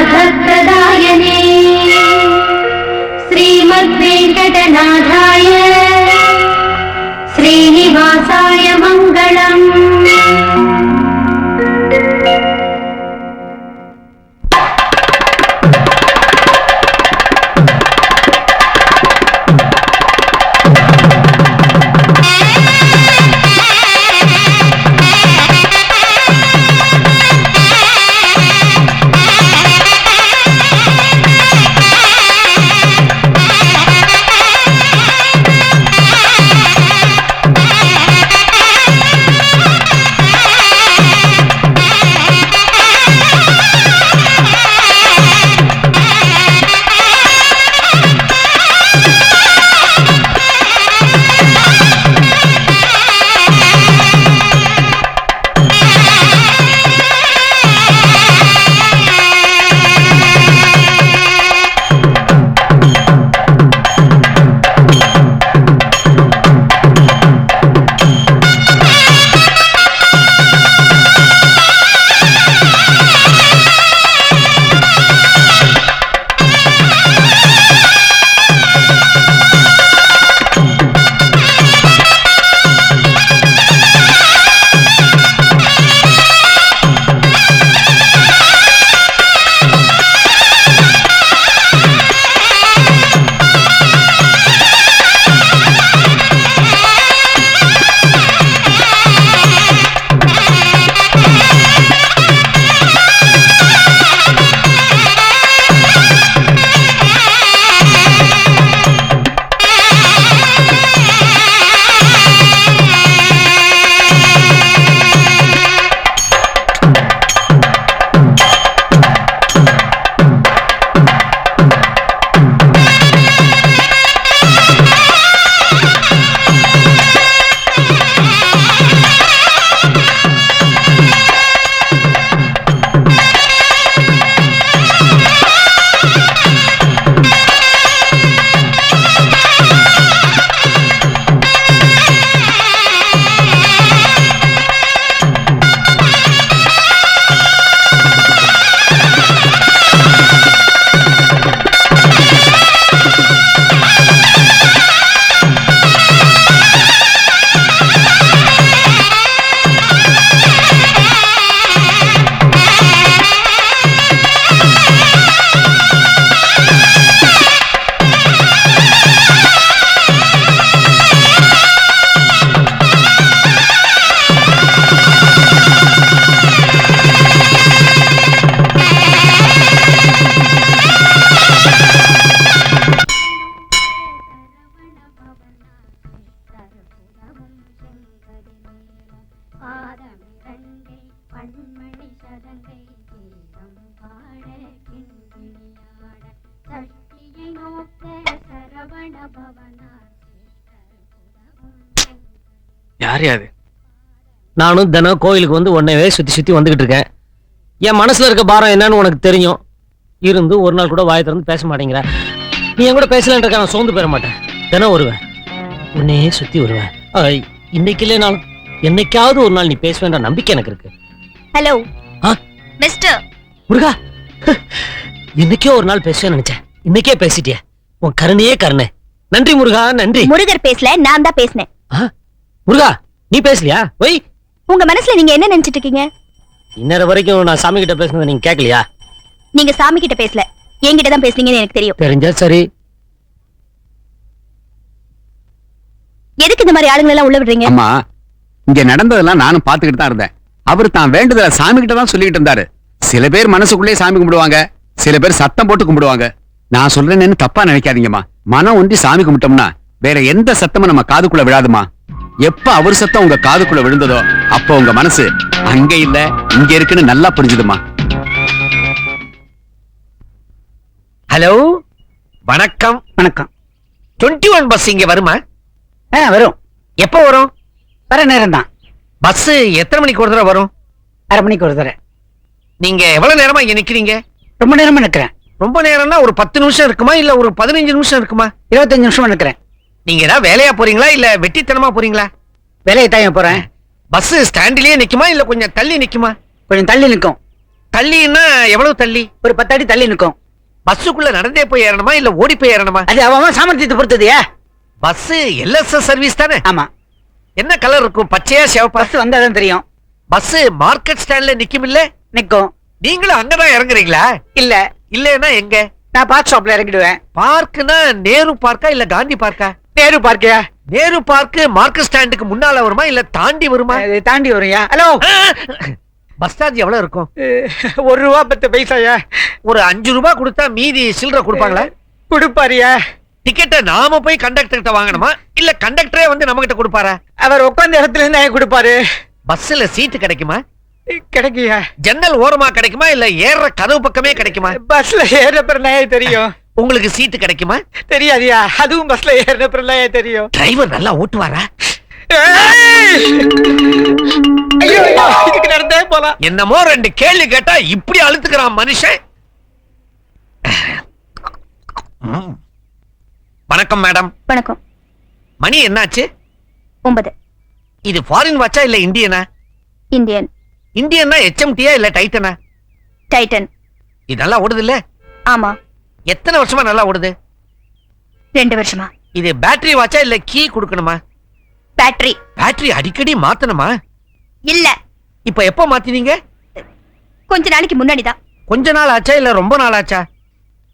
सर्वार्थप्रदायने श्रीमद्वेङ्कटनाथाय श्रीनिवासाय मङ्गलम्। யார் யாரு? நானும் தினம் கோயிலுக்கு வந்து உன்னைவே சுத்தி சுத்தி வந்துகிட்டு இருக்கேன். என் மனசுல இருக்க பாரம் என்னன்னு உனக்கு தெரியும். இருந்து ஒரு நாள் கூட வாயை திறந்து பேச மாட்டேங்கிற. நீ என் கூட பேசலன்ற நான் சோர்ந்து போயிட மாட்டேன். தினம் வருவேன், உன்னையே சுத்தி வருவேன். இன்னைக்கு இல்லைனாலும் என்னைக்காவது ஒரு நாள் நீ பேசுவேன்ற நம்பிக்கை எனக்கு இருக்கு. ஹலோ மிஸ்டர் முருகா, இன்னைக்கே ஒரு நாள் பேசுவேன்னு நினைச்சேன். இன்னைக்கே பேசிட்டிய. உன் கருணையே கருணை. நன்றி முருகா, நன்றி. முருகர் பேசல, நான் தான் பேசினேன். முருகா, நீ பேசலையா? ஒய், உங்க மனசுல நீங்க என்ன நினைச்சிட்டு இருக்கீங்க? இன்னொரு வரைக்கும் நான் சாமி கிட்ட பேசுனதை நீங்க கேட்கலையா? நீங்க சாமி கிட்ட பேசல, என்கிட்ட தான் பேசுனீங்கன்னு எனக்கு தெரியும். தெரிஞ்சா சரி. எதுக்கு இந்த மாதிரி ஆளுங்களை எல்லாம் உள்ள விடுறீங்க? அம்மா, இங்க நடந்ததெல்லாம் நானும் பாத்துக்கிட்டு தான் இருந்தேன். அவர் தான் வேண்டுதல சாமி கிட்ட தான் சொல்லிட்டு இருந்தாரு. சில பேர் மனசுக்குள்ளே சாமி கும்பிடுவாங்க, சில பேர் சத்தம் போட்டு கும்பிடுவாங்க. நான் சொல்றேன்னு தப்பா நினைக்காதீங்கம்மா. மனம் ஒண்டி சாமி கும்பிட்டோம்னா வேற எந்த சத்தமும் நம்ம காதுக்குள்ள விழாதுமா. எப்ப அவர் சத்தம் உங்க காதுக்குள்ள விழுந்ததோ அப்ப உங்க மனசு அங்க இல்ல இங்க இருக்குன்னு நல்லா புரிஞ்சுதுமா. ஹலோ, வணக்கம். வணக்கம். 21 பஸ் இங்க வருமா? வரும். எப்போ வரும்? வர நேரம் தான். பஸ் எத்தனை மணிக்கு ஒரு தடவை வரும்? அரை மணிக்கு ஒரு தடவை. நீங்க எவ்வளவு நேரமா இங்க நிக்கிறீங்க? ரொம்ப நேரமா நிக்கிறேன். ரொம்ப நேரம்னா ஒரு 10 நிமிஷம் இருக்குமா இல்ல ஒரு 15 நிமிஷம் இருக்குமா? 25 நிமிஷம் நிக்கிறேன். நீங்க ஏதாவது வேலையா போறீங்களா இல்ல வெட்டித்தனமா போறீங்களா? வேலையை தான் போறேன். பஸ் ஸ்டாண்டிலேயே நிக்குமா இல்ல கொஞ்சம் தள்ளி நிக்குமா? கொஞ்சம் தள்ளி நிக்கும். தள்ளின்னா எவ்வளவு தள்ளி? ஒரு 10 அடி தள்ளி நிக்கும். பஸ்ஸுக்குள்ள நடந்தே போய் ஏறணுமா இல்ல ஓடி போய் ஏறணுமா? அது அவன் சாமர்த்தியத்தை பொறுத்ததுயா. பஸ் எல்எஸ்எஸ் சர்வீஸ் தானே? ஆமா. என்ன கலர் இருக்கும்? பச்சையா சிவப்பா? பஸ் வந்தாதான் தெரியும். பஸ் மார்க்கெட் ஸ்டாண்ட்ல நிக்கும் இல்ல? நிக்கும். நீங்களும் அங்கதான் இறங்குறீங்களா? இல்ல, இல்லன்னா எங்க? நான் பார்க் ஷாப்ல இறங்கிடுவேன். பார்க்னா நேரு பார்க்கா இல்ல காந்தி பார்க்கா? நேரு பார்க்கியா? நேரு பார்க் மார்க்கெட் ஸ்டாண்டுக்கு முன்னால வருமா இல்ல தாண்டி வருமா? தாண்டி வரும்யா. ஹலோ, பஸ் சார்ஜ் எவ்வளவு இருக்கும்? 1 ரூபா 10 பைசாயா? ஒரு 5 ரூபாய் கொடுத்தா மீதி சில்லறை கொடுப்பாங்களா? கொடுப்பாரியா? டிக்கெட்டை நாம போய் கண்டக்டர் கிட்ட வாங்கணுமா இல்ல கண்டக்டரே வந்து நம்ம கிட்ட கொடுப்பாரா? அவர் உட்கார்ந்த இடத்துல இருந்தா கொடுப்பாரு. பஸ்ல சீட்டு கிடைக்குமா? கிடைக்குயா? ஜன்னல் ஓரமா கிடைக்குமா இல்ல ஏற கதவு பக்கமே கிடைக்குமா? பஸ்ல ஏறின பிறகு தெரியும். உங்களுக்கு சீட்டு கிடைக்குமா? தெரியாதியா? அதுவும் பஸ்ல ஏறின பிறகு தெரியும். டிரைவர் நல்லா ஓட்டுவாரா? ஐயோ, இதுக்கு நடந்தே போலாம். என்னமோ 2 கேள்வி கேட்டா இப்படி அழுத்துக்கிறான் மனுஷன். வணக்கம் மேடம். வணக்கம். மணி என்னாச்சு? 9. இது ஃபாரின் வாட்சா இல்ல இந்தியனா? இந்தியன். இந்தியன்னா HMTயா இல்ல டைட்டனா? டைட்டன். இது நல்லா ஓடுது இல்ல? ஆமா. எத்தனை வருஷமா நல்லா ஓடுது? 2 வருஷமா. இது பேட்டரி வாட்சா இல்ல கீ கொடுக்கணுமா? பேட்டரி. பேட்டரி அடிக்கடி மாத்தணுமா? இல்ல, இப்ப எப்ப மாத்தினீங்க? கொஞ்ச நாளைக்கு முன்னாடி தான். கொஞ்ச நாள் ஆச்சா இல்ல ரொம்ப நாள் ஆச்சா?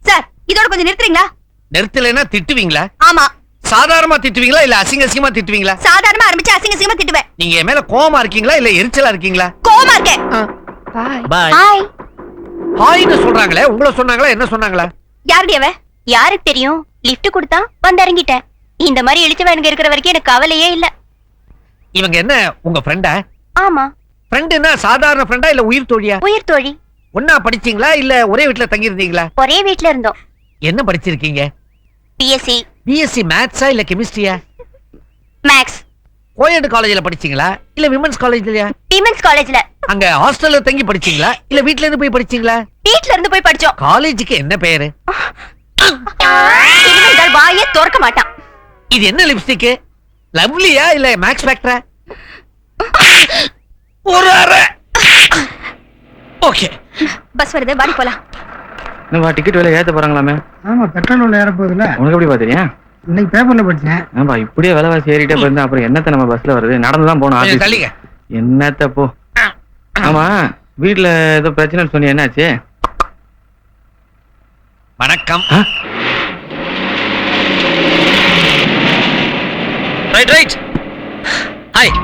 சார், இதோட கொஞ்சம் நிறுத்துறீங்களா? நிறுத்தலைன்னா திட்டுவீங்களா? ஆமா. சாதாரணமா திட்டுவீங்களா இல்ல அசிங்க அசிங்கமா திட்டுவீங்களா? சாதாரணமா ஆரம்பிச்சு அசிங்க அசிங்கமா திட்டுவேன். நீங்க என் மேல கோவமா இருக்கீங்களா இல்ல எரிச்சலா இருக்கீங்களா? கோவமா இருக்கேன். பாய். ஹாய். ஹாய்னு சொல்றாங்களே, உங்களை சொன்னாங்களா என்ன சொன்னாங்களா? யாருடைய அவ? யாருக்கு தெரியும்? லிஃப்ட் கொடுத்தா வந்து இறங்கிட்டேன். இந்த மாதிரி இழிச்சவனுங்க இருக்கிற வரைக்கும் எனக்கு கவலையே இல்ல. இவங்க என்ன உங்க ஃப்ரெண்டா? ஆமா. ஃப்ரெண்டுன்னா சாதாரண ஃப்ரெண்டா இல்ல உயிர் தோழியா? உயிர் தோழி. ஒன்னா படிச்சீங்களா இல்ல ஒரே வீட்ல தங்கி இருந்தீங்களா? ஒரே வீட்ல இருந்தோம். என்ன படிச்சிருக்கீங்க? பிஎஸ்சி. பிஎஸ்சி மேத்ஸா இல்ல கெமிஸ்ட்ரியா? மேக்ஸ். கோயட் காலேஜ்ல படிச்சீங்களா இல்ல விமென்ஸ் காலேஜ்லயா? விமென்ஸ் காலேஜ்ல. அங்க ஹாஸ்டல்ல தங்கி படிச்சீங்களா இல்ல வீட்ல இருந்து போய் படிச்சீங்களா? வீட்ல இருந்து போய் படிச்சோம். காலேஜுக்கு என்ன பேரு? இனிமேல் வாயே திறக்க மாட்டான். இது என்ன லிப்ஸ்டிக்? லவ்லியா இல்ல மேக்ஸ் ஃபேக்டரா? ஒரு அரை. ஓகே. பஸ் வருது, வாடி போலாம். என்னப்பா டிக்கெட் விலை ஏத்த போறாங்களாமே? ஆமா, பெட்ரோல் விலை ஏற போகுதுல. உனக்கு எப்படி பாத்தீங்க? இன்னைக்கு பேப்பர்ல படிச்சேன். ஏன்பா இப்படியே விலைவாசி ஏறிட்டே போயிருந்தா அப்புறம் என்னத்த நம்ம பஸ்ல வருது? நடந்துதான் போனோம் கொஞ்சம் ஆபீஸ். தள்ளிங்க. என்னத்த போ. ஆமா, வீட்டுல ஏதோ பிரச்சனை சொன்னி, என்னாச்சு? வணக்கம். Right right. ஹாய்.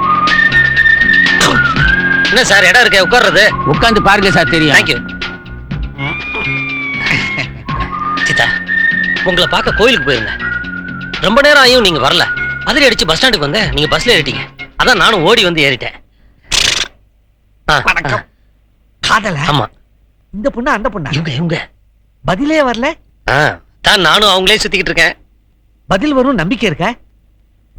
என்ன சார் இடம் இருக்க உட்கார்றது? உட்கார்ந்து பாருங்க சார், தெரியும். தேங்க்யூ. சீதா, உங்களை பார்க்க கோயிலுக்கு போயிருந்தேன். ரொம்ப நேரம் ஆகியும் நீங்க வரல. அதிரி அடிச்சு பஸ் ஸ்டாண்டுக்கு வந்தேன், நீங்க பஸ்ல ஏறிட்டீங்க. அதான் நானும் ஓடி வந்து ஏறிட்டேன். வணக்கம். காதல? ஆமா. இந்த பொண்ணு அந்த பொண்ணா? இவங்க பதிலே வரல. தான் நானும் அவங்களே சுத்திக்கிட்டு இருக்கேன். பதில் வரும் நம்பிக்கை இருக்கா?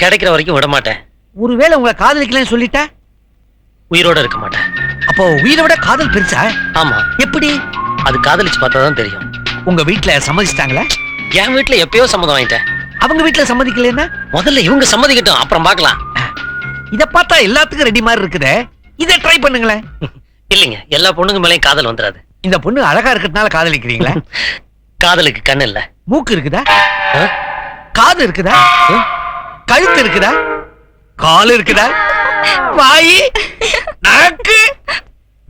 கிடைக்கிற வரைக்கும் விட மாட்டேன். ஒருவேளை உங்களை காதலிக்கலன்னு சொல்லிட்டா? உயிரோட இருக்க மாட்டேன். அப்போ உயிரை விட காதல் பெருசா? ஆமா. எப்படி? அது காதலிச்சு பார்த்தாதான் தெரியும். உங்க வீட்டுல சம்மதிச்சிட்டாங்களா? என் வீட்டுல எப்பயோ சம்மதம் வாங்கிட்டேன். அவங்க வீட்டுல சம்மதிக்கலன்னா? முதல்ல இவங்க சம்மதிக்கட்டும், அப்புறம் பார்க்கலாம். இத பார்த்தா எல்லாத்துக்கும் ரெடி மாதிரி இருக்குதே. இத ட்ரை பண்ணுங்களேன். இல்லைங்க, எல்லா பொண்ணுங்க மேலயும் காதல் வந்துடாது. இந்த பொண்ணு அழகா இருக்கிறதுனால காதலிக்கிறீங்களா? காதலுக்கு கண் இல்ல. மூக்கு இருக்குதா? ஆ? காது இருக்குதா? கழுத்து இருக்குதா? கால் இருக்குதா? வாய், நாக்கு,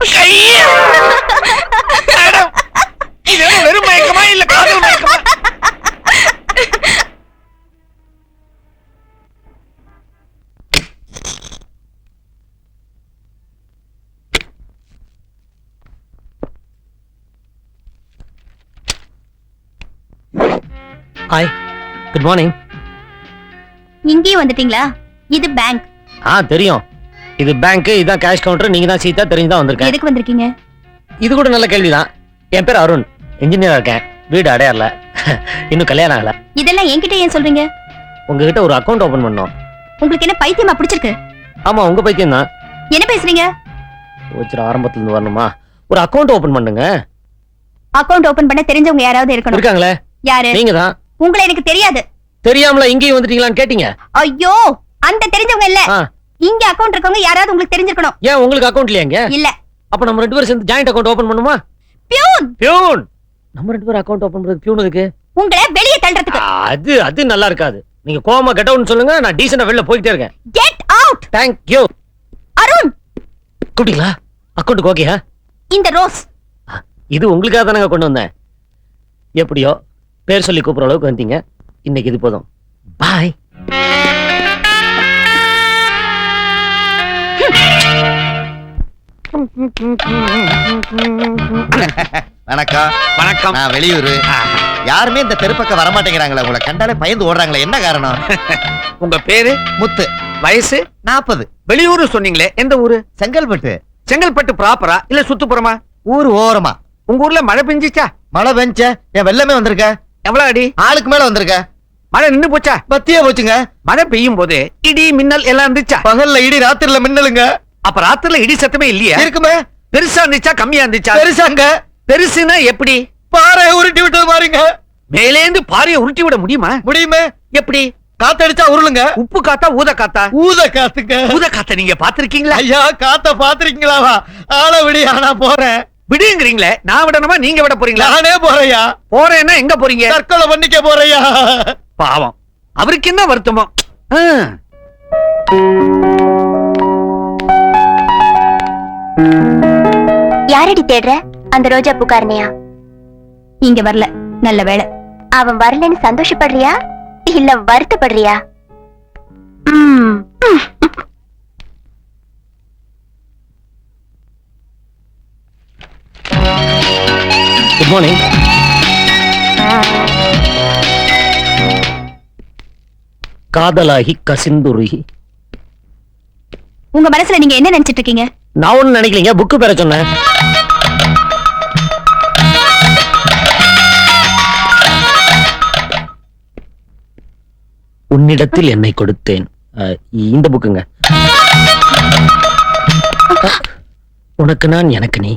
கை. மேடம், இது என்ன வெறும் மயக்கமா இல்ல காதல் மயக்கமா? Hi, good morning. இங்கேயும் வந்துட்டீங்களா? இது பேங்க். தெரியும். இது பேங்க், இதான் கேஷ் கவுண்டர். நீங்க தான் சீதா, தெரிஞ்சுதான் வந்திருக்கேன். எதுக்கு வந்திருக்கீங்க? இது கூட நல்ல கேள்விதான். என் பேர் அருண், இன்ஜினியரா இருக்கேன். வீடு அடையார்ல. இன்னும் கல்யாணம் ஆகல. இதெல்லாம் என்கிட்ட ஏன் சொல்றீங்க? உங்ககிட்ட ஒரு அக்கௌண்ட் ஓபன் பண்ணோம். உங்களுக்கு என்ன பைத்தியமா பிடிச்சிருக்கு? ஆமா, உங்க பைத்தியம் தான். என்ன பேசுறீங்க? ஆரம்பத்துல இருந்து வரணுமா? ஒரு அக்கௌண்ட் ஓபன் பண்ணுங்க. அக்கவுண்ட் ஓபன் பண்ண தெரிஞ்சவங்க யாராவது இருக்கணும். இருக்காங்களே. யாரு? நீங்க தான். உங்களை எனக்கு தெரியாது. தெரியாமல இங்கேயும் வந்துட்டீங்களான்னு கேட்டீங்க. ஐயோ, அந்த தெரிஞ்சவங்க இல்ல. இங்க அக்கவுண்ட் இருக்கவங்க யாராவது உங்களுக்கு தெரிஞ்சிருக்கணும். ஏன் உங்களுக்கு அக்கௌண்ட் இல்லையாங்க? இல்ல. அப்ப நம்ம 2 பேரும் சேர்ந்து ஜாயிண்ட் அக்கவுண்ட் ஓபன் பண்ணுமா? பியூன் பியூன் நம்ம 2 பேரும் அக்கவுண்ட் ஓபன் பண்றது பியூன் இருக்கு. உங்களை வெளியே தள்ளுறதுக்கு. அது நல்லா இருக்காது. நீங்க கோவமா கெட் அவுட்னு சொல்லுங்க, நான் டீசெண்டா வெளில போயிட்டே இருக்கேன். Get out. Thank you. Arun கூப்பிட்டீங்களா? அக்கவுண்ட் ஓகேயா? இந்த ரோஸ் இது உங்களுக்காக தானங்க கொண்டு வந்தேன். எப்படியோ பேர் சொல்லி கூப்பிடுற அளவுக்கு வந்தீங்க. இன்னைக்கு இது போதும். பாய். வணக்கம். வணக்கம். நான் வெளியூரு. யாருமே இந்த தெருப்பக்கம் வரமாட்டேங்கிறாங்களே, உங்களை கண்டாலே பயந்து ஓடுறாங்களே, என்ன காரணம்? உங்க பேரு? முத்து. வயசு? 40. வெளியூரு சொன்னீங்களே, எந்த ஊரு? செங்கல்பட்டு. செங்கல்பட்டு ப்ராப்பரா இல்ல சுத்துப்புறமா? ஊர் ஓரமா. உங்க ஊர்ல மழை பெஞ்சிச்சா? மழை பெஞ்ச என் வெள்ளமே வந்திருக்க. எவ்வளவு அடி? ஆளுக்கு மேல வந்திருக்க. மழை நின்னு போச்சா? பத்தியே போச்சுங்க. மழை பெய்யும் போது இடி மின்னல் எல்லாம் இருந்துச்சா? பகல்ல இடி, ராத்திரில மின்னலுங்க. அப்ப ராத்திரில இடி சத்தமே இல்லையா? இருக்குமே. பெருசா இருந்துச்சா கம்மியா இருந்துச்சா? பெருசாங்க. பெருசுனா எப்படி? பாறை உருட்டி விட்டது பாருங்க. மேலேந்து பாறையை உருட்டி விட முடியுமா? முடியுமே. எப்படி? காத்தடிச்சா உருளுங்க. உப்பு காத்தா ஊத காத்தா? ஊத காத்துங்க. ஊத காத்த நீங்க பாத்திருக்கீங்களா? ஐயா, காத்த பாத்திருக்கீங்களா? ஆள விடியா, நான் போறேன். விடுங்கிறீங்களே, நான் விடணுமா நீங்க விட போறீங்களா? நானே போறையா. போறேன்னா எங்க போறீங்க? தற்கொலை பண்ணிக்க போறையா. பாவம், அவருக்கு என்ன வருத்தமோ. யாரடி தேடுற? அந்த ரோஜா பூக்காரனையா? இங்க வரல. நல்ல வேளை. அவன் வரலன்னு சந்தோஷப்படுறியா இல்ல வருத்தப்படுறியா? Good morning. காதலாகி கசிந்துருகி. உங்க மனசுல நீங்க என்ன நினைச்சிட்டு இருக்கீங்க? நான் ஒண்ணு நினைக்கலீங்க, புக்கு பேர சொன்னேன். உன்னிடத்தில் என்னை கொடுத்தேன். இந்த புக்குங்க. உனக்கு நான், எனக்கு நீ.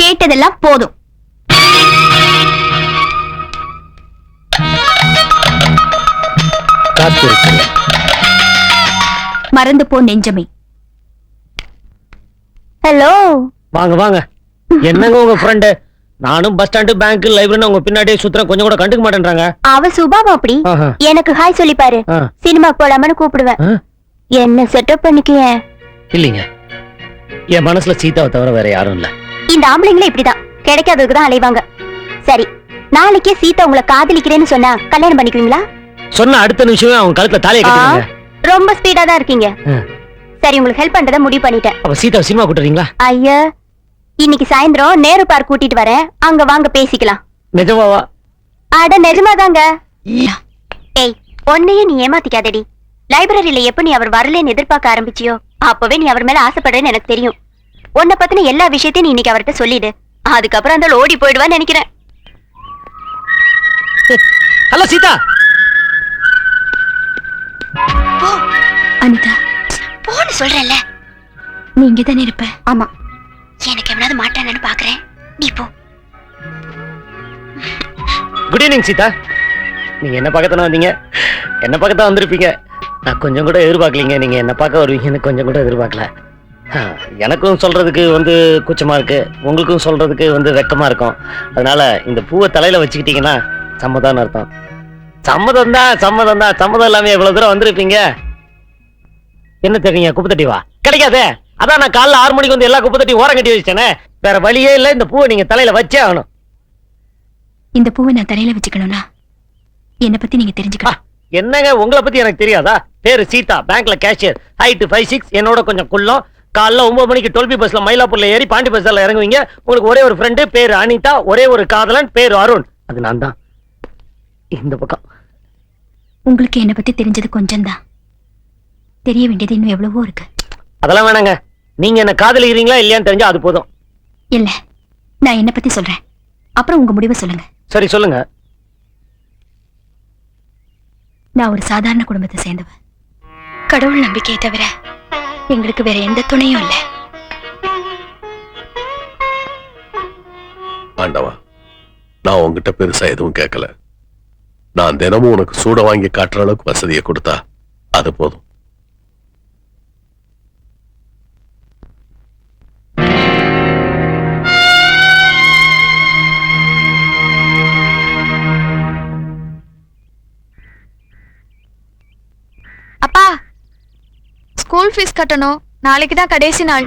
கேட்டதெல்லாம் போதும். காத்திருக்கிறேன். மறந்து போ நெஞ்சமே. ஹலோ. வாங்க வாங்க. என்னங்க உங்க ஃப்ரெண்டு? நானும் பஸ் ஸ்டாண்டு, பேங்க், லைப்ரரி உங்க பின்னாடியே சுத்துறேன், கொஞ்சம் கூட கண்டுக்க மாட்டேன்றாங்க. அவ சுபாவம் அப்படி. எனக்கு ஹாய் சொல்லி பாரு. சினிமாக்கு போலாமனு கூப்பிடுவேன். என்ன செட்டப் பண்ணிக்கிய? இல்லீங்க, என் மனசுல சீதாவை தவிர வேற யாரும் இல்ல. இந்த ஆம்பளைங்களே இப்படிதான், கிடைக்காததுக்கு தான் அலைவாங்க. சரி, நாளைக்கே சீதா உங்களை காதலிக்கிறேன்னு சொன்னா கல்யாணம் பண்ணிக்குவீங்களா? சொன்ன அடுத்த நிமிஷமே அவங்க கழுத்துல தாலியை கட்டுவீங்க. ரொம்ப ஸ்பீடா தான் இருக்கீங்க. சரி, உங்களுக்கு ஹெல்ப் பண்றத முடிவு பண்ணிட்டேன். அப்ப சீதா சினிமா கூட்டுறீங்களா? ஐயா, இன்னைக்கு சாயந்தரம் நேரு பார்க் கூட்டிட்டு வரேன், அங்க வாங்க பேசிக்கலாம். நிஜமாவா? அட நிஜமாதாங்க. ஏய், பொண்ணையே நீ ஏமாத்திக்காதடி. லைப்ரரியில எப்ப நீ அவர் வரலன்னு எதிர்பார்க்க ஆரம்பிச்சியோ அப்பவே நீ அவர் மேல ஆசைப்படுறேன்னு எனக்கு தெரியும். உன்னை பத்தின எல்லா விஷயத்தையும் நீ இன்னைக்கு அவர்கிட்ட சொல்லிடு. அதுக்கப்புறம் அந்த ஓடி போயிடுவான்னு நினைக்கிறேன். ஹலோ சீதா. அனிதா, போன்னு சொல்றேன்ல. நீ இங்கதானே இருப்ப? ஆமா. எனக்கு எவனாவது மாட்டானு பாக்குறேன், நீ போ. Good evening Sita. நீங்க என்ன பார்க்கத்தானே வந்தீங்க? என்ன பார்க்கத்தான் வந்திருப்பீங்க. நான் கொஞ்சம் கூட எதிர்பார்க்கலீங்க நீங்க என்ன பார்க்க வருவீங்கன்னு, கொஞ்சம் கூட எதிர்பார்க்கல. எனக்கும் சொல்றதுக்கு கூச்சமா இருக்கு, உங்களுக்கும் சொல்றதுக்கு வெக்கமா இருக்கும். அதனால இந்த பூவை தலையில வச்சுக்கிட்டீங்கன்னா சம்மதம்னு அர்த்தம். சம்மதம் தான், சம்மதம் தான். சம்மதம் இல்லாம எவ்வளவு தூரம் வந்திருப்பீங்க. என்ன தெரியுங்க, குப்பை தட்டி வா. கிடைக்காதே. அதான் நான் காலைல 6 மணிக்கு எல்லா குப்பை தட்டி ஓரம் கட்டி வச்சேனே. வேற வழியே இல்ல, இந்த பூவை நீங்க தலையில வச்சே ஆகணும். இந்த பூவை நான் தலையில வச்சுக்கணும்னா என்ன பத்தி நீங்க தெரிஞ்சுக்கலாம். என்னங்க, உங்களை பத்தி எனக்கு தெரியாதா? பேரு சீதா, பேங்க்ல கேஷியர், ஹைட் 5'6", என்னோட கொஞ்சம் குள்ளம். காலைல 9 மணிக்கு 12B பஸ்ல மயிலாப்பூர்ல ஏறி பாண்டி பஸ்ல இறங்குவீங்க. உங்களுக்கு ஒரே ஒரு ஃப்ரெண்டு, பேரு அனிதா. ஒரே ஒரு காதலன், பேரு அருண். அது நான் தான். இந்த பக்கம் உங்களுக்கு என்ன பத்தி தெரிஞ்சது கொஞ்சம் தான். தெரிய வேண்டியது இன்னும் எவ்வளவோ இருக்கு. அதெல்லாம் வேணாங்க. நீங்க என்ன காதலிக்கிறீங்களா இல்லையான்னு தெரிஞ்சா அது போதும். இல்ல, நான் என்ன பத்தி சொல்றேன், அப்புறம் உங்க முடிவை சொல்லுங்க. சரி சொல்லுங்க. நான் ஒரு சாதாரண குடும்பத்தை சேர்ந்தவ. கடவுள் நம்பிக்கையை தவிர எங்களுக்கு வேற எந்த துணையும் இல்ல. ஆண்டவா, நான் உங்ககிட்ட பெருசா எதுவும் கேட்கல. நான் தினமும் உனக்கு சூட வாங்கி காட்டுற அளவுக்கு வசதியை கொடுத்தா அது போதும். ஃபீஸ் கட்டணும். நாளைக்கு தான் கடைசி நாள்.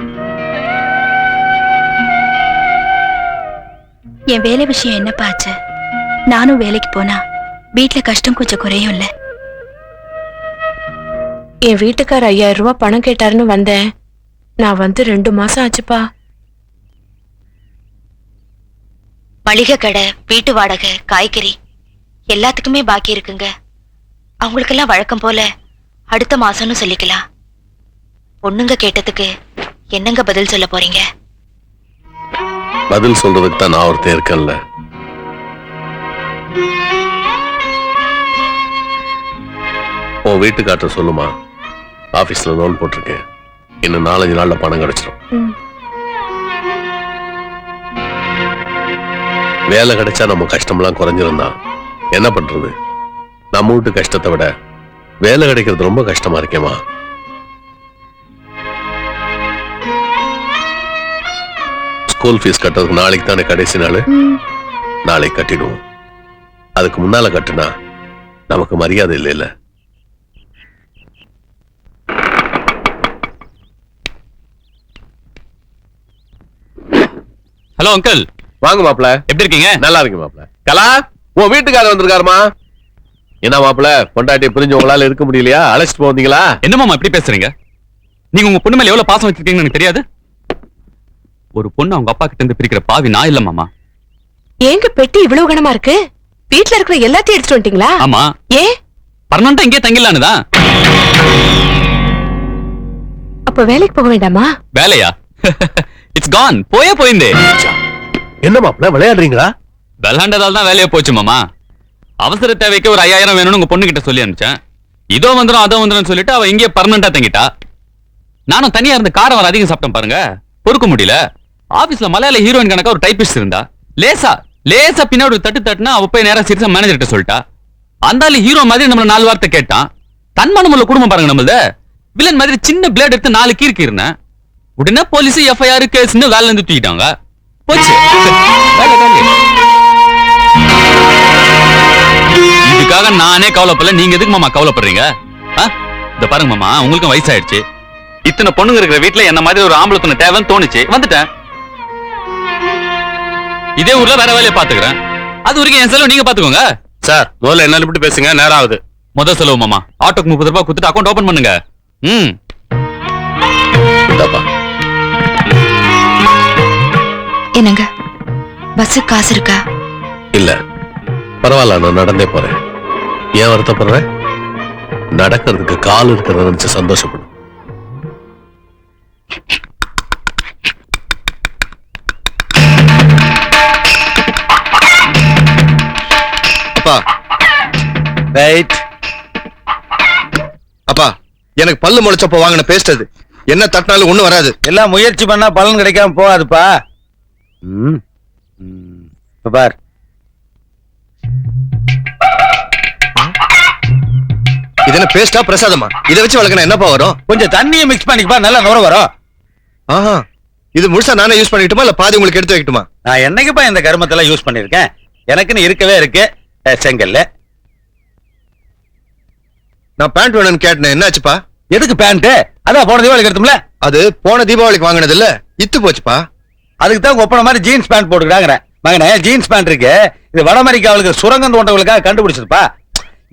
என் வேலை விஷயம் என்னப்பா ஆச்சு? நானும் வேலைக்கு போனா வீட்டுல கஷ்டம் கொஞ்சம் குறையும் இல்ல. என் வீட்டுக்கார 5000 ரூபாய் பணம் கேட்டாருன்னு வந்தேன். நான் வந்து 2 மாசம் ஆச்சுப்பா. மளிகை கடை, வீட்டு வாடகை, காய்கறி எல்லாத்துக்குமே பாக்கி இருக்குங்க. அவங்களுக்கெல்லாம் வழக்கம் போல அடுத்த மாசம்னு சொல்லிக்கலாம். பொண்ணுங்க கேட்டதுக்கு என்னங்க பதில் சொல்ல போறீங்க? பதில் சொல்றதுக்கு தான் நான் ஒருத்தன் இருக்கேன்ல. உன் வீட்டுக்காரர் சொல்லுமா, ஆபீஸ்ல லோன் போட்டிருக்கேன், இன்னும் 4-5 நாள்ல பணம் கிடைச்சிடும். வேலை கிடைச்சா நம்ம கஷ்டம்லாம் குறைஞ்சிருந்தா என்ன பண்றது? நம்ம வீட்டு கஷ்டத்தை விட வேலை கிடைக்கிறது ரொம்ப கஷ்டமா இருக்கேமா. ஸ்கூல் ஃபீஸ் கட்டுறதுக்கு நாளைக்கு தானே கடைசி நாள். நாளைக்கு கட்டிடுவோம். அதுக்கு முன்னால கட்டுனா நமக்கு மரியாதை இல்லைல்ல. Hello uncle. வாங்க மாப்ள. எப்படி இருக்கீங்க? நல்லா இருக்கு மாப்ள. கலா, உன் வீட்டுக்காரர் வந்திருக்காருமா. என்ன மாப்ள, பொண்டாட்டி பிரிஞ்சு உங்களால இருக்க முடியலையா? அழைச்சிட்டு போவீங்களா? என்ன மாமா இப்படி பேசுறீங்க? நீங்க உங்க பொண்ணு மேல எவ்வளவு பாசம் வச்சிருக்கீங்கன்னு எனக்கு தெரியாது. ஒரு பொண்ணு அவங்க அப்பா கிட்ட இருந்து பிரிக்கிற பாவி நான் இல்ல மாமா. ஏங்க பெட்டி இவ்வளவு கனமா இருக்கு? வீட்டுல இருக்கிற எல்லாத்தையும் எடுத்துட்டு வந்துட்டீங்களா? ஆமா. ஏன் பர்மனண்டா இங்கே தங்கிடலான்னு தான். அப்ப வேலைக்கு போக வேண்டாமா? வேலையா? இட்ஸ் கான். போயிருந்தே. என்ன மாப்ள, விளையாடுறீங்களா? விளையாண்டதால தான் வேலையா போச்சு மாமா. அவசர தேவைக்கு ஒரு 5000 வேணும்னு உங்க பொண்ணு கிட்ட சொல்லி அனுப்பிச்சேன். இதோ வந்துடும் அதோ வந்துடும் சொல்லிட்டு அவ இங்கே பர்மனண்டா தங்கிட்டா. நானும் தனியா இருந்து காரம் வர அதிகம் சாப்பிட்டேன் பாருங்க. பொறுக்க முடியல. ஆபீஸ்ல மலையாள ஹீரோயின் கணக்கா ஒரு டைபிஸ்ட் இருந்தா. லேசா பின்னாடி ஒரு தட்டுனா அவ போய் நேரா சீரியஸா மேனேஜர்கிட்ட சொல்லிட்டா. அந்த ஹீரோ மாதிரி நம்மள 4 வார்த்தை கேட்டான். தன்மானமுள்ள குடும்பம் பாருங்க நம்மளது. வில்லன் மாதிரி சின்ன பிளேட் எடுத்து 4 கீர்க்கு இருந்தேன். உடனே போலீஸ் எஃப்ஐஆர் கேஸ்னு வேலை இருந்து தூக்கிட்டாங்க. போச்சு. இதுக்காக நானே கவலைப்படல. நீங்க எதுக்கு மாமா கவலைப்படுறீங்க? இந்த பாருங்க மாமா, உங்களுக்கும் வயசாயிடுச்சு. இத்தனை பொண்ணுங்க இருக்கிற வீட்டுல என்ன மாதிரி ஒரு ஆம்பளை துணை தேவைன்னு தோணுச்சு, வந்துட்டேன். இதே ஊர்ல வேற வேலையை பாத்துக்கிறேன். அது வரைக்கும் என் செலவு நீங்க பாத்துக்கோங்க. சார், முதல்ல என்ன விட்டு பேசுங்க, நேரம் ஆகுது. முதல் செலவு மாமா, ஆட்டோக்கு 30 ரூபாய் கொடுத்துட்டு அக்கௌண்ட் ஓபன் பண்ணுங்க. என்னங்க பஸ் காசு இருக்கா? இல்ல, பரவாயில்ல, நான் நடந்தே போறேன். ஏன் வருத்தப்படுறேன்? நடக்கிறதுக்கு கால் இருக்கிறத நினைச்சு சந்தோஷப்படும். அப்பா ரைட். அப்பா, எனக்கு பல்லு முளைச்சப்போ வாங்கின பேஸ்ட் அது. என்ன தட்டினாலும் ஒண்ணும் வராது. எல்லாம் முயற்சி பண்ணா பலன் கிடைக்காம போகாதுப்பா. பார், இது என்ன பேஸ்டா பிரசாதமா? இதை வச்சு வளர்க்கணும் என்னப்பா வரும்? கொஞ்சம் தண்ணியை மிக்ஸ் பண்ணிக்கப்பா, நல்லா நுர வரும். ஆஹா, இது முழுசா நானே யூஸ் பண்ணிக்கிட்டுமா இல்ல பாதி உங்களுக்கு எடுத்து வைக்கட்டுமா? நான் என்னைக்குப்பா இந்த கருமத்தெல்லாம் யூஸ் பண்ணிருக்கேன். எனக்குன்னு இருக்கவே இருக்கு செங்கல்ல. நான் பேண்ட் வேணும்னு கேட்டேன், என்னாச்சுப்பா? எதுக்கு பேண்ட்? அதான் போன தீபாவளிக்கு எடுத்தோம்ல. அது போன தீபாவளிக்கு வாங்கினது இல்ல, இத்து போச்சுப்பா. அதுக்கு தான் ஒப்பன மாதிரி ஜீன்ஸ் பேண்ட் போட்டுக்கிறாங்க. மகனே, ஜீன்ஸ் பேண்ட் இருக்கு, இது வட அமெரிக்காவுக்கு சுரங்கம் தோண்டவங்களுக்காக கண்டுபிடிச்சதுப்பா.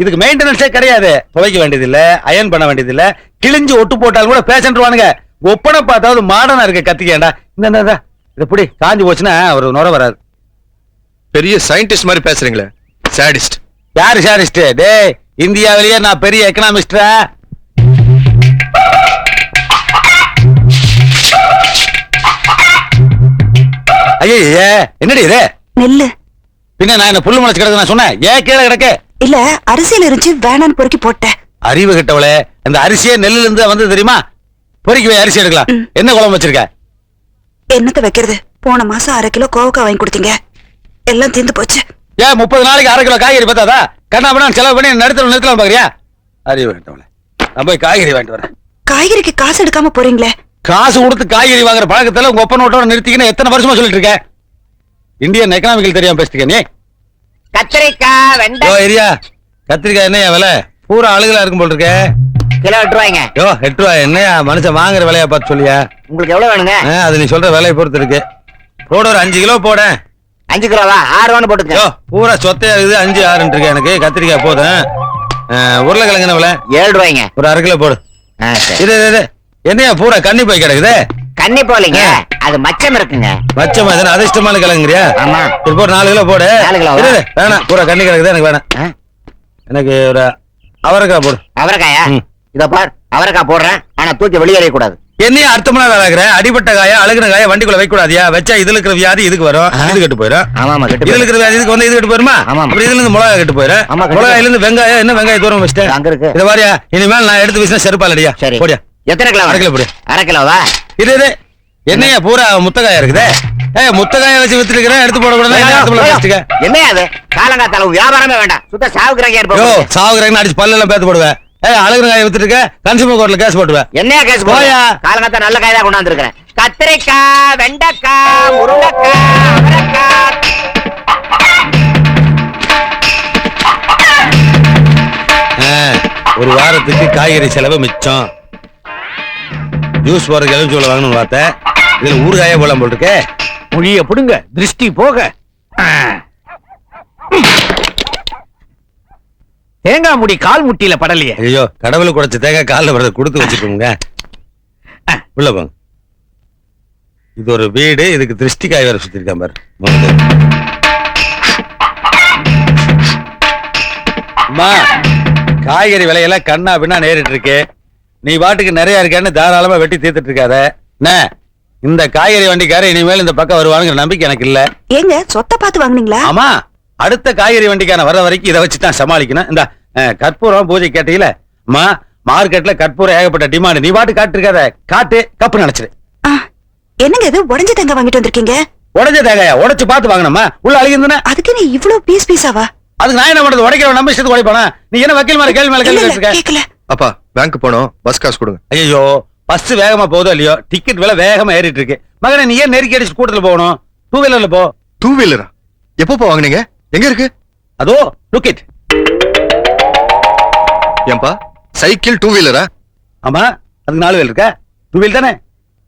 இதுக்கு மெயின்டெனன்ஸே கிடையாது. துவைக்க வேண்டியது இல்ல, அயன் பண்ண வேண்டியது இல்ல. கிழிஞ்சு ஒட்டு போட்டாலும் கூட பேசன்ட்ருவானுங்க. ஒப்பனை பார்த்தாவது மாடர்னா இருக்க கத்திக்கேண்டா. இந்த இதை புடி, காஞ்சி போச்சுன்னா ஒரு நுர வராது. பெரிய சயின்டிஸ்ட் மாதிரி பேசுறீங்களே. சாடிஸ்ட். யாரு சாடிஸ்ட்? டேய், இந்தியாவிலேயே நான் பெரிய எக்கனாமிஸ்டா. ஐயே, என்னடி இது? நெல்லு. பின்ன நான் என்ன புல்லு முளைச்சு கிடக்கு நான் சொன்னேன்? ஏன் கீழே கிடக்கு? இல்ல, அரிசியில இருந்துச்சு, வேணான்னு பொறுக்கி போட்டேன். அறிவு கிட்டவளே, இந்த அரிசியே நெல்லுல இருந்து வந்து தெரியுமா? பொறுக்கி போய் அரிசி எடுக்கலாம். என்ன குழம்பு வச்சிருக்க? என்னத்தை வைக்கிறது? போன மாசம் 1/2 கிலோ கோவக்காய் வாங்கி கொடுத்தீங்க, எல்லாம் தீர்ந்து போச்சு. ஏன் 30 நாளைக்கு 1/2 கிலோ காய்கறி பார்த்தாதா? கண்ணா பண்ணா செலவு பண்ணி நிறுத்தலாம் பாக்குறியா? அறிவு கிட்டவளே, நான் போய் காய்கறி வாங்கிட்டு வரேன். காய்கறிக்கு காசு எடுக்காம போறீங்களே. காசு கொடுத்து காய்கறி வாங்குற பழக்கத்துல உங்க ஒப்பன் ஓட்டோட நிறுத்திக்கின்னு எத்தனை வருஷமா சொல்லிட்டு இருக்க? இந்தியன் எக்கனாமிக்கல் தெரியாம பேசிக்க நீ. கத்திரிக்காய், வெண்டை. ஏரியா கத்திரிக்காய் என்ன விலை? பூரா அழுகலா இருக்கும் போல் இருக்க. கிலோ 8 ரூபாய்ங்க. யோ 8 ரூபாய் என்னையா மனுஷன் வாங்குற விலையா பார்த்து சொல்லியா? உங்களுக்கு எவ்வளவு வேணுங்க? அது நீ சொல்ற விலையை பொறுத்து இருக்கு. போட ஒரு 5 கிலோ போட. 5 கிலோவா? 6 ரூபான்னு போட்டுங்க. யோ பூரா சொத்தையா இருக்குது 5 6 இருக்கு எனக்கு. கத்திரிக்காய் போதும். உருளைக்கிழங்கு என்ன விலை? 7 ரூபாய்ங்க. ஒரு 1/2 கிலோ போடு. இது என்னையா பூரா கண்ணி போய் கிடக்குது? கன்னி போலீங்க, அது மச்சம் இருக்குங்க. மச்சமா தானே அதிர்ஷ்டமான கிழங்குறியா? ஆமா. இது போட்டு 4 கிலோ போடு. 4 கிலோ வேணாம், பூரா கண்ணி கிடக்குது எனக்கு வேணாம். எனக்கு ஒரு அவரைக்காய் போடு. அவரைக்காயா? இத பார், அவரைக்காய் போடுறேன், ஆனா தூக்கி வெளியேற கூடாது. என்னையா அர்த்தமா வேலைக்கிற? அடிபட்ட காய அழுகின காய வண்டிக்குள்ள வைக்க கூடாதியா? வச்சா இதுல இருக்கிற வியாதி இதுக்கு வரும், இது கெட்டு போயிடும். ஆமா கெட்டு. இதுல இருக்கிற வியாதி இதுக்கு வந்து இது கெட்டு போயிருமா? அப்புறம் இதுல இருந்து மிளகாய் கெட்டு போயிடும். மிளகாயில இருந்து வெங்காயம், என்ன வெங்காயம் தூரம் வச்சிட்டேன் அங்க இருக்கு. இத பாரியா, இனிமேல் நான் எடுத்து வீசினா செருப்பாலடியா. சரி போடியா. எத்தனை கிலோ? 1/2 கிலோ போடு. 1/2 கிலோவா? இது என்னையா பூரா முத்தக்காயா இருக்குதே? முத்தக்காய வச்சு வித்துருக்கிறேன், எடுத்து போட கூடாது. என்ன அது? காலங்காத்தால வியாபாரமே வேண்டாம், சுத்த சாவுக்குறாங்க இருப்போம். சாவுக்குறாங்க அடிச்சு பல்லெல்லாம் பேத்து போடுவேன். அழகு காய வித்துட்டு இருக்க, கன்சியூமர் கோர்ட்ல கேஸ் போட்டுவேன். என்ன கேஸ் போயா? காலங்காத்தா நல்ல காய் தான் கொண்டாந்து இருக்கிறேன். கத்திரிக்காய், வெண்டைக்காய், முருங்கைக்காய், அவரைக்காய். ஒரு வாரத்துக்கு காய்கறி செலவு மிச்சம். ஜூஸ் போற எலுமிச்சை வாங்கணும்னு பார்த்தேன், இதுல ஊறுகாயே போலாம் போல் இருக்கே. மொழிய புடுங்க, திருஷ்டி போக. தேங்காய் முடி கால் முட்டியில படலையே. ஐயோ, கடவுளை குடைச்ச தேங்காய் காலில் வரத கொடுத்து வச்சுக்கோங்க. உள்ள போங்க. இது ஒரு வீடு, இதுக்கு திருஷ்டி காய் வேற சுத்தி இருக்கான் பாரு. அம்மா, காய்கறி விலையெல்லாம் கண்ணா பின்னா நேரிட்டு இருக்கு. நீ பாட்டுக்கு நிறைய இருக்கேன்னு தாராளமா வெட்டி தீர்த்துட்டு இருக்காத. என்ன இந்த காய்கறி வண்டிக்கார இனிமேல் இந்த பக்கம் வருவானுங்கிற நம்பிக்கை எனக்கு இல்ல. ஏங்க சொத்தை பார்த்து வாங்குனீங்களா? ஆமா, அடுத்த காய்கறி வண்டிக்கான வர்ற வரைக்கும் இதை வச்சு தான் சமாளிக்கணும். இந்த கற்பூரம் பூஜை கேட்டீங்களா? அம்மா, மார்க்கெட்ல கற்பூரம் ஏகப்பட்ட டிமாண்ட். நீ பாட்டு காட்டு இருக்காத, காட்டு கப்பு நினைச்சிரு. என்னங்க இது உடைஞ்ச தேங்காய் வாங்கிட்டு வந்திருக்கீங்க? உடைஞ்ச தேங்காயா? உடைச்சு பார்த்து வாங்கணுமா? உள்ள அழுகிருந்தா அதுக்கு நீ இவ்வளவு பீஸ் பீஸாவா? அதுக்கு நான் என்ன பண்றது? உடைக்கிறவன் நம்ம இஷ்டத்துக்கு உடைப்பானா? நீ என்ன வக்கீல் மேல கேள்வி மேல கேள்வி கேட்கல. அப்பா பேங்க் போனோம், பஸ் காசு கொடுங்க. ஐயோ, பஸ் வேகமா போதோ இல்லையோ, டிக்கெட் விலை வேகமா ஏறிட்டு இருக்கு. மகனே, நீ ஏன் நெருக்கி அடிச்சு கூட்டத்துல போகணும்? 2 வீலர்ல போ. 2 வீலரா? எப்போ வாங்குனீங்க? எங்க இருக்கு? அதோ லுக் இட். ஏன்பா சைக்கிள் 2 வீலரா? ஆமா, அதுக்கு 4 வீலர் இருக்கா? 2 வீல் தானே.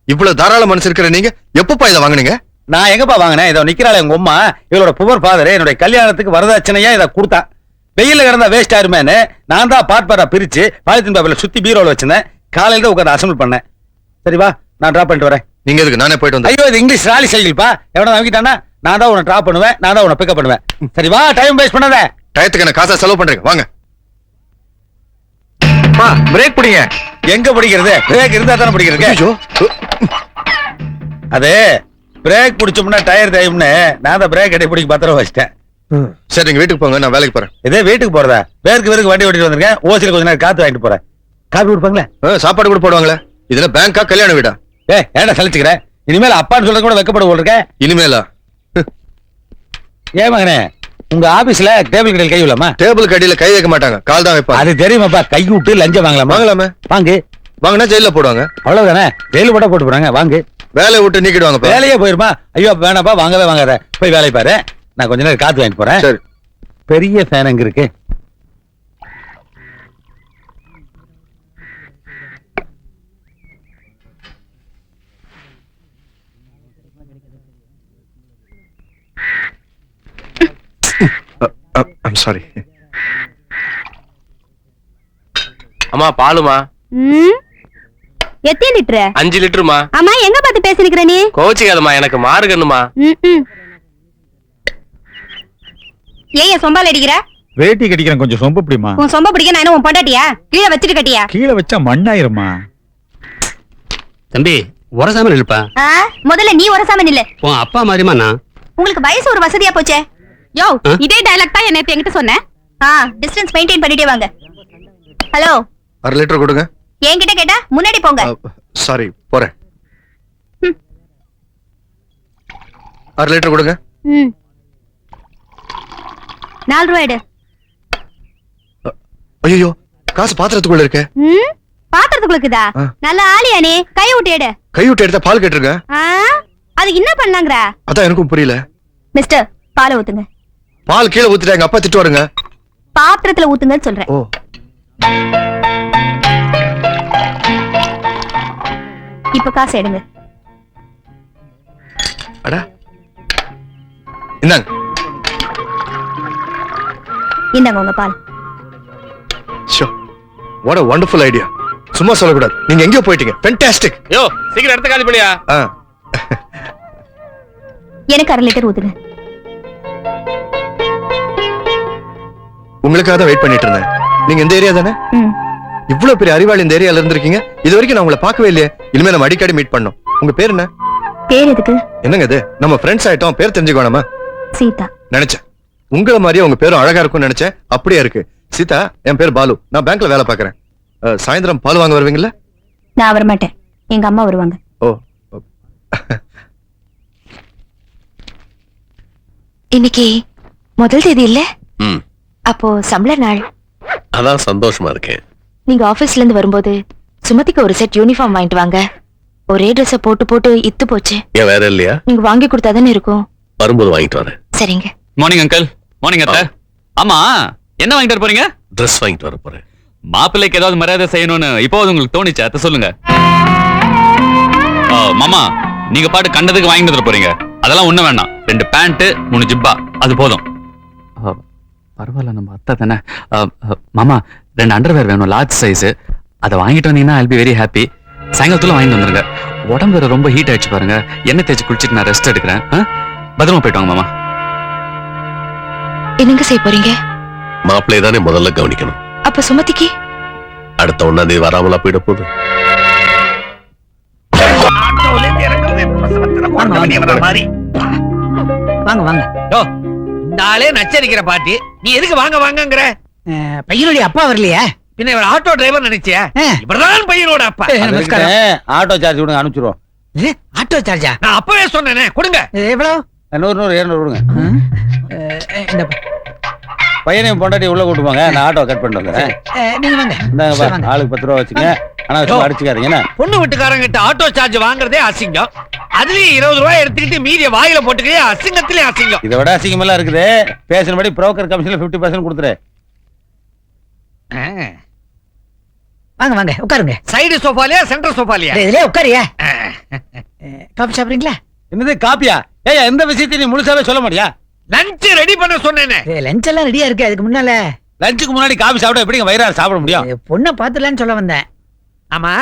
இவ்வளவு தாராள மனசு இருக்கிற நீங்க எப்பப்பா இதை வாங்குனீங்க? நான் எங்கப்பா வாங்கினேன்? இதோ நிக்கிறாள் எங்க அம்மா, இவளோட புவர் ஃபாதர் என்னுடைய கல்யாணத்துக்கு வரதட்சணையா இதை கொடுத்தான். வெயில கிடந்தா வேஸ்ட் ஆயிருமேன்னு நான் தான் பாட்பாரா பிரிச்சு பாலித்தீன் பேப்பர்ல சுத்தி பீரோல வச்சிருந்தேன். காலையில தான் உட்காந்து அசம்பிள் பண்ணேன். சரிவா, நான் டிராப் பண்ணிட்டு வரேன். நீங்க எதுக்கு? நானே போயிட்டு வந்தேன். ஐயோ, இது இங்கிலீஷ் ராலி சைக்கிள்ப்பா. எவனா வாங்கிட்டானா நான் தான் உன்னை டிராப் பண்ணுவேன், நான் தான் உன்னை பிக்கப் பண்ணுவேன். சரிவா, டைம் வேஸ்ட் பண்ணாத. டயத்துக்கு என்ன காசா செலவு பண்றீங்க? வாங்க. பிரேக் பிடிங்க. எங்க பிடிக்கிறது? பிரேக் இருந்தா தானே பிடிக்கிறது. அது பிரேக் பிடிச்சோம்னா டயர் தேயும்னு நான் தான் பிரேக் அடி பிடிக்க பத்திரம் வச்சிட்டேன். சரி, நீங்க வீட்டுக்கு போங்க, நான் வேலைக்கு போறேன். இதே வீட்டுக்கு போறதா? பேருக்கு வண்டி ஓட்டிட்டு வந்திருக்கேன். ஓசில கொஞ்ச நேரம் காத்து வாங்கிட்டு போறேன். காப்பி கொடுப்பாங்களே? சாப்பாடு கூட போடுவாங்களே. இதுல பேங்கா கல்யாண வீடா? ஏன்டா சலிச்சுக்கிறேன்? இனிமேல் அப்பான்னு சொல்ல கூட வெக்கப்பட போல் இருக்க. இனிமேலா? ஏன் மகனே, உங்க ஆபீஸ்ல டேபிள் கடையில் கை விடலாமா? டேபிள் கடியில கை வைக்க மாட்டாங்க, கால் தான் வைப்பாங்க. அது தெரியுமாப்பா. கை விட்டு லஞ்சம் வாங்கலாமா? வாங்கலாமே. வாங்கு. வாங்கினா ஜெயில போடுவாங்க. அவ்வளவுதானே, ஜெயில போட்டா போட்டு போறாங்க. வாங்கு. வேலையை விட்டு நீக்கிடுவாங்க. வேலையே போயிருமா? ஐயோ வேணாப்பா, வாங்கவே வாங்காத. போய் வேலையை பாரு, நான் கொஞ்ச நேரம் காத்து வாங்கிட்டு போறேன். சரி. பெரிய ஃபேன் அங்க இருக்கு. I'm sorry. அம்மா பாலுமா? எத்தனை லிட்டர்? 5 லிட்டருமா. அம்மா, எங்க பார்த்து பேசிருக்கிற நீ? கோச்சிக்காதம்மா, எனக்கு மாறுகண்ணுமா. ஏன் சொம்பால அடிக்கிற? வேட்டி கட்டிக்கிறேன், கொஞ்சம் சொம்ப பிடிமா. உன் சொம்ப பிடிக்க நான் என்ன உன் பொண்டாட்டியா? கீழே வச்சிட்டு கட்டியா? கீழே வச்சா மண்ணாயிருமா. தம்பி உரசாம நில்லுப்பா. முதல்ல நீ உரசாம நில்லு. உன் அப்பா மாதிரிமா நான். உங்களுக்கு வயசு ஒரு வசதியா போச்சே. யோ, இதே டயலாக் தான் நேத்து என்கிட்ட சொன்னேன். டிஸ்டன்ஸ் மெயின்டைன் பண்ணிட்டே வாங்க. ஹலோ, 1/2 லிட்டர் கொடுங்க. என்கிட்ட கேட்டா முன்னாடி போங்க. சாரி, போறேன். 1/2 லிட்டர் கொடுங்க. 4 ரூபாய் எடு. ஐயோ, காசு பாத்திரத்துக்குள்ள இருக்கு. பாத்திரத்துக்குள்ளக்குதா? நல்ல ஆளியா நீ? கை விட்டு எடு. கை விட்டு எடுத்தா பால் கேட்டிருக்க. அதுக்கு என்ன பண்ணாங்கற? அதான் எனக்கும் புரியல. மிஸ்டர், பால் ஊத்துங்க. பால் கீழே ஊத்திட்டாங்க, அப்பா திட்டுவாருங்க. பாத்திரத்துல ஊத்துங்கன்னு சொல்றேன். ஓ. இப்ப காசு எடுங்க. அடா இந்தாங்க. இந்தாங்க உங்க பால். So what a wonderful idea. சும்மா சொல்லக்கூடாது. நீங்க எங்கேயோ போயிட்டீங்க. ஃபேண்டாஸ்டிக். யோ சீக்கிரம் எடுத்து காலி பண்ணியா. எனக்கு 1/2 லிட்டர் ஊத்துங்க. உங்களுக்காக தான் வெயிட் பண்ணிட்டு இருந்தேன். நீங்க இந்த ஏரியா தானே? இவ்வளவு பெரிய அறிவாளி இந்த ஏரியால இருந்திருக்கீங்க. இது வரைக்கும் நான் உங்களை பார்க்கவே இல்லையே. இனிமே நம்ம அடிக்கடி மீட் பண்ணோம். உங்க பேர் என்ன? பேர் எதுக்கு? என்னங்க இது? நம்ம ஃப்ரெண்ட்ஸ் ஆயிட்டோம். பேர் தெரிஞ்சுக்கணுமா? சீதா. நினைச்சேன் உங்கள மாதிரியே உங்க பேரும் அழகா இருக்கும்னு நினைச்சேன். அப்படியே இருக்கு. சீதா, என் பேர் பாலு. நான் பேங்க்ல வேலை பார்க்கறேன். சாயந்தரம் பால் வாங்க வருவீங்களா? நான் வர மாட்டேன். எங்க அம்மா வருவாங்க. ஓ. இன்னைக்கு முதல் தேதி இல்ல? அப்போ சம்பள நாள். அதான் சந்தோஷமா இருக்கேன். நீங்க ஆபீஸ்ல இருந்து வரும்போது சுமதிக்கு ஒரு செட் யூனிஃபார்ம் வாங்கிட்டு வாங்க. ஒரே ட்ரெஸ் போட்டு போட்டு இத்து போச்சு. ஏன் வேற இல்லையா? நீங்க வாங்கி கொடுத்தாதானே இருக்கும். வரும்போது வாங்கிட்டு வரேன். சரிங்க. Morning uncle. மார்னிங் அத்தை. ஆமா என்ன வாங்கிட்டு வர போறீங்க? ட்ரெஸ் வாங்கிட்டு வர போறேன். மாப்பிள்ளைக்கு ஏதாவது மரியாதை செய்யணும்னு இப்போ உங்களுக்கு தோணிச்சா? அத்தை சொல்லுங்க. மாமா நீங்க பாட்டு கண்டதுக்கு வாங்கிட்டு வர போறீங்க. அதெல்லாம் ஒண்ணு வேண்டாம். 2 பேண்ட் 3 ஜிப்பா அது போதும். பரவாயில்ல நம்ம அத்தை தானே. மாமா 2 அண்டர்வேர் வேணும் லார்ஜ் சைஸ். அதை வாங்கிட்டு வந்தீங்கன்னா ஐல் பி வெரி ஹாப்பி. சாயங்காலத்துல வாங்கிட்டு வந்துருங்க. உடம்பு வேற ரொம்ப ஹீட் ஆயிடுச்சு பாருங்க. எண்ணெய் தேய்ச்சி குளிச்சுட்டு நான் ரெஸ்ட் எடுக்கிறேன். பத்திரமா போயிட்டு வாங்க மாமா. என்னங்க செய்ய போறீங்க? மாப்பிள்ளையை தானே முதல்ல கவனிக்கணும். அப்ப சுமதிக்கு அடுத்த 1ஆம் தேதி வராமலா போயிட போகுது. வாங்க வாங்க. இந்த ஆளே நச்சரிக்கிற பாட்டி. நீ எதுக்கு வாங்க வாங்கங்கற? பையனுடைய அப்பா வரலையா? பின்ன இவர் ஆட்டோ டிரைவர் நினைச்சியா? இவர்தான் பையனோட அப்பா. நமஸ்காரம். ஆட்டோ சார்ஜ் கொடுங்க, அனுப்பிச்சிருவோம். ஆட்டோ சார்ஜா? நான் அப்பவே சொன்னேனே, கொடுங்க. எவ்வளவு? 100 200 கொடுங்க. இந்த பையனையும் பொண்டாட்டி உள்ள கூட்டு போங்க. நான் ஆட்டோ கட் பண்ணிட்டு வந்துறேன். நீங்க வாங்க. இந்தாங்க ஆளுக்கு 10 ரூபா வச்சுங்க. ஆனா அடிச்சுக்காதீங்க. என்ன பொண்ணு வீட்டுக்காரங்கிட்ட ஆட்டோ சார்ஜ் வாங்குறதே அசிங்கம். அதுலயும் 20 ரூபாய் எடுத்துக்கிட்டு மீதிய வாயில போட்டுக்கே அசிங்கத்திலே அசிங்கம். இதை விட அசிங்கம் எல்லாம் இருக்குது. பேசினபடி புரோக்கர் கமிஷன்ல 50% கொடுத்துரு. வாங்க வாங்க உட்காருங்க. சைடு சோஃபாலியா சென்டர் சோஃபாலியா? இதுலயே உட்காரியா. காபி சாப்பிடுறீங்களா? என்னது காப்பியா? ஏய் எந்த விஷயத்தையும் நீ முழுசாவே சொல்ல மாட்டியா? லஞ்ச் ரெடி பண்ண சொன்னேனே. லஞ்ச் எல்லாம் ரெடியா இருக்கு. அதுக்கு முன்னால லஞ்சுக்கு முன்னாடி காபி சாப்பிட எப்படிங்க வயிறார சாப்பிட முடியும்? பொண்ணை பாத்துலான்னு சொல்ல வந்தேன். ஆமா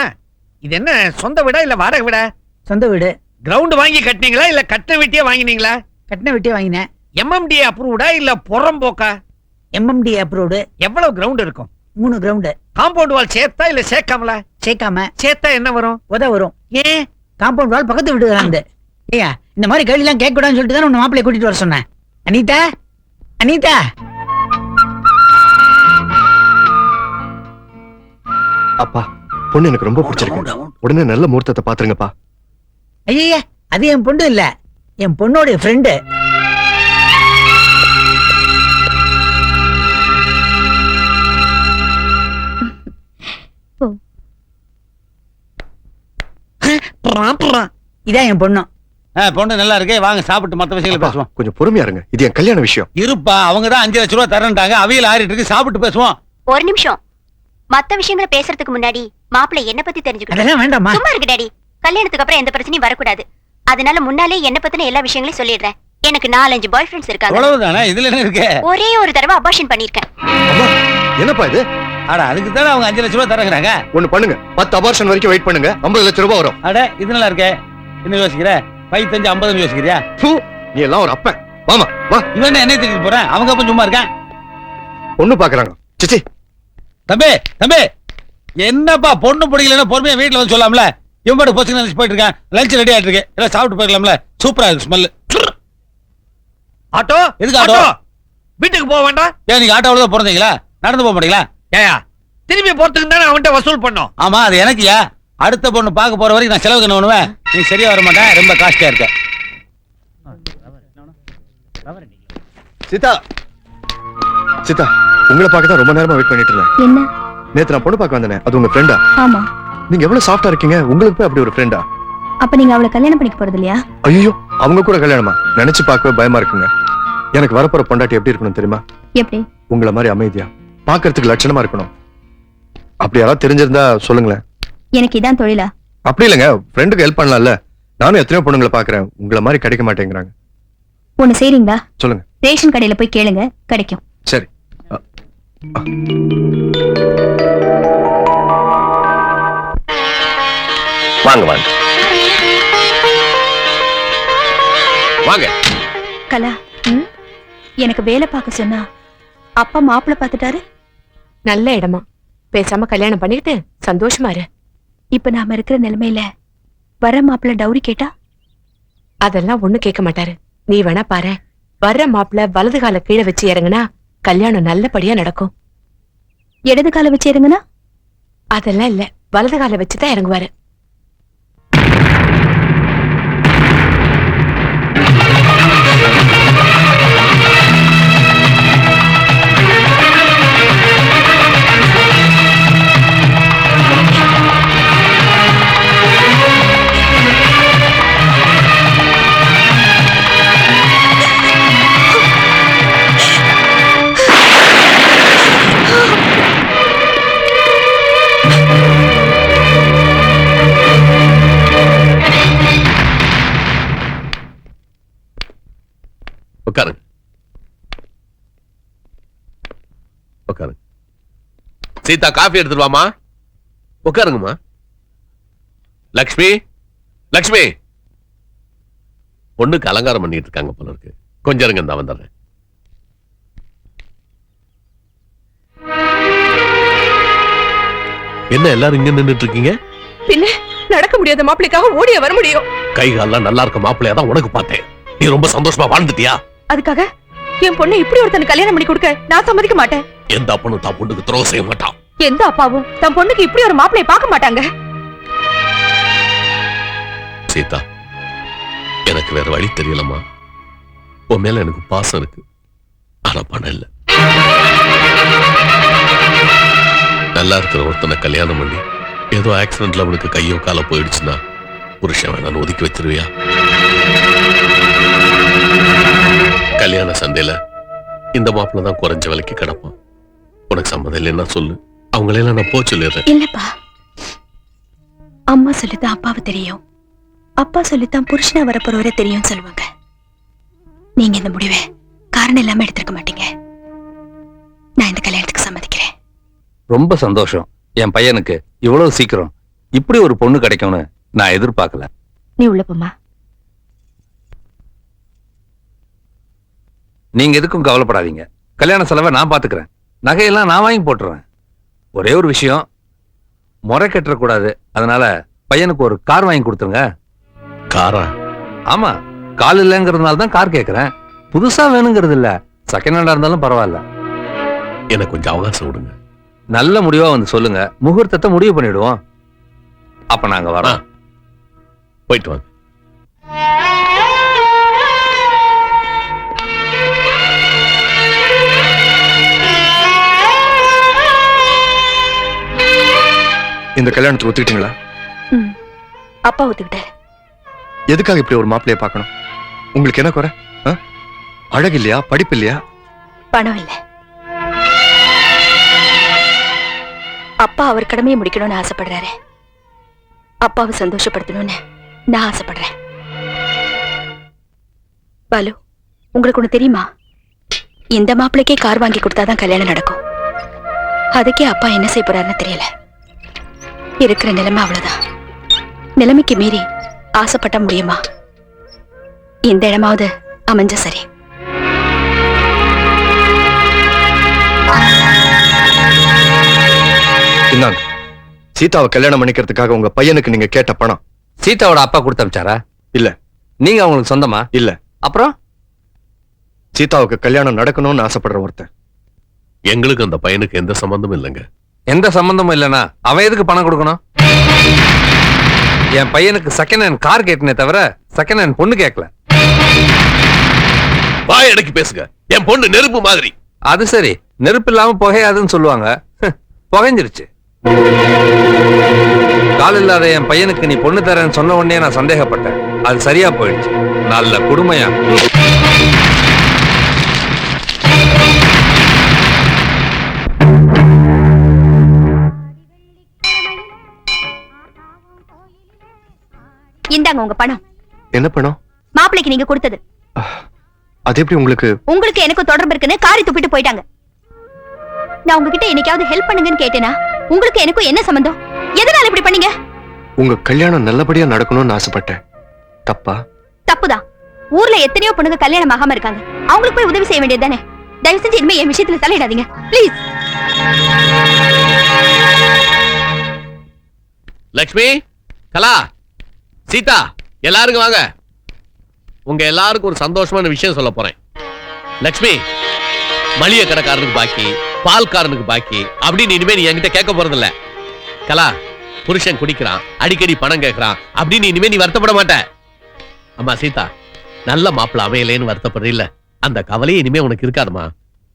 இது என்ன சொந்த வீடா இல்ல வாடகை வீடா? சொந்த வீடு. கிரவுண்ட் வாங்கி கட்டினீங்களா இல்ல கட்டின வீட்டையே வாங்கினீங்களா? கட்டின வீட்டையே வாங்கினேன். எம்எம்டி அப்ரூவ்டா இல்ல புறம்போக்கா? MMD approved. எவ்வளவு கிரவுண்ட் இருக்கும்? 3 கிரவுண்ட். காம்பவுண்ட் வால் சேர்த்தா இல்ல சேர்க்காமலா? சேர்க்காம. சேர்த்தா என்ன வரும்? உத வரும். ஏன்? காம்பவுண்ட் வால் பக்கத்து வீட்டுக்கு. ஏயா இந்த மாதிரி கேள்வி எல்லாம் கேட்க கூடாதுன்னு சொல்லிட்டு தான் உன்னை மாப்பிள்ளை கூட்டிட்டு வர சொன்னேன். அனிதா அனிதா. அப்பா பொண்ணு எனக்கு ரொம்ப பிடிச்சிருக்கு. உடனே நல்ல முகூர்த்தத்தை பாத்துருங்கப்பா. ஐயா அது என் பொண்ணு இல்ல, என் பொண்ணோட ஃப்ரெண்டு. இதான் என் பொண்ணு. பொண்ணு நல்லா இருக்கே. வாங்க சாப்பிட்டு மத்த விஷயங்களை பேசுவோம். கொஞ்சம் பொறுமையா இருங்க. இது என் கல்யாண விஷயம். இருப்பா அவங்க தான் 5 லட்சம் ரூபாய் தரேன்ட்டாங்க. அவியல் ஆறிட்டு இருக்கு. சாப்பிட்டு பேசுவோம். ஒரு நிமிஷம். மத்த விஷயங்களை பேசுறதுக்கு முன்னாடி மாப்பிள்ளை என்ன பத்தி தெரிஞ்சுக்கணும். அதெல்லாம் வேண்டாமா? சும்மா இருக்கு டாடி. கல்யாணத்துக்கு அப்புறம் எந்த பிரச்சனையும் வரக்கூடாது. அதனால முன்னாலே என்ன பத்தின எல்லா விஷயங்களையும் சொல்லிடுறேன். எனக்கு 4-5 பாய் ஃப்ரெண்ட்ஸ் இருக்காங்க. அவ்வளவுதானே? இதுல என்ன இருக்கு? ஒரே ஒரு தடவை அபார்ஷன் பண்ணிருக்கேன். என்னப்பா இது? அட அதுக்கு தானே அவங்க 5 லட்சம் ரூபாய் தரங்கறாங்க. ஒண்ணு பண்ணுங்க. 10 அபார்ஷன் வரைக்கும் வெயிட் பண்ணுங்க. 50 லட்சம் ரூபாய் வரும். அட இது நல்லா இருக்கே. என்ன யோசிக்கிற? 5 5 50 யோசிக்கிறியா? நீ எல்லாம் ஒரு அப்பன். வாமா வா. இவன் என்ன திட்டிட்டு போறேன்? அவங்க அப்ப சும்மா இருக்கான். பொண்ணு பாக்குறாங்க. சிச்சி தம்பி தம்பி என்னப்பா பொண்ணு பிடிக்கலன்னா பொறுமையா வீட்டுல வந்து சொல்லாம்ல. இவன் பாட்டு போச்சு நினைச்சு போயிட்டு இருக்கான். லஞ்ச் ரெடி ஆயிட்டு இருக்கு. எல்லாம் சாப்பிட்டு போயிடலாம்ல. சூப்பரா இருக்கு ஸ்மெல். ஆட்டோ எதுக்கு ஆட்டோ? வீட்டுக்கு போக வேண்டாம்? ஏன் நீங்க ஆட்டோல தான் பிறந்தீங்களா? நடந்து போக மாட்டீங்களா? ஏயா திரும்பி போறதுக்கு தானே அவன்கிட்ட வசூல் பண்ணோம். ஆமா அது எனக்குயா. அடுத்த பொண்ணு பார்க்க போற வரைக்கும் நான் செலவுக்கு என்ன பண்ணுவேன்? நீ சரியா வர மாட்டேன். ரொம்ப காஸ்ட்லியா இருக்க. சீதா சீதா உங்களை பார்க்க தான் ரொம்ப நேரமா வெயிட் பண்ணிட்டு இருந்தேன். என்ன? நேத்து நான் பொண்ணு பார்க்க வந்தேனே, அது உங்க ஃப்ரெண்டா? ஆமா. நீங்க எவ்வளவு சாஃப்டா இருக்கீங்க. உங்களுக்கு போய் அப்படி ஒரு ஃப்ரெண்டா? அப்ப நீங்க அவளை கல்யாணம் பண்ணிக்க போறது இல்லையா? ஐயோ அவங்க கூட கல்யாணமா? நினைச்சு பார்க்கவே பயமா இருக்குங்க. எனக்கு வரப்போற பொண்டாட்டி எப்படி இருக்கணும் தெரியுமா? எப்படி? உங்களை மாதிரி அமைதியா, பார்க்கிறதுக்கு லட்சணமா இருக்கணும். அப்படி யாராவது தெரிஞ்சிருந்தா சொல்லுங்களேன். எனக்கு இதான் தொழிலா? அப்படி இல்லைங்க, ஃப்ரெண்டுக்கு ஹெல்ப் பண்ணலாம்ல. நானும் எத்தனையோ பொண்ணுங்களை பாக்குறேன், உங்களை மாதிரி கிடைக்க மாட்டேங்கிறாங்க. ஒண்ணு செய்றீங்களா? சொல்லுங்க. ரேஷன் கடையில போய் கேளுங்க, கிடைக்கும். சரி. வாங்க வாங்க வாங்க. கலா, எனக்கு வேலை பார்க்க சொன்னா அப்பா மாப்பிள்ள பாத்துட்டாரு. நல்ல இடமா, பேசாம கல்யாணம் பண்ணிக்கிட்டு சந்தோஷமா இரு. இப்ப நாம இருக்கிற நிலைமையில வர மாப்பிள்ள டவுரி கேட்டா அதெல்லாம் ஒண்ணு கேட்க மாட்டாரு. நீ வேணா பாரு, வர்ற மாப்பிள்ள வலது கால கீழே வச்சு இறங்குனா கல்யாணம் நல்லபடியா நடக்கும். இடது கால வச்சு இறங்குனா? அதெல்லாம் இல்ல, வலது கால வச்சுதான் இறங்குவாரு. உட்காருங்க உட்காருங்க. சீதா, காஃபி எடுத்துட்டு வாமா. உட்காருங்கம்மா. லக்ஷ்மி, லக்ஷ்மி, பொண்ணுக்கு அலங்காரம் பண்ணிட்டு இருக்காங்க போல இருக்கு. கொஞ்சம் இருங்க, நான் வந்துடுறேன். என்ன எல்லாரும் இங்க நின்னுட்டு இருக்கீங்க? பின்ன நடக்க முடியாத மாப்பிளைக்காக ஓடிய வர முடியும். கை கால்லாம் நல்லா இருக்க மாப்பிள்ளையா தான் உனக்கு பார்த்தேன். நீ ரொம்ப சந்தோஷமா வாழ்ந்துட்டியா? அதுக்காக என் பொண்ணு இப்படி ஒருத்தனுக்கு கல்யாணம் பண்ணி கொடுக்க நான் சம்மதிக்க மாட்டேன். எந்த அப்பனும் தான் பொண்ணுக்கு துரோகம் செய்ய மாட்டான். எந்த அப்பாவும் தன் பொண்ணுக்கு இப்படி ஒரு மாப்பிளைய பார்க்க மாட்டாங்க. சீதா, எனக்கு வேற வழி தெரியலம்மா. உன் மேல எனக்கு பாசம் இருக்கு, ஆனா பணம் இல்ல. நல்லா இருக்கிற ஒருத்தனை கல்யாணம் பண்ணி ஏதோ ஆக்சிடென்ட்ல அவனுக்கு கையோ கால போயிடுச்சுன்னா புருஷன் வேணான்னு ஒதுக்கி வச்சிருவியா? கல்யாண சந்தையில இந்த மாப்பிள்ள தான் குறைஞ்ச விலைக்கு கிடப்பான். உனக்கு சம்மதம் இல்லைன்னா சொல்லு, அவங்களெல்லாம் நான் சொல்லிடுறேன். இல்லப்பா, அம்மா சொல்லித்தான் அப்பாவை தெரியும், அப்பா சொல்லித்தான் புருஷனா வரப்போறவரை தெரியும் சொல்லுவாங்க. நீங்க இந்த முடிவை காரணம் இல்லாம எடுத்திருக்க மாட்டீங்க. நான் இந்த கல்யாணத்துக்கு சம்மதிக்கிறேன். ரொம்ப சந்தோஷம். என் பையனுக்கு இவ்வளவு சீக்கிரம் இப்படி ஒரு பொண்ணு கிடைக்கும்னு நான் எதிர்பார்க்கல. நீ உள்ள போமா. நீங்க எதுக்கும் கவலைப்படாதீங்க. கல்யாண செலவை நான் பாத்துக்கிறேன். நகையெல்லாம் நான் வாங்கி போட்டுறேன். ஒரே ஒரு விஷயம், முறை கட்டக்கூடாது. அதனால பையனுக்கு ஒரு கார் வாங்கி கொடுத்துருங்க. காரா? ஆமா, கால் இல்லைங்கிறதுனால தான் கார் கேட்கறேன். புதுசா வேணுங்கிறது இல்ல, செகண்ட் ஹேண்டா இருந்தாலும் பரவாயில்ல. எனக்கு கொஞ்சம் அவகாசம் விடுங்க. நல்ல முடிவா வந்து சொல்லுங்க, முகூர்த்தத்தை முடிவு பண்ணிடுவோம். அப்ப நாங்க வரோம். போயிட்டு வாங்க. இந்த கல்யாணத்துக்கு ஒத்துக்கிட்டீங்களா? அப்பா ஒத்துக்கிட்டாரு. எதுக்காக இப்படி ஒரு மாப்பிள்ளைய பார்க்கணும்? உங்களுக்கு என்ன குறை? அழகு இல்லையா, படிப்பு இல்லையா? பணம் இல்ல. அப்பா அவர் கடமையை முடிக்கணும்னு ஆசைப்படுறாரு. அப்பாவை சந்தோஷப்படுத்தணும்னு நான் ஆசைப்படுறேன். பாலு, உங்களுக்கு ஒண்ணு தெரியுமா? இந்த மாப்பிள்ளைக்கே கார் வாங்கி கொடுத்தாதான் கல்யாணம் நடக்கும். அதுக்கே அப்பா என்ன செய்ய போறாருன்னு தெரியல. இருக்கிற நிலைமை அவ்வளவுதான். நிலைமைக்கு மீறி ஆசைப்பட்ட முடியுமா? இந்த இடமாவது அமைஞ்ச சரி. இந்தாங்க, சீதாவை கல்யாணம் பண்ணிக்கிறதுக்காக உங்க பையனுக்கு நீங்க கேட்ட பணம். சீதாவோட அப்பா கொடுத்து அனுப்பிச்சாரா? இல்ல. நீங்க அவங்களுக்கு சொந்தமா? இல்ல. அப்புறம் சீதாவுக்கு கல்யாணம் நடக்கணும்னு ஆசைப்படுற ஒருத்தன். எங்களுக்கு அந்த பையனுக்கு எந்த சம்பந்தமும் இல்லைங்க. எந்த சம்பந்தமும் இல்லைன்னா அவன் எதுக்கு பணம் கொடுக்கணும்? என் பையனுக்கு செகண்ட் ஹேண்ட் கார் கேட்டனே தவிர செகண்ட் ஹேண்ட் பொண்ணு கேட்கல. வாய் அடக்கி பேசுங்க. என் பொண்ணு நெருப்பு மாதிரி. அது சரி, நெருப்பு இல்லாம புகையாதுன்னு சொல்லுவாங்க. புகைஞ்சிருச்சு. கால் இல்லாத என் பையனுக்கு நீ பொண்ணு தரேன்னு சொன்ன உடனே நான் சந்தேகப்பட்டேன். அது சரியா போயிடுச்சு. நல்ல குடுமையா. இந்தாங்க உங்க பணம். என்ன பணம்? மாப்பிளைக்கு நீங்க கொடுத்தது. அது எப்படி உங்களுக்கு? உங்களுக்கு எனக்கு தொடர்பு இருக்குன்னு காரி துப்பிட்டு போயிட்டாங்க. நான் உங்ககிட்ட என்னைக்காவது ஹெல்ப் பண்ணுங்கன்னு கேட்டேனா? உங்களுக்கு எனக்கும் என்ன சம்பந்தம்? எதனால இப்படி பண்ணீங்க? உங்க கல்யாணம் நல்லபடியா நடக்கணும்னு ஆசைப்பட்டேன். தப்பா? தப்புதான். ஊர்ல எத்தனையோ பொண்ணுங்க கல்யாணம் ஆகாம இருக்காங்க. அவங்களுக்கு போய் உதவி செய்ய வேண்டியது தானே. தயவு செஞ்சு இனிமே என் விஷயத்துல தலையிடாதீங்க ப்ளீஸ். லக்ஷ்மி, கலா, சீதா, எல்லாருக்கும் வாங்க. உங்க எல்லாருக்கும் ஒரு சந்தோஷமான விஷயம் சொல்ல போறேன். லக்ஷ்மி, மளிகை கடைக்காரனுக்கு பாக்கி, பால்காரனுக்கு பாக்கி அப்படின்னு இனிமே நீ என்கிட்ட கேட்க போறதில்ல. கலா, புருஷன் குடிக்கிறான், அடிக்கடி பணம் கேட்கறான் அப்படின்னு இனிமே நீ வருத்தப்பட மாட்ட. அம்மா சீதா, நல்ல மாப்பிள்ள அமையலேன்னு வருத்தப்படுற இல்ல, அந்த கவலையே இனிமே உனக்கு இருக்காதுமா.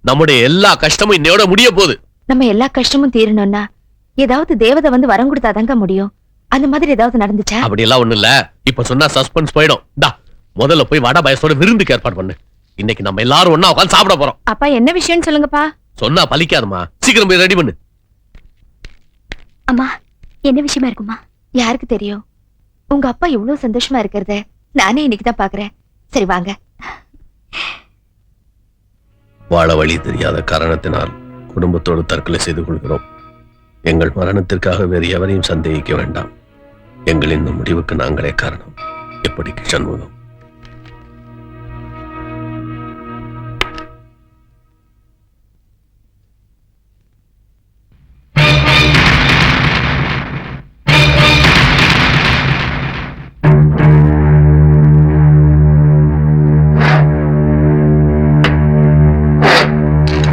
நம்முடைய எல்லா கஷ்டமும் இன்னையோட முடிய போகுது. நம்ம எல்லா கஷ்டமும் தீரணும்னா ஏதாவது தேவதை வந்து வரம் கொடுத்தாதாங்க முடியும். அந்த மாதிரி ஏதாவது நடந்துச்சா? அப்படி எல்லாம் ஒண்ணு இல்ல. இப்ப சொன்னா சஸ்பென்ஸ் போயிடும். முதல்ல போய் வடை பயசோட விருந்துக்கு ஏற்பாடு பண்ணு. இன்னைக்கு நம்ம எல்லாரும் ஒண்ணா உட்கார்ந்து சாப்பிட போறோம். அப்பா என்ன விஷயம்னு சொல்லுங்கப்பா. சொன்னா பலிக்காதுமா, சீக்கிரம் போய் ரெடி பண்ணு. அம்மா, என்ன விஷயமா இருக்குமா? யாருக்கு தெரியும்? உங்க அப்பா இவ்வளவு சந்தோஷமா இருக்கிறத நானே இன்னைக்கு தான் பாக்குறேன். சரி வாங்க. வாழ வழி தெரியாத காரணத்தினால் குடும்பத்தோடு தற்கொலை செய்து கொள்கிறோம். எங்கள் மரணத்திற்காக வேறு எவரையும் சந்தேகிக்க வேண்டாம். எங்கள் இந்த முடிவுக்கு நாங்களே காரணம். எப்படிக்கு சண்முகம்?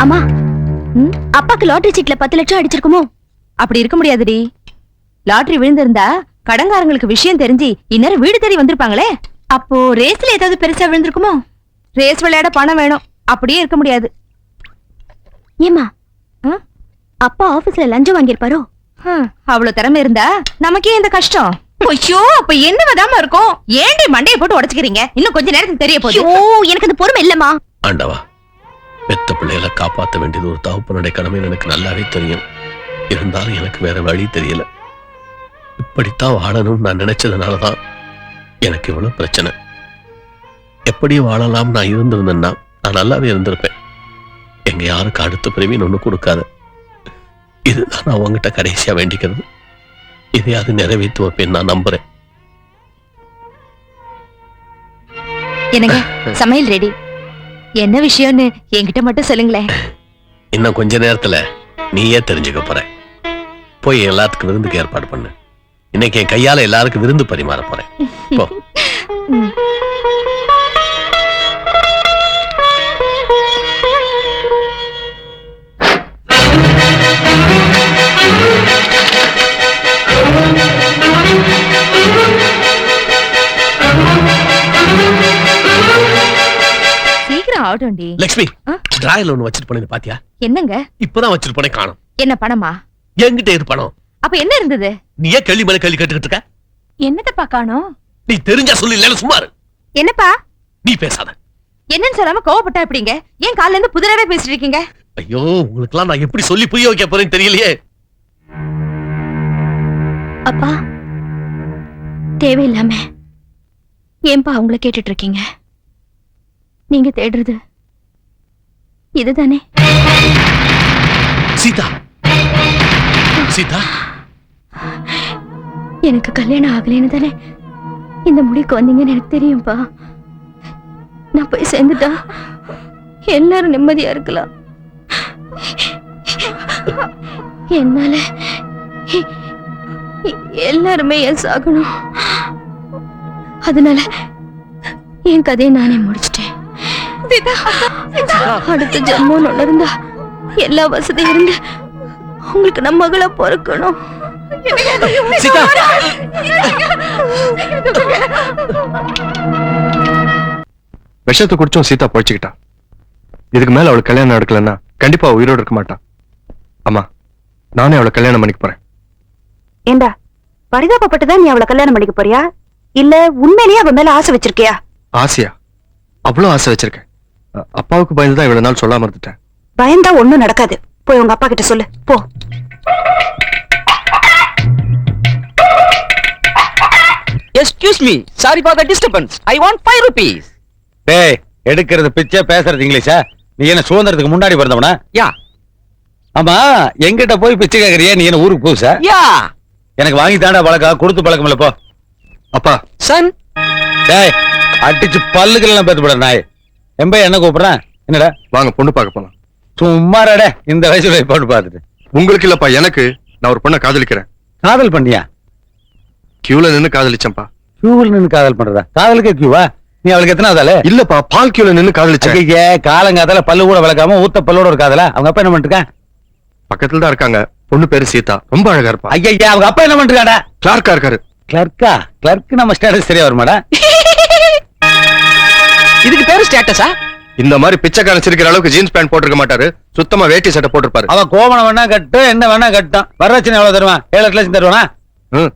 அம்மா, அப்பாக்கு லாட்டரி சீட்ல 10 லட்சம் அடிச்சிருக்குமோ? அப்படி இருக்க முடியாதுடி. லாட்டரி விழுந்திருந்தா கடன்காரங்களுக்கு விஷயம் தெரிஞ்சு இந்நேரம் வீடு தேடி வந்திருப்பாங்களே. அப்போ ரேஸ்ல ஏதாவது பெருசா விழுந்திருக்குமோ? ரேஸ் விளையாட பணம் வேணும், அப்படியே இருக்க முடியாது. ஏமா, அப்பா ஆபீஸ்ல லஞ்சம் வாங்கியிருப்பாரோ? அவ்வளவு திறமை இருந்தா நமக்கே இந்த கஷ்டம். ஐயோ, அப்ப என்ன விடாம இருக்கும்? ஏண்டி மண்டையை போட்டு உடைச்சுக்கிறீங்க? இன்னும் கொஞ்ச நேரத்துக்கு தெரிய போகுது. எனக்கு அந்த பொறுமை இல்லம்மா. ஆண்டவா, பெத்த பிள்ளைகளை காப்பாற்ற வேண்டியது ஒரு தகப்பனுடைய கடமை எனக்கு நல்லாவே தெரியும். இருந்தாலும் எனக்கு வேற வழி தெரியல. இப்படித்தான் வாழணும்னு நான் நினைச்சதுனாலதான் எனக்கு இவ்வளவு பிரச்சனை. எப்படி வாழலாம் நான் இருந்திருந்தேன்னா நான் நல்லாவே இருந்திருப்பேன். எங்க யாருக்கு அடுத்த பிறவின்னு ஒண்ணு கொடுக்காத. இதுதான் நான் உங்ககிட்ட கடைசியா வேண்டிக்கிறது. இதையாவது நிறைவேற்றி வைப்பேன் நான் நம்புறேன். என்னங்க, சமையல் ரெடி. என்ன விஷயம்னு என்கிட்ட மட்டும் சொல்லுங்களேன். இன்னும் கொஞ்ச நேரத்துல நீயே தெரிஞ்சுக்க போற. போய் எல்லாத்துக்கும் விருந்துக்கு ஏற்பாடு பண்ணு. இன்னைக்கு என் கையால எல்லாருக்கும் விருந்து பரிமாற போறேன். போ. சீக்கிரம் ஆகட்டும்டி. லட்சுமி, டிராயர்ல ஒண்ணு வச்சிட்டு போனது பாத்தியா? என்னங்க? இப்பதான் வச்சிட்டு போனேன், காணோம். என்ன பணமா? என்கிட்ட இரு பணம். அப்ப என்ன இருந்தது? நீ ஏன் கேள்வி மேல கேள்வி கேட்டுக்கிட்டு இருக்க? என்னதப்பா காணோம்? நீ தெரிஞ்சா சொல்லி இல்ல சும்மா இரு. என்னப்பா? நீ பேசாத. என்னன்னு சொல்லாம கோவப்பட்டா எப்படிங்க? ஏன் காலையில இருந்து புதிராவே பேசிட்டு இருக்கீங்க? ஐயோ, உங்களுக்கெல்லாம் நான் எப்படி சொல்லி புரிய வைக்க போறேன்னு தெரியலையே. அப்பா, தேவையில்லாம ஏன்பா அவங்கள கேட்டுட்டு இருக்கீங்க? நீங்க தேடுறது இதுதானே? சீதா, சீதா, எனக்கு கல்யாணம் ஆகலைன்னு தானே இந்த முடிவுக்கு வந்தீங்கன்னு எனக்கு தெரியும்பா. நான் போய் சேர்ந்துட்டா எல்லாரும் நிம்மதியா இருக்கலாம். என்னால எல்லாருமே ஏன் சாகணும்? அதனால என் கதையை நானே முடிச்சிட்டேன். அடுத்த ஜென்மம் ஒண்ணு இருந்தா எல்லா வசதியும் இருந்து உங்களுக்கு நம்ம மகளா பிறக்கணும். விஷத்தை குடிச்சும் சீதா பொழைச்சுக்கிட்டா. இதுக்கு மேல அவளுக்கு கல்யாணம் நடக்கலன்னா கண்டிப்பா உயிரோடு இருக்க மாட்டான். அம்மா, நானே அவளை கல்யாணம் பண்ணிக்க போறேன். ஏண்டா, பரிதாபப்பட்டுதான் நீ அவளை கல்யாணம் பண்ணிக்க போறியா? இல்ல உண்மையிலேயே அவ மேல ஆசை வச்சிருக்கியா? ஆசையா? அவ்வளவு ஆசை வச்சிருக்கேன். அப்பாவுக்கு பயந்துதான் இவ்வளவு நாள் சொல்லாம இருந்துட்டேன். பயந்தா ஒண்ணும் நடக்காது. போய் உங்க அப்பா கிட்ட சொல்லு, போ. Excuse me, sorry for the disturbance. I want 5 rupees. டேய், எடுக்கிறது பிச்சை, பேசுறது இங்கிலீஷா? நீ என்ன சுதந்திரத்துக்கு முன்னாடி பிறந்தவனா? யா. ஆமா, எங்கிட்ட போய் பிச்சை கேக்குறியா? நீ என்ன ஊருக்கு புதுசா? யா. எனக்கு வாங்கி தாண்டா பழக்கம், கொடுத்து பழக்கம் இல்ல. போ. அப்பா. சன். டேய், அடிச்சு பல்லுக்கெல்லாம் பேத்து போட நாய். எம்பை என்ன கூப்பிடுறான்? என்னடா? வாங்க பொண்ணு பார்க்க போலாம். சும்மா டே, இந்த வயசுல பொண்ணு பார்த்துட்டு. உங்களுக்கு இல்லப்பா, எனக்கு. நான் ஒரு பொண்ணை காதலிக்கிறேன். காதல் பண்ணியா? கியூல நின்னு காதலிச்சேன்ப்பா. கியூல நின்னு காதல் பண்றதா? காதலுக்கே கியூவா? நீ அவளுக்கு எத்தனை ஆதாலே? இல்லப்பா, பால் கியூல நின்னு காதலிச்சேன். ஐயே, காலங்காதால பல்லு கூட விளக்காம ஊத்த பல்லோட ஒரு காதலா? அவங்க அப்பா என்ன பண்ணிருக்கான்? பக்கத்துல தான் இருக்காங்க. பொண்ணு பேரு சீதா, ரொம்ப அழகா இருப்பா. ஐயா, அவங்க அப்பா என்ன பண்ணிருக்காடா? கிளார்க்கா இருக்காரு. கிளர்க்கா? கிளர்க்கு நம்ம ஸ்டேட்டஸ் சரியா வருமாடா? இதுக்கு பேரு ஸ்டேட்டஸா? இந்த மாதிரி பிச்சைக்காரன் சிரிக்கிற அளவுக்கு ஜீன்ஸ் பேண்ட் போட்டிருக்க மாட்டாரு. சுத்தமா வேட்டி சட்டை போட்டிருப்பாரு. அவ கோவணம் வேணா கட்டு, என்ன வேணா கட்டும். வரதட்சணை எவ்வளவு தருவான்? 7 லட்சம் தருவானா?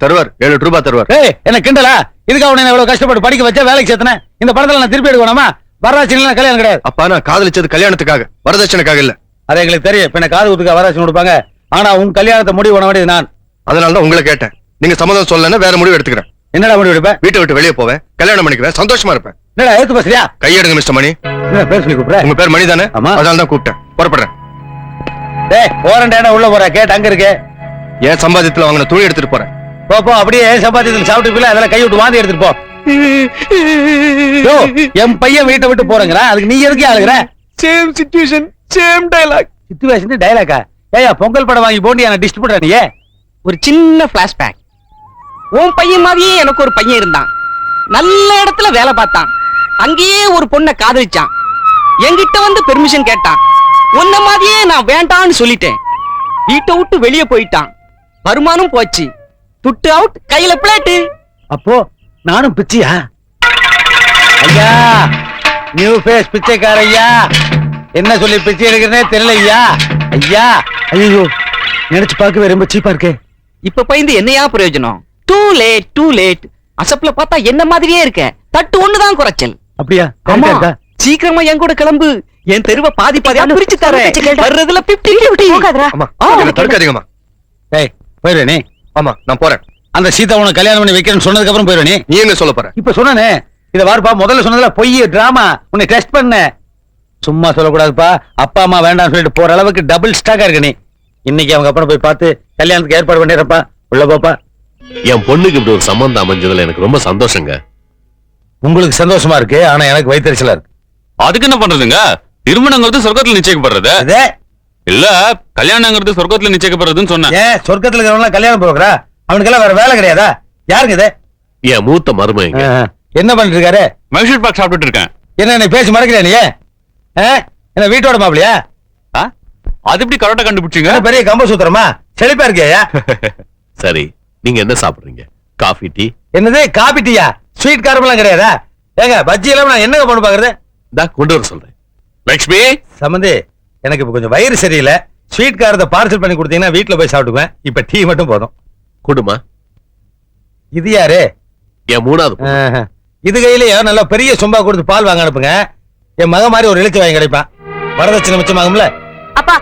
தருவார். 7 ரூபாய் தருவார். ஏய், என்ன கிண்டலா? இதுக்கு அவனை எவ்வளவு கஷ்டப்பட்டு படிக்க வச்சா, வேலைக்கு சேர்த்தன. இந்த படத்துல நான் திருப்பி எடுக்கணுமா? வரதட்சணை கல்யாணம் கிடையாது. அப்பா, நான் காதலிச்சது கல்யாணத்துக்காக, வரதட்சணைக்காக இல்ல. அது எங்களுக்கு தெரியும். இப்ப என்ன காது குத்துக்க வரதட்சணை கொடுப்பாங்க. ஆனா உன் கல்யாணத்தை முடிவு பண்ண வேண்டியது நான். அதனாலதான் உங்களை கேட்டேன். நீங்க சம்மதம் சொல்லலன்னா வேற முடிவு எடுத்துக்கிறேன். என்னடா முடிவு எடுப்பேன்? வீட்டை விட்டு வெளியே போவேன், கல்யாணம் பண்ணிக்குவேன், சந்தோஷமா இருப்பேன். என்னடா ஏத்து பேசுறியா? கையெடுங்க மிஸ்டர் மணி. என்ன பேர் சொல்லி கூப்பிடுற? உங்க பேர் மணி தானே? ஆமா. அதனால தான் கூப்பிட்டேன். புறப்படுறேன். டேய், போறேன்டா, உள்ள போற கேட் அங்க இருக்கு. ஏன் சம்பாதியத்துல வாங்கின துணி எடுத்துட்டு போறேன். போ போ, அப்படியே சம்பாதியத்துல சாப்பிட்டு போல அதெல்லாம் கை விட்டு வாந்தி எடுத்துட்டு போ. யோ, என் பையன் வீட்டை விட்டு போறேங்கற, அதுக்கு நீ எதுக்கு ஆளுங்கற? Same situation, same dialogue. Situation டயலாக்கா? ஏயா, பொங்கல் படம் வாங்கி போண்டி என்ன டிஸ்ட் பண்ற நீ? ஒரு சின்ன பிளாஷ்பேக். உன் பையன் மாதிரியே எனக்கு ஒரு பையன் இருந்தான். நல்ல இடத்துல வேலை பார்த்தான். அங்கேயே ஒரு பொண்ணை காதலிச்சான். என்கிட்ட வந்து பெர்மிஷன் கேட்டான். உன்ன மாதிரியே நான் வேண்டான்னு சொல்லிட்டேன். வீட்டை விட்டு வெளியே போயிட்டான். வருமானம் போச்சு. துட்டு அவுட், கையில பிளேட்டு. அப்போ நானும் பிச்சையா? ஐயா, நியூ ஃபேஸ் பிச்சைக்கார ஐயா. என்ன சொல்லி பிச்சை எடுக்கிறனே தெரியல ஐயா. ஐயா, ஐயோ, நினைச்சு பார்க்கவே ரொம்ப சீப்பா இருக்கு. இப்ப பயந்து என்னையா பிரயோஜனம்? Too late, too late. அசப்ல பார்த்தா என்ன மாதிரியே இருக்க. தட்டு ஒண்ணுதான் குறைச்சல். அப்படியா? ஆமா, சீக்கிரமா என் கூட கிளம்பு. என் தெருவை பாதி பாதியா பிரிச்சு தரேன். வர்றதுல 50-50. ஆமா, என்ன தடுக்காதீங்கம்மா. டேய், போயிரு நீ. ஆமா, நான் போறேன். அந்த சீதா உனக்கு கல்யாணம் பண்ணி வைக்கிறேன்னு சொன்னதுக்கு அப்புறம் போயிரு நீ. நீ எங்க சொல்ல போற? இப்ப சொன்னனே, இத வாருப்பா. முதல்ல சொன்னதுல பொய், டிராமா. உன்னை டெஸ்ட் பண்ண. சும்மா சொல்லக்கூடாதுப்பா. அப்பா அம்மா வேண்டாம்னு சொல்லிட்டு போற அளவுக்கு டபுள் ஸ்டாக்கா இருக்க நீ. இன்னைக்கு அவங்க அப்பா போய் பார்த்து கல்யாணத்துக்கு ஏற்பாடு பண்ணிடுறப்பா. உள்ள போப்பா. என் பொண்ணுக்கு இப்படி ஒரு சம்பந்தம் அமைஞ்சதுல எனக்கு ரொம்ப சந்தோஷங்க. உங்களுக்கு சந்தோஷமா இருக்கு, ஆனா எனக்கு வயிற்றுச்சலா இருக்கு. அதுக்கு என்ன பண்றதுங்க? திருமணங்கிறது சொர்க்கத்துல நிச்சயிக்கப்படுறது இல்ல, கல்யாணங்கிறது சொர்க்கத்துல நிச்சயிக்கப்படுறதுன்னு சொன்னேன். ஏன் சொர்க்கத்துல இருக்கிறவங்க கல்யாணம் போகிறா? அவனுக்கு எல்லாம் வேற வேலை கிடையாதா? யாருங்க இது? என் மூத்த மருமகங்க. என்ன பண்ணிட்டு இருக்காரு? மைசூர் பாக் சாப்பிட்டுட்டு இருக்கேன். என்ன பேசி மறக்கிறேன் நீ? என்ன வீட்டோட மாப்பிளையா? அது எப்படி கரெக்டா கண்டுபிடிச்சீங்க? பெரிய கம்ப சூத்திரமா? செழிப்பா இருக்கியா? சரி, நீங்க என்ன சாப்பிடுறீங்க? Coffee, tea? என்னது காபி டீயா? ஸ்வீட் காரமெல்லாம் கிடையாதா? ஏங்க, பஜ்ஜி எல்லாம் நான் என்னங்க பண்ணு பாக்குறது? கொண்டு வர சொல்றேன். லட்சுமி சம்பந்தி, எனக்கு இப்ப கொஞ்சம் வயிறு சரியில்லை. ஸ்வீட் காரத்தை பார்சல் பண்ணி கொடுத்தீங்கன்னா வீட்டுல போய் சாப்பிட்டுக்குவேன். இப்ப டீ மட்டும் போதும். குடுமா. இது யாரு? என் மூணாவது. இது கையிலயே நல்லா பெரிய சொம்பா கொடுத்து பால் வாங்க அனுப்புங்க. என் மக மாதிரி ஒரு இழுச்சி வாங்கி கிடைப்பான். வரதட்சணை மிச்சமாகும்ல. அப்பா,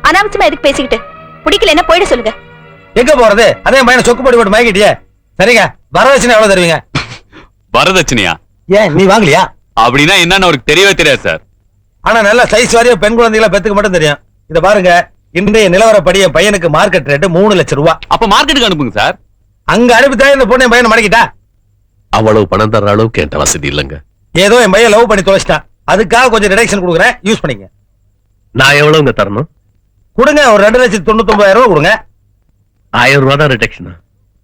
அனாவசியமா எதுக்கு பேசிக்கிட்டு? பிடிக்கல என்ன போயிட சொல்லுங்க. எங்க போறது? அதே பையனை சொக்கு போட்டு போட்டு மயக்கிட்டியே. சரிங்க, வரதட்சணை எவ்வளவு தருவீங்க? வரதட்சணையா? ஏன் நீ வாங்கலையா? அப்படின்னா என்னன்னு அவருக்கு தெரியவே தெரியாது சார். ஆனா நல்ல சைஸ் வாரியா பெண் குழந்தைகளை பெத்துக்கு மட்டும் தெரியும். இத பாருங்க, இன்றைய நிலவரப்படி என் பையனுக்கு மார்க்கெட் ரேட் 3 லட்சம் ரூபாய். அப்ப மார்க்கெட்டுக்கு அனுப்புங்க சார். அங்க அனுப்பித்தான் இந்த பொண்ணு என் பையனை மடக்கிட்டா. அவ்வளவு பணம் தர்ற அளவுக்கு என்கிட்ட வசதி இல்லைங்க. ஏதோ என் பையன் லவ் பண்ணி தொலைச்சிட்டான். அதுக்காக கொஞ்சம் ரிடக்ஷன் கொடுக்குறேன், யூஸ் பண்ணிங்க. நான் எவ்வளவுங்க தரணும்? கொடுங்க, ஒரு 2,99,000 ரூபாய் கொடுங்க. 1000 ரூபாய் தான் ரிடக்ஷனா?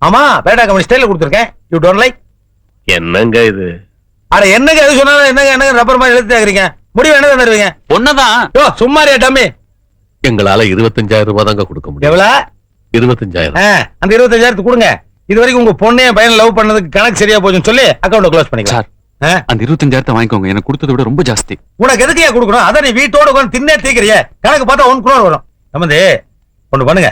ஆமா, பேட்டா கம்பெனி ஸ்டைல கொடுத்துருக்கேன். You don't like? என்னங்க இது? அட என்னங்க எது சொன்னாலும் என்னங்க ரப்பர் மாதிரி எழுத்து கேக்குறீங்க. முடிவு என்ன தருவீங்க? பொண்ணதான். யோ சும்மாரியா டம்மி. எங்களால 25,000 ரூபாய் தாங்க கொடுக்க முடியும். எவ்வளவு? 25,000. அந்த 25,000 கொடுங்க. இது வரைக்கும் உங்க பொண்ணே பையன் லவ் பண்ணதுக்கு கணக்கு சரியா போச்சுன்னு சொல்லி அக்கவுண்ட் க்ளோஸ் பண்ணிக்கலாம். அந்த 25,000 வாங்கிக்கோங்க. எனக்கு கொடுத்ததை விட ரொம்ப ஜாஸ்தி. உனக்கு எதுக்கு கொடுக்கணும்? அதான் நீ வீட்டோட உட்கார்ந்து தின்னே தீக்கிறிய. கணக்கு பார்த்தா 1 crore வரும். சம்பந்தி, ஒண்ணு பண்ணுங்க.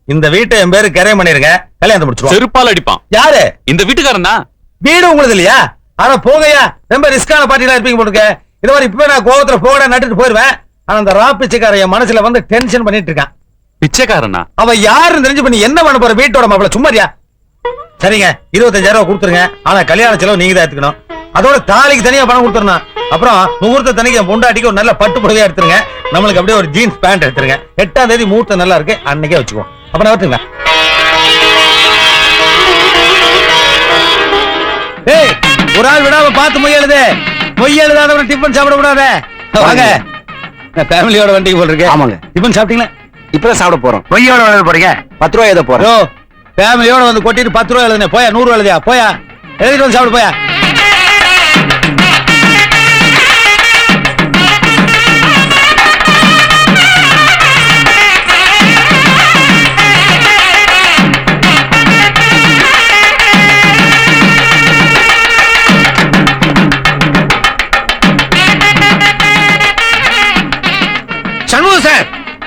இந்த வீட்டை என் பேரு கரை பண்ணிருங்க, கல்யாணம் முடிச்சிருவோம். செருப்பால் அடிப்பான். யாரு? இந்த வீட்டுக்காரன் தான். வீடு உங்களுக்கு இல்லையா? ஆனா போகையா, ரொம்ப ரிஸ்கான பார்ட்டிலாம் இருப்பீங்க போட்டுக்க. இது மாதிரி இப்ப நான் கோவத்துல போகட நட்டுட்டு போயிருவேன். ஆனா அந்த ரா பிச்சைக்கார என் மனசுல வந்து டென்ஷன் பண்ணிட்டு இருக்கான். பிச்சைக்காரனா? அவன் யாருன்னு தெரிஞ்சு பண்ணி என்ன பண்ண போற? வீட்டோட மாப்பிள சும்மாரியா? சரிங்க 25,000 ரூபாய் கொடுத்துருங்க. ஆனா கல்யாண செலவு நீங்க தான் எடுத்துக்கணும். அதோட தாலிக்கு தனியா பணம் கொடுத்துறணும். அப்புறம் முகூர்த்த தனிக்கு என் பொண்டாட்டிக்கு ஒரு நல்ல பட்டு புடவையா எடுத்துருங்க. நம்மளுக்கு அப்படியே ஒரு ஜீன்ஸ் பேண்ட் எடுத்துருங்க. 8ஆம் தேதி முகூர்த்தம் நல்லா இருக்கு, அன்னைக்கே வச்சுக்கோ. அப்புறம் வரட்டுங்களா? ஏய், ஒரு ஆள் விடாம பார்த்து மொய் எழுதாதவரை டிஃபன் சாப்பிட கூடாது. வாங்க, ஃபேமிலியோட வண்டிக்கு போல் இருக்கு. ஆமாங்க. டிஃபன் சாப்பிட்டீங்களா? இப்பதான் சாப்பிட போறோம். பொய்யோட எழுத போறீங்க? 10 ரூபாய் எழுத போறோம். ஃபேமிலியோட வந்து கொட்டிட்டு 10 ரூபாய் எழுதுனே. போயா 100 ரூபாய் எழுதியா? போயா எழுதிட்டு வந்து சாப்பிடு போயா. சண்முகம் சார்,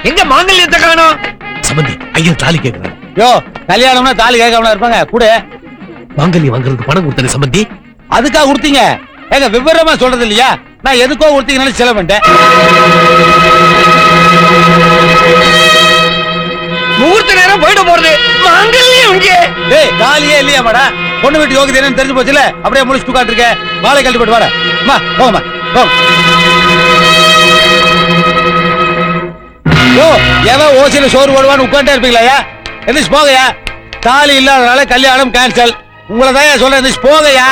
எங்க மாங்கல்யத்தை காணோம்? சம்பந்தி ஐயர் தாலி கேட்கிறாரு. யோ, கல்யாணம்னா தாலி கேட்காம இருப்பாங்க. கூட மாங்கல்யம் வாங்குறதுக்கு பணம் கொடுத்தேன் சம்பந்தி. அதுக்கா கொடுத்தீங்க? ஏங்க விவரமா சொல்றது இல்லையா? நான் எதுக்கோ கொடுத்தீங்கன்னு செலவு பண்ணிட்டேன். முகூர்த்த நேரம் போயிட போறது. மாங்கல்யம் இங்கே. டேய், தாலியே இல்லையா மாடா? பொண்ணு வீட்டு யோகிதை என்னன்னு தெரிஞ்சு போச்சுல, அப்படியே முடிச்சு உட்காந்துருக்க. மாலை கழட்டி போட்டு வாடா. அம்மா போங்கம்மா போங்க. யோ, எவன் ஓசியில சோறு போடுவான்னு உட்காந்துட்டே இருப்பீங்களா? எந்திரிச்சு போகையா. தாலி இல்லாதனால கல்யாணம் கேன்சல். உங்களை தான் சொல்றேன், எந்திரிச்சு போகையா.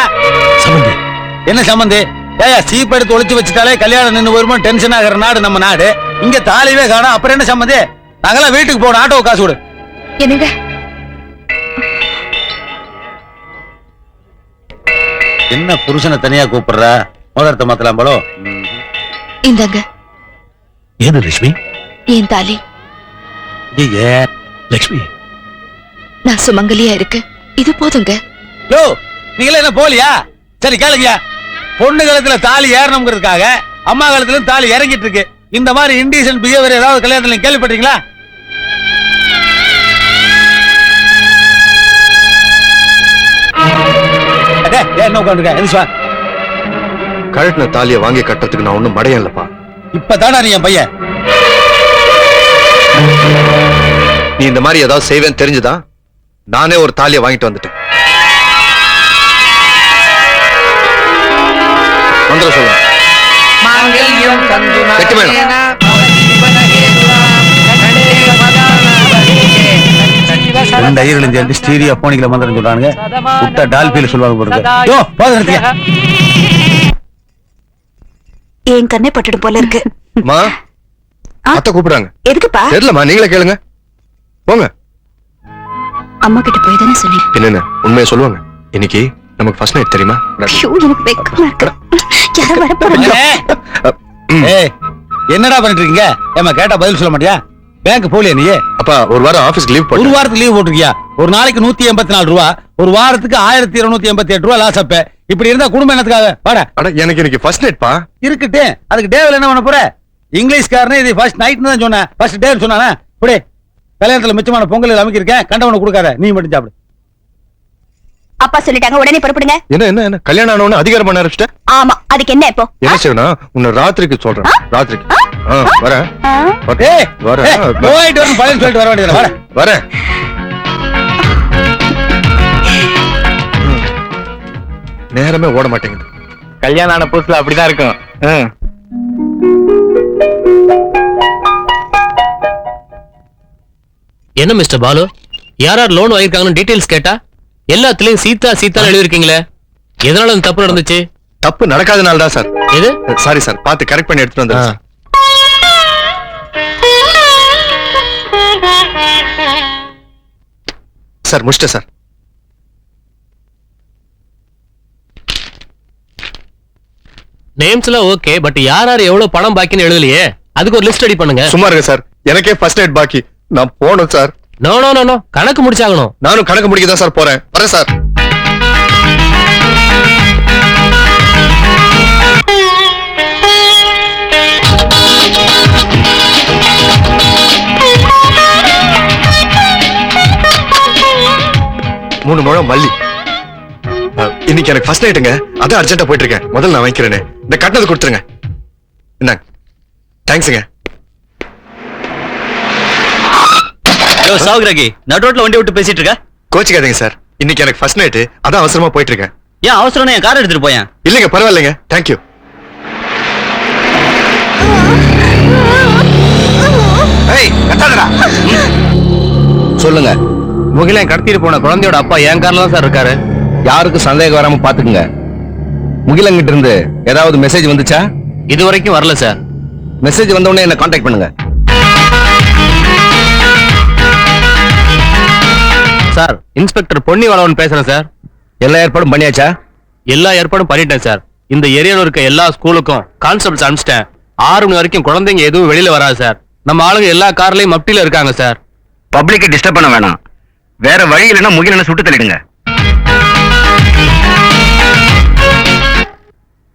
சம்பந்தி என்ன சம்பந்தி? ஏயா, சீப் எடுத்து ஒளிச்சு வச்சுட்டாலே கல்யாணம் நின்று வருமா டென்ஷன் ஆகிற நாடு நம்ம நாடு. இங்க தாலிவே காணோம், அப்புறம் என்ன சம்பந்தி? நாங்கெல்லாம் வீட்டுக்கு போகணும். ஆட்டோ காசு கொடு. என்னங்க என்ன புருஷனை தனியா கூப்பிடுற? முதலத்தை மாத்தலாம் போலோ. இந்தாங்க ஏது லட்சுமி? என் தாலி. ஐயே லட்சுமி, நான் சுமங்கலியா இருக்கு, இது போதுங்க. யோ, நீங்களே என்ன போலியா? சரி கேளுங்கயா. பொண்ணு காலத்துல தாலி ஏறணுங்கிறதுக்காக அம்மா காலத்துல தாலி இறங்கிட்டு இருக்கு. இந்த மாதிரி இன்டீசன்ட் பிஹேவியர் ஏதாவது கல்யாணத்துல நீங்க கேள்விப்பட்டீங்களா? என்ன உட்காந்துருக்க? கழட்டின தாலியை வாங்கி கட்டுறதுக்கு நான் ஒண்ணும் மடையன் இல்லப்பா. இப்பதானா நீ என் பையன்? நீ இந்த மாதிரி ஏதாவது செய்வேன்னு தெரிஞ்சுதான் நானே ஒரு தாலியை வாங்கிட்டு வந்துட்டேன். மந்திரம் சொல்லுங்க. கெட்டி மேடம். ரெண்டு ஐயர்களும் சேர்ந்து ஸ்டீரியோ போனிக்கல மந்திரம் சொல்றானுங்க. விட்டா டால்பியில சொல்லுவாங்க போறது. யோ, போதும் நிறுத்தியா. என் கண்ணே பட்டுடும் போல இருக்கு. அம்மா, அத்தை கூப்பிடுறாங்க. எதுக்குப்பா? தெரியலம்மா, நீங்களே கேளுங்க. போங்க. அம்மா கிட்ட போய் தானே சொன்னேன். என்னென்ன உண்மையை சொல்லுவாங்க. இன்னைக்கு நமக்கு ஃபர்ஸ்ட் நைட் தெரியுமா? ஐயோ, எனக்கு வெக்கமா இருக்கு. யாரோ வர போறாங்க. ஏய், என்னடா பண்ணிட்டு இருக்கீங்க? ஏமா கேட்டா பதில் சொல்ல மாட்டியா? பேங்க் போலியா நீ? அப்பா, ஒரு வாரம் ஆபீஸ்க்கு லீவ் போட்டு. ஒரு வாரத்துக்கு லீவ் போட்டிருக்கியா? ஒரு நாளைக்கு 184 ரூபா, ஒரு வாரத்துக்கு 1288 ரூபா லாஸ். அப்ப இப்படி இருந்தா குடும்பம் என்னத்துக்காக? வாடா. அட, எனக்கு இன்னைக்கு ஃபர்ஸ்ட் நைட் பா. இருக்கட்டு, அதுக்கு டேவில் என்ன பண்ண போற? இங்கிலீஷ்காரனே இது ஃபர்ஸ்ட் நைட்னு தான் சொன்னேன். ஃபர்ஸ்ட் டேன்னு சொன்னானே. புடி, கல்யாணத்துல மிச்சமான பொங்கல் அமைக்கிருக்கேன், கண்டவனை கொடுக்காத, நீ மட்டும் சாப்பிடு. அப்பா சொல்லிட்டாங்க, உடனே புறப்படுங்க. என்ன என்ன என்ன கல்யாணம் ஆனவன அதிகாரம் பண்ண ஆரம்பிச்சிட்ட? ஆமா, அதுக்கு என்ன இப்போ? என்ன செய்யணும்? உன்னை ராத்திரிக்கு சொல்றேன். ராத்திரிக்கு வரேன். ஏய், வரேன். போயிட்டு வரணும், பழைய சொல்லிட்டு வர வேண்டியது. வாடா. வரேன். நேரமே ஓட மாட்டேங்குது. கல்யாணம் ஆன புதுசுல அப்படிதான் இருக்கும். என்ன மிஸ்டர் பாலு, யார் யார் லோன் வாங்கிருக்காங்கன்னு டீடைல்ஸ் கேட்டா எல்லாத்துலயும் சீதா சீதா எழுதிருக்கீங்களே, எதனால அந்த தப்பு நடந்துச்சு? தப்பு நடக்காதனால தான் சார். எது? சாரி சார், பார்த்து கரெக்ட் பண்ணி எடுத்துட்டு வந்தேன். சார் முடிச்சிட்டேன் சார். நேம்ஸ் எல்லாம் ஓகே, பட் யார் யார் எவ்வளவு பணம் பாக்கின்னு எழுதலையே, அதுக்கு ஒரு லிஸ்ட் ரெடி பண்ணுங்க. சும்மா இருங்க சார், எனக்கே ஃபர்ஸ்ட் நைட் பாக்கி, நான் போகணும் sir. No no no no, கணக்கு முடிச்சாகணும். நானும் கணக்கு முடிக்க தான் சார் போறேன். வரேன் சார். மூணு முழம் மல்லி. இன்னைக்கு எனக்கு ஃபர்ஸ்ட் நைட்டுங்க, அதான் அர்ஜென்ட்டா போயிட்டு இருக்கேன். முதல்ல நான் வாங்கிக்கிறேனே, இந்த கட்டணத்தை கொடுத்துருங்க. என்ன? தேங்க்ஸுங்க. சாகுராகி, நடு ரோட்ல வண்டி விட்டு பேசிட்டு இருக்க? கோச்சிக்காதீங்க சார், இன்னைக்கு எனக்கு ஃபர்ஸ்ட் நைட், அதான் அவசரமா போயிட்டு இருக்கேன். ஏன் அவசரம்? என் கார் எடுத்துட்டு போயேன். இல்லைங்க, பரவாயில்லைங்க, தேங்க்யூ. சொல்லுங்க. முகிலன் கடத்திட்டு போன குழந்தையோட அப்பா என் கார்ல தான் சார் இருக்காரு. யாருக்கும் சந்தேகம் வராம பாத்துக்குங்க. முகிலங்கிட்ட இருந்து ஏதாவது மெசேஜ் வந்துச்சா? இது வரைக்கும் வரல சார். மெசேஜ் வந்த உடனே என்ன கான்டாக்ட் பண்ணுங்க. சார், இன்ஸ்பெக்டர் பொன்னிவளவன் பேசுறேன் சார். எல்லா ஏற்பாடும் பண்ணியாச்சா? எல்லா ஏற்பாடும் பண்ணிட்டேன் சார். இந்த ஏரியாவில் இருக்க எல்லா ஸ்கூலுக்கும் கான்ஸ்டபிள்ஸ் அனுப்பிச்சிட்டேன். 6 மணி வரைக்கும் குழந்தைங்க எதுவும் வெளியில வராது சார். நம்ம ஆளுங்க எல்லா கார்லயும் மப்டியில இருக்காங்க சார். பப்ளிக்கை டிஸ்டர்ப் பண்ண வேணாம். வேற வழி இல்லைன்னா முகிலனை சுட்டு தள்ளிடுங்க.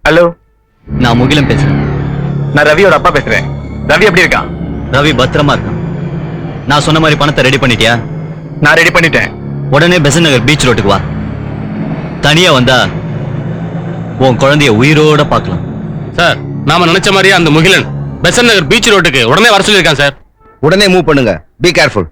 ஹலோ, நான் முகிலம் பேசுறேன். நான் ரவியோட அப்பா பேசுறேன். ரவி எப்படி இருக்கான்? ரவி பத்திரமா இருக்கான். நான் சொன்ன மாதிரி பணத்தை ரெடி பண்ணிட்டியா? நான் ரெடி பண்ணிட்டேன். உடனே பெசன்ட் நகர் பீச் ரோட்டுக்கு வா. தனியா வந்தா உன் குழந்தைய உயிரோட பார்க்கலாம். சார், நாம நினைச்ச மாதிரியே அந்த முகிலன் பெசன்ட் நகர் பீச் ரோட்டுக்கு உடனே வர சொல்லியிருக்கான் சார். உடனே மூவ் பண்ணுங்க. Be careful.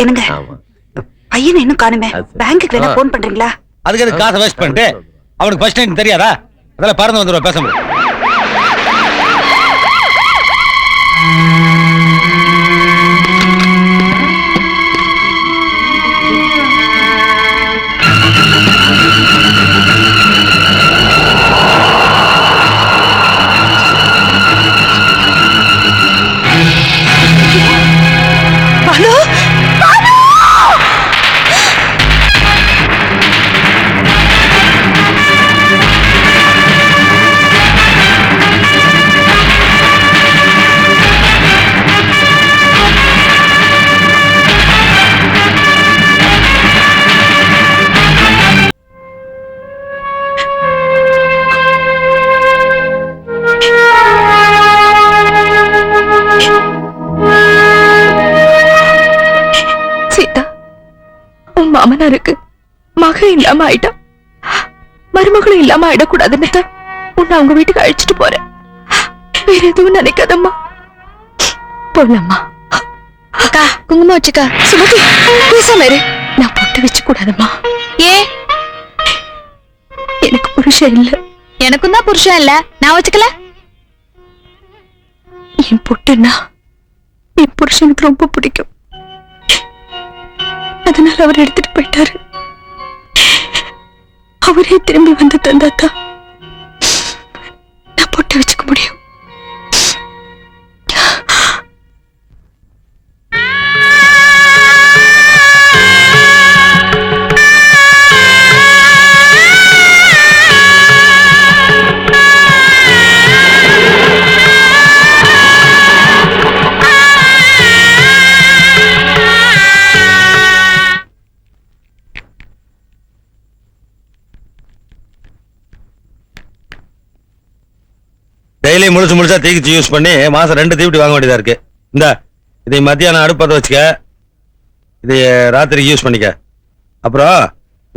என்னங்க பையன் இன்னும் காணுமே. பேங்க்குக்கு வேணா போன் பண்றீங்களா? அதுக்கு எதுக்கு காசை வேஸ்ட் பண்ணிட்டு? அவனுக்கு ஃபர்ஸ்ட் டைம் தெரியாதா? அதெல்லாம் பறந்து வந்துருவா. பேச முடியும். மாமனாருக்கு மக இல்லாம ஆயிட்டா, மருமகளும் இல்லாம ஆயிடக்கூடாதுன்னு தான் உன்னை அவங்க வீட்டுக்கு அழைச்சிட்டு போறேன். வேற எதுவும் நினைக்காதம்மா. போலாமா? அக்கா குங்குமம் வச்சுக்கா. சுமதி பேசாம இரு. நான் பொட்டு வச்சு கூடாதம்மா. ஏன்? எனக்கு புருஷன் இல்ல. எனக்கும் தான் புருஷன் இல்ல. நான் வச்சுக்கல. என் பொட்டுன்னா என் புருஷனுக்கு ரொம்ப பிடிக்கும். அதனால அவர் எடுத்துட்டு போயிட்டாரு. அவரே திரும்பி வந்து தந்தாத்தா நான் பொட்டு வச்சுக்க முடியும். டெய்லி முழுசா தீக்கிச்சு யூஸ் பண்ணி மாசம் 2 தீவட்டி வாங்க வேண்டியதா இருக்கு. இந்த இதை மத்தியானம் அடுப்பத்தை வச்சுக்க. இதை ராத்திரிக்கு யூஸ் பண்ணிக்க. அப்புறம்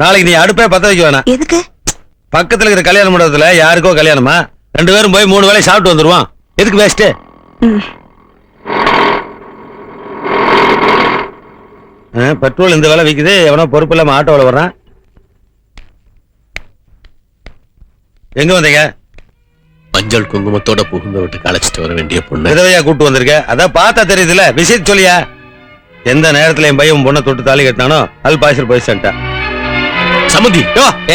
நாளைக்கு நீ அடுப்பே பத்த வைக்க வேணாம். எதுக்கு? பக்கத்துல இருக்கிற கல்யாண மண்டபத்துல யாருக்கோ கல்யாணமா, 2 பேரும் போய் 3 வேளை சாப்பிட்டு வந்துருவான். எதுக்கு வேஸ்ட்? பெட்ரோல் இந்த விலை விக்குது, எவனோ பொறுப்பு இல்லாம ஆட்டோவில் வர்றான். எங்க வந்தீங்க? மஞ்சள் குங்குமத்தோட புகுந்த வீட்டுக்கு அழைச்சிட்டு வர வேண்டிய பொண்ணு விதவையா கூட்டு வந்திருக்க. அதான் பார்த்தா தெரியுதுல, விஷயத்த சொல்லியா? எந்த நேரத்துல என் பையன் பொண்ணை தொட்டு தாலி கட்டினானோ அல் பாய்ச்சல் போய் சென்ட்டான். சம்மந்தி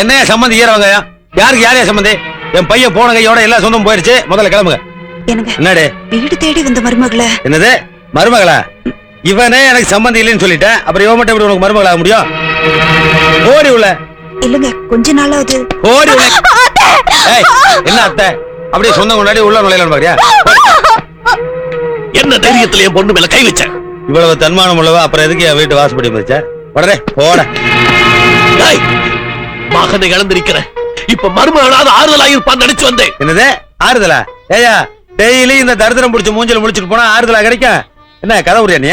என்ன சம்மந்தி ஈரவங்க? யாருக்கு யாரையா சம்மந்தி? என் பையன் போன கையோட எல்லா சொந்தம் போயிருச்சு. முதல்ல கிளம்புங்க. என்னடே வீடு தேடி வந்த மருமகள? என்னது மருமகளா? இவனே எனக்கு சம்மந்தி இல்லைன்னு சொல்லிட்டேன், அப்புறம் இவன் மட்டும் எப்படி உனக்கு மருமகள் ஆக முடியும்? ஓடி உள்ள. இல்லங்க, கொஞ்ச நாளாவது. ஓடி உள்ள. ஏய், என்ன அத்தை அப்படியே சொந்தம் கொண்டாடி உள்ள நுழையலாம் பாரியா? என்ன தைரியத்துல என் பொண்ணு மேல கை வச்ச? இவ்வளவு தன்மானம் உள்ளவா அப்புறம் எதுக்கு என் வீட்டு வாசப்படி வச்ச? உடனே போட. மகனை இழந்திருக்கிற இப்ப மருமகனாவது ஆறுதலா இருப்பான்னு நினைச்சு வந்தேன். என்னது ஆறுதலா? ஏயா டெய்லி இந்த தரித்திரம் பிடிச்ச மூஞ்சில முடிச்சிட்டு போனா ஆறுதலா கிடைக்கும்? என்ன கதை உரியா நீ?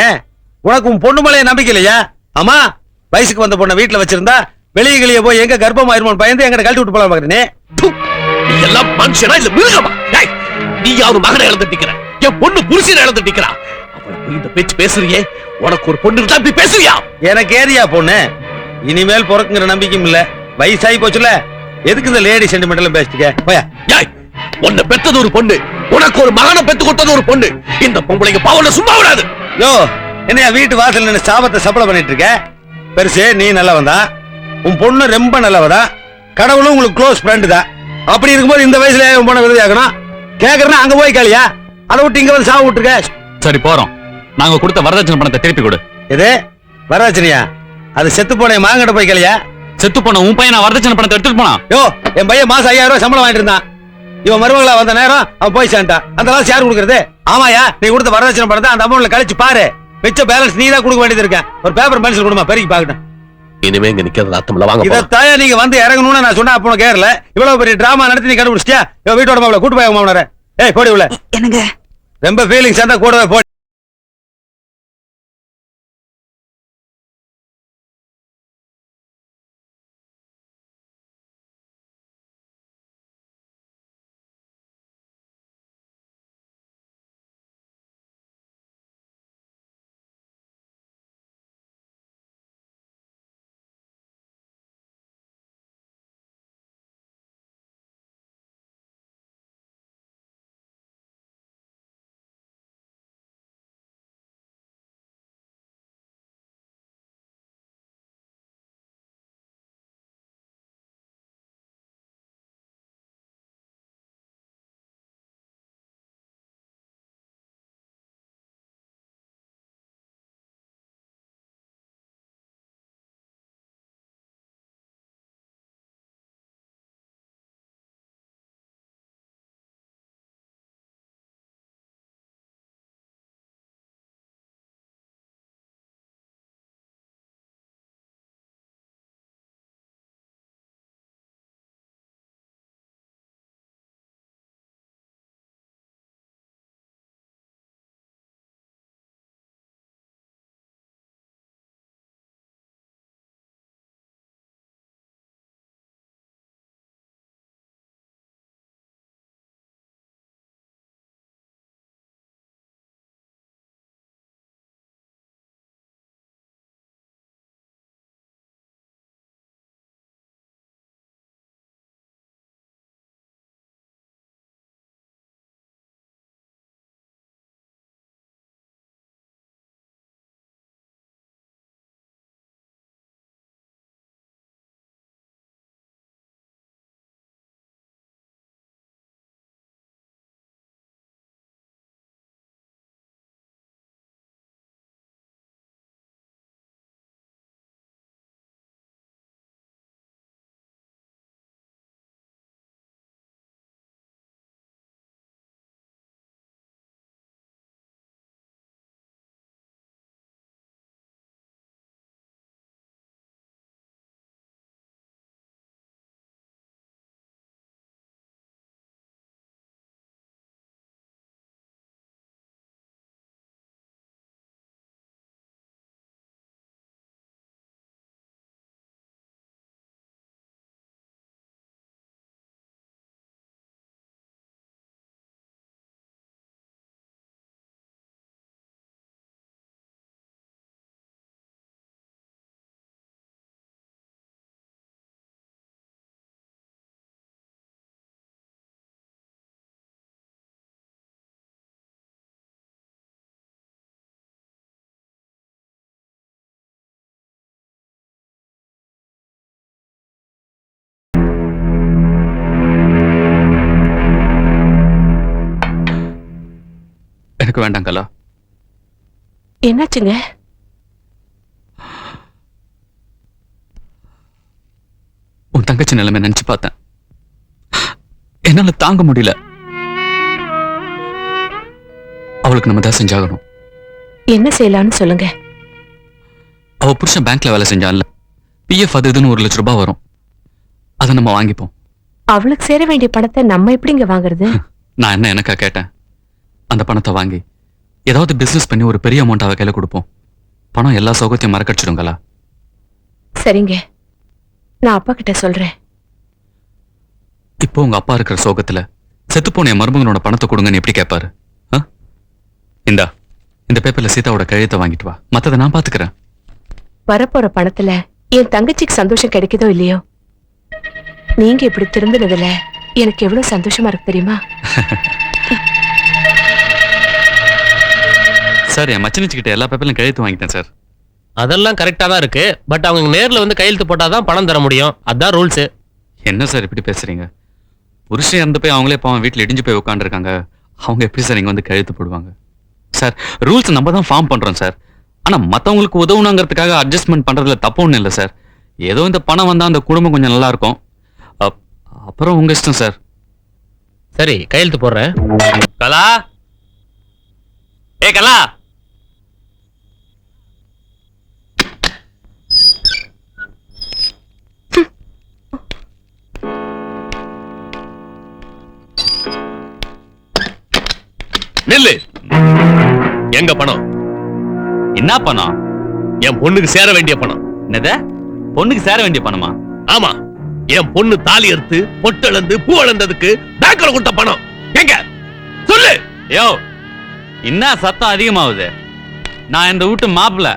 உனக்கு உன் பொண்ணு மேலே நம்பிக்கை இல்லையா? ஆமா, வயசுக்கு வந்த பொண்ணை வீட்டுல வச்சிருந்தா வெளியே கிளிய போய் எங்க கர்ப்பமாயிருமோன்னு பயந்து எங்க கழட்டி விட்டு போலாம் பாக்குறேன். நீ எல்லாம் மனுஷனா இல்ல மிருகமா? நீ யாரு மகனை இழந்துட்டிக்கிற, என் பொண்ணு புருஷனை இழந்துட்டிக்கிறா. அவளுக்கு இந்த பேச்சு பேசுறியே, உனக்கு ஒரு பொண்ணு இருந்தா இப்படி பேசுறியா? எனக்கு ஏரியா பொண்ணு இனிமேல் பிறக்குங்கிற நம்பிக்கையும் இல்ல. வயசாகி போச்சுல, எதுக்கு இந்த லேடி சென்டிமெண்டல் பேசிக்க? போயா. உன்னை பெத்தது ஒரு பொண்ணு, உனக்கு ஒரு மகனை பெத்து கொடுத்தது ஒரு பொண்ணு. இந்த பொம்பளைங்க பாவல சும்மா விடாது. யோ, என்னையா வீட்டு வாசல் நின்று சாபத்தை சப்பளை பண்ணிட்டு இருக்க? பெருசு நீ நல்லவன் தான், உன் பொண்ணு ரொம்ப நல்லவதான், கடவுளும் உங்களுக்கு க்ளோஸ் ஃப்ரெண்டு தான். அப்படி இருக்கும்போது இந்த வயசுல உன் பொண்ணை விருதியாக்கணும் கேக்குறேன்னா அங்க போய் காலியா? அதை விட்டு இங்க வந்து சாவு விட்டுருக்க. சரி போறோம், நாங்க கொடுத்த வரதட்சணை பணத்தை திருப்பி கொடு. எது வரதட்சணையா? அது செத்து போன மாங்கட்ட போய் காலியா? செத்து போன உன் பையன் வரதட்சணை பணத்தை எடுத்துட்டு போனா? யோ, என் பையன் மாசம் 5000 ரூபாய் சம்பளம் வாங்கிட்டு இருந்தான். இவன் மருமகளா வந்த நேரம் அவன் போய் சேர்ந்தான். அந்த காசு யாரு கொடுக்கறது? ஆமாயா, நீ கொடுத்த வரதட்சணை பணத்தை அந்த அமௌண்ட்ல கழிச்சு பாரு. மிச்ச பேலன்ஸ் நீ தான் கொடுக்க வேண்டியது இருக்க. ஒரு பேப்பர் பென்சில் கொடுமா, பெருக்கி பாக்கட்டும். இனிமே இங்க நிக்கிறது அர்த்தமில்ல, வாங்க. இதத்தாயா நீங்க வந்து இறங்கணும்னு நான் சொன்னா அப்போ கேரள. இவ்வளவு பெரிய டிராமா நடத்தி நீ கண்டுபிடிச்சியா? வீட்டோட மாப்பிள கூட்டு போய் மாமனார. ஏய் போடி உள்ள. என்னங்க ரொம்ப ஃபீலிங்ஸ் இருந்தா கூடவே போடி. எனக்கு வேண்டாம் கலா. என்னாச்சுங்க? உன் தங்கச்சி நிலைமை நினைச்சு பார்த்தேன், என்னால தாங்க முடியல. அவளுக்கு நம்ம தான் செஞ்சாகணும். என்ன செய்யலாம்னு சொல்லுங்க. அவ புருஷன் பேங்க்ல வேலை செஞ்சான்ல, பிஎஃப் அது இதுன்னு 1 லட்சம் ரூபாய் வரும். அதை நம்ம வாங்கிப்போம். அவளுக்கு சேர வேண்டிய பணத்தை நம்ம எப்படிங்க வாங்குறது? நான் என்ன எனக்கா கேட்டேன்? அந்த பணத்தை வாங்கி ஏதாவது பிசினஸ் பண்ணி ஒரு பெரிய அமௌண்ட் அவ கையில கொடுப்போம். பணம் எல்லா சௌகத்தையும் மறக்கடிச்சிடுங்களா? சரிங்க, நான் அப்பா கிட்ட சொல்றேன். இப்போ உங்க அப்பா இருக்கிற சோகத்துல செத்துப்போன என் மருமகனோட பணத்தை கொடுங்கன்னு எப்படி கேட்பாரு? இந்தா, இந்த பேப்பர்ல சீதாவோட கையெழுத்தை வாங்கிட்டு வா, மத்ததை நான் பாத்துக்கிறேன். வரப்போற பணத்துல என் தங்கச்சிக்கு சந்தோஷம் கிடைக்குதோ இல்லையோ, நீங்க இப்படி திருந்தினதுல எனக்கு எவ்வளவு சந்தோஷமா இருக்கு தெரியுமா? சார், என் மச்சனிச்சுக்கிட்ட எல்லா பேப்பர்லையும் கையெழுத்து வாங்கிட்டேன் சார். அதெல்லாம் கரெக்டா தான் இருக்கு. பட் அவங்க நேர்ல வந்து கையெழுத்து போட்டாதான் பணம் தர முடியும். அதான் ரூல்ஸ். என்ன சார் இப்படி பேசுறீங்க? புருஷன் இறந்து போய் அவங்களே பாவம் வீட்டுல இடிஞ்சு போய் உட்காந்துருக்காங்க. அவங்க எப்படி சார் இங்க வந்து கையெழுத்து போடுவாங்க? சார், ரூல்ஸ் நம்ம தான் ஃபார்ம் பண்றோம் சார். ஆனா மத்தவங்களுக்கு உதவணுங்கிறதுக்காக அட்ஜஸ்ட்மெண்ட் பண்றதுல தப்பு ஒண்ணு இல்லை சார். ஏதோ இந்த பணம் வந்தா அந்த குடும்பம் கொஞ்சம் நல்லா இருக்கும். அப்புறம் உங்க இஷ்டம் சார். சரி, கையெழுத்து போடுறேன். கலா, ஏ கலா, நில்லு. எங்க பணம்? என்ன பணம்? என் பொண்ணுக்கு சேர வேண்டிய பணம். என்னது? பொண்ணுக்கு சேர வேண்டிய பணமா? ஆமா, என் பொண்ணு தாலி அறுத்து பொட்டளந்து பூ அளந்ததுக்கு பேங்க்ல கொடுத்த பணம் எங்க? சொல்லு. யோ, என்ன சத்தம் அதிகமாகுது? நான் இந்த வீட்டு மாப்பிள்ள,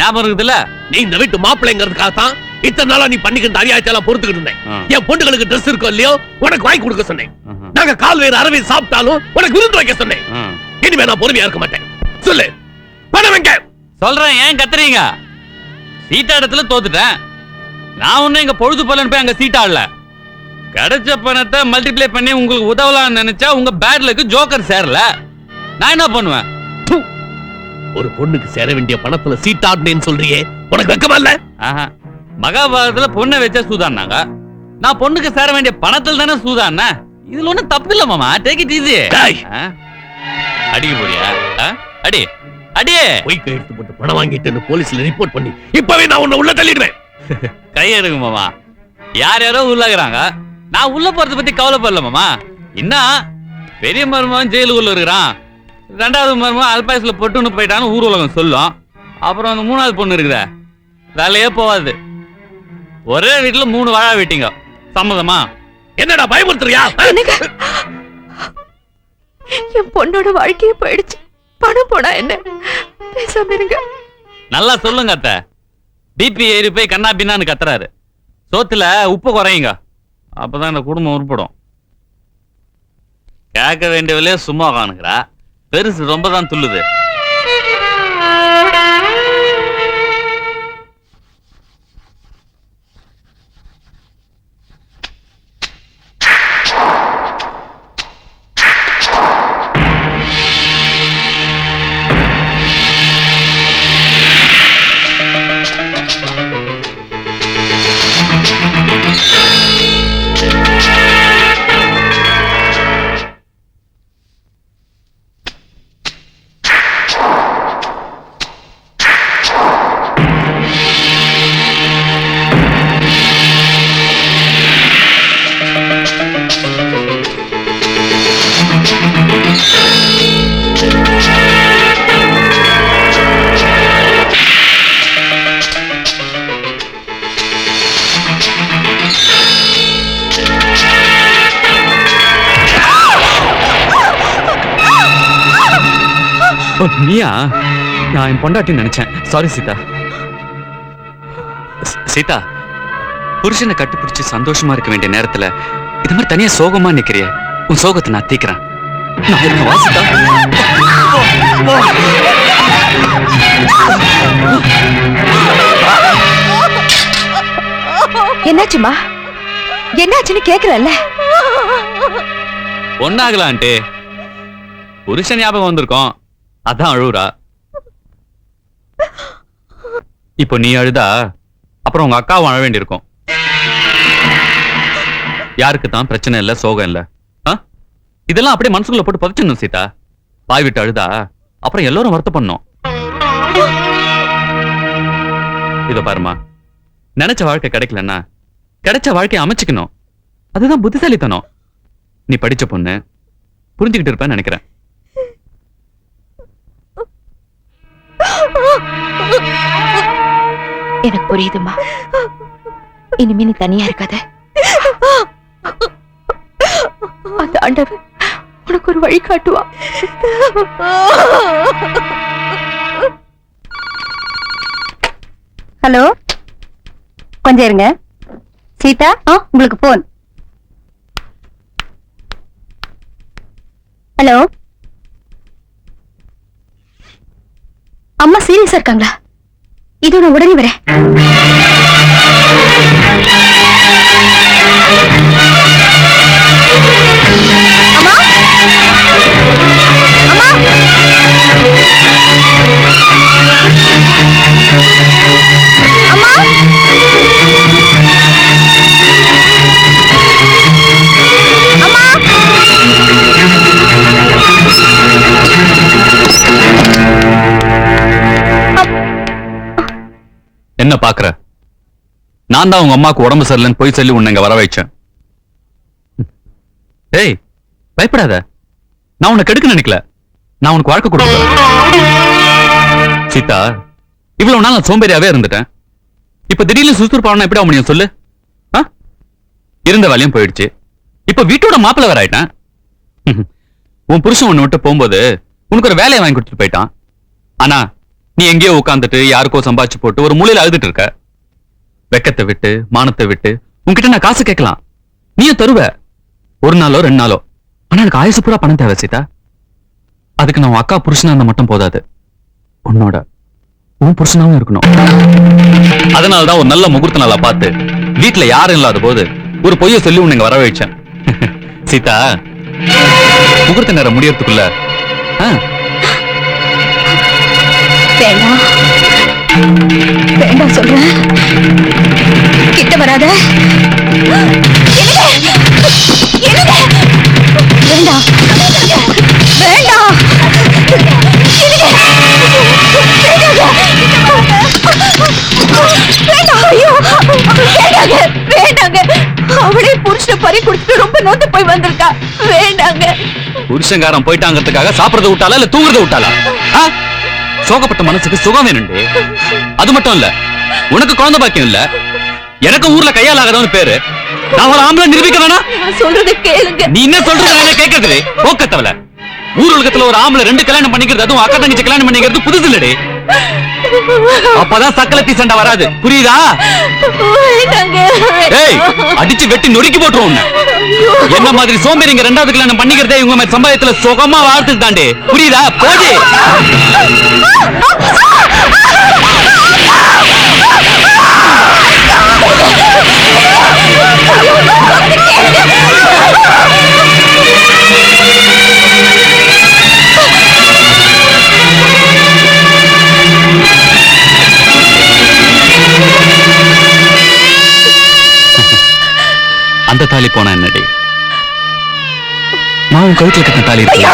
ஞாபகம் இருக்குதுல்ல? நீ இந்த வீட்டு மாப்பிள்ளைங்கிறதுக்காக தான் இத்தனை நாளா நீ பண்ணிக்கிட்ட அநியாயத்தெல்லாம் பொறுத்துக்கிட்டு இருந்தேன். என் பொண்ணுகளுக்கு ட்ரெஸ் இருக்கோ இல்லையோ உனக்கு வாங்கி கொடுக்க சொன்னேன். நாங்க கால் வேறு அரவை சாப்பிட்டாலும் உனக்கு விருந்து வைக்க சொன்னேன். இனிமே நான் பொறுமையா இருக்க மாட்டேன். சொல்லு, பணம் எங்க? சொல்றேன், ஏன் கத்துறீங்க? சீட்டா இடத்துல தோத்துட்டேன். நான் ஒன்னும் இங்க பொழுது போலன்னு போய் அங்க சீட்டாடல. கிடைச்ச பணத்தை மல்டிப்ளை பண்ணி உங்களுக்கு உதவலாம்னு நினைச்சா உங்க பேட்லுக்கு ஜோக்கர் சேரல. நான் என்ன பண்ணுவேன்? ஒரு பொண்ணுக்கு சேர வேண்டிய பணத்துல சீட்டாடுனேன்னு சொல்றியே, உனக்கு வெக்கமா இல்ல? மகாபாரதத்துல பொண்ணை வச்சா சூதானாங்க. நான் பொண்ணுக்கு சேர வேண்டிய பணத்துல தானே சூதான. இதுல ஒண்ணும் தப்பு இல்ல மாமா. Take it easy. அடிக்க போறியா? அடி அடி. போய் கையெழுத்து போட்டு பணம் வாங்கிட்டு போலீஸ்ல ரிப்போர்ட் பண்ணி இப்பவே நான் உன்னை உள்ள தள்ளிடுவேன். கையெடுங்க மாமா. யார் யாரோ உள்ளாக்குறாங்க. நான் உள்ள போறத பத்தி கவலைப்படல மாமா. என்ன பெரிய மருமகன் ஜெயிலுக்குள்ள இருக்கிறான், 2வது மருமகன் அல்பாயசுல பொட்டுன்னு போயிட்டான்னு ஊர் உலகம் சொல்லும். அப்புறம் அந்த 3வது பொண்ணு இருக்குதே, வேலையே போவாது. ஒரே வீட்டுல 3 வாழா வீட்டிங்க. சம்மதமா? என்னடா பயமுறுத்துறியா? என் பொண்ணோட வாழ்க்கையே போயிடுச்சு. பணம் போனா என்ன? பேசாம இருங்க. நல்லா சொல்லுங்க அத்தை. பிபி ஏறி போய் கண்ணா பின்னான்னு கத்துறாரு. சோத்துல உப்பு குறையுங்க, அப்பதான் இந்த குடும்பம் உருப்படும். கேட்க வேண்டியவளே சும்மா காணுங்கிறா, பெருசு ரொம்ப தான் துள்ளுது. நீயா? நான் என் பொண்டாட்டி நினைச்சேன். சாரி சீதா. சீதா, புருஷனை கட்டுப்பிடிச்சு சந்தோஷமா இருக்க வேண்டிய நேரத்துல இது மாதிரி தனியா சோகமா நிக்கிறிய. உன் சோகத்தை நான் தீக்கிறேன். நான் இருக்கேன், வா சீதா. என்னாச்சுமா? என்னாச்சுன்னு கேக்குறல்ல? ஒன்னாகலான்ட்டு புருஷன் ஞாபகம் வந்திருக்கோம். அதான் அழுவுறா. இப்போ நீ அழுதா அப்புறம் உங்க அக்காவும் அழ வேண்டியிருக்கும். யாருக்கு தான் பிரச்சனை இல்ல, சோகம் இல்ல. இதெல்லாம் அப்படியே மனசுக்குள்ள போட்டு புதைச்சிடணும் சீதா. பாய் விட்டு அழுதா அப்புறம் எல்லாரும் வருத்த பண்ணோம். இத பாருமா, நினைச்ச வாழ்க்கை கிடைக்கலன்னா கிடைச்ச வாழ்க்கையை அமைச்சுக்கணும். அதுதான் புத்திசாலித்தனம். நீ படிச்ச பொண்ணு, புரிஞ்சுக்கிட்டு இருப்பேன்னு நினைக்கிறேன். எனக்கு புரியுதுமா. இனிமே நீ தனியா இருக்காத. அந்த ஆண்டவன் உனக்கு ஒரு வழி காட்டுவா. ஹலோ, கொஞ்சம் இருங்க. சீதா, உங்களுக்கு போன். ஹலோ, அம்மா சீரியஸா இருக்காங்களா? இது நான் உடனே வரேன். அம்மா, அம்மா, அம்மா, என்ன பாக்குற? நான் தான் உங்க அம்மாக்கு உடம்பு சரியில்லைன்னு போய் சொல்லி உன்னை இங்க வர வைச்சேன். ஏய், பயப்படாத. நான் உன்னை கெடுக்க நினைக்கல. நான் உனக்கு வாழ்க்கை கொடுக்கிறேன். சீதா, இவ்வளவு நாள் நான் சோம்பேறியாவே இருந்துட்டேன். இப்ப திடீர்னு சுறுசுறுப்பான எப்படி முடியும் சொல்லு? இருந்த வேலையும் போயிடுச்சு. இப்ப வீட்டோட மாப்பிள்ளை வேற ஆயிட்டேன். உன் புருஷன் உன்னை விட்டு போகும்போது உனக்கு ஒரு வேலையை வாங்கி கொடுத்துட்டு போயிட்டான். ஆனா நீ எங்கேயோ உட்காந்துட்டு யாருக்கோ சம்பாதிச்சு போட்டு ஒரு மூலையில அழுதுட்டு இருக்க. வெக்கத்தை விட்டு மானத்தை விட்டு உன்கிட்ட நான் காசு கேட்கலாம், நீயும் தருவ. ஒரு நாளோ 2 நாளோ. ஆனா எனக்கு ஆயுசு பூரா பணம் தேவை சீதா. அதுக்கு நான் அக்கா புருஷனா இருந்தா மட்டும் போதாது, உன் புருஷனாவும் இருக்கணும். அதனாலதான் ஒரு நல்ல முகூர்த்த நாளா பார்த்து வீட்டுல யாரும் இல்லாத போது ஒரு பொய்ய சொல்லி உன்னை வர வைச்சேன். சீதா, முகூர்த்த நேரம் முடியறதுக்குள்ள வேண்டாம் வேண்டாம் சொல்றேன். கிட்ட வராத. வேண்டாம் வேண்டாம். அவளே புருஷனை பறி கொடுத்துட்டு ரொம்ப நோந்து போய் வந்திருக்கா. வேண்டாங்க. புருஷங்காரன் போயிட்டாங்கிறதுக்காக சாப்பிடறத விட்டாலா இல்ல தூங்குறத விட்டாலா? சோகப்பட்ட மனசுக்கு சுகம் வேணுண்டு. அது மட்டும் இல்ல, உனக்கு குழந்தை பாக்கியம் இல்ல, எனக்கு ஊர்ல கையால் ஆகாதவனு பேரு. நான் ஒரு ஆம்பளை நிரூபிக்க வேணா? சொல்றது கேளுங்க. நீ என்ன சொல்றது கேட்கறது போக்கத்தவல. ஊர் உலகத்துல ஒரு ஆம்பளை 2 கல்யாணம் பண்ணிக்கிறது, அதுவும் அக்கா தங்கச்சி கல்யாணம் பண்ணிக்கிறது புதுசு இல்லடே. அப்பதான் சக்கலத்தி சண்டை வராது, புரியுதா? ஏய், அடிச்சு வெட்டி நொறுக்கி போட்டுருவோம். என்ன மாதிரி சோம்பேறிங்க 2வது கல்யாணம் பண்ணிக்கிறதே இவங்க மாதிரி சம்பாயத்துல சுகமா வாழ்த்துக்கு தாண்டே, புரியுதா? போடு. அந்த தாலி போனா என்னடி? நான் உன் கழுத்துல கட்டின தாலி இருக்கு.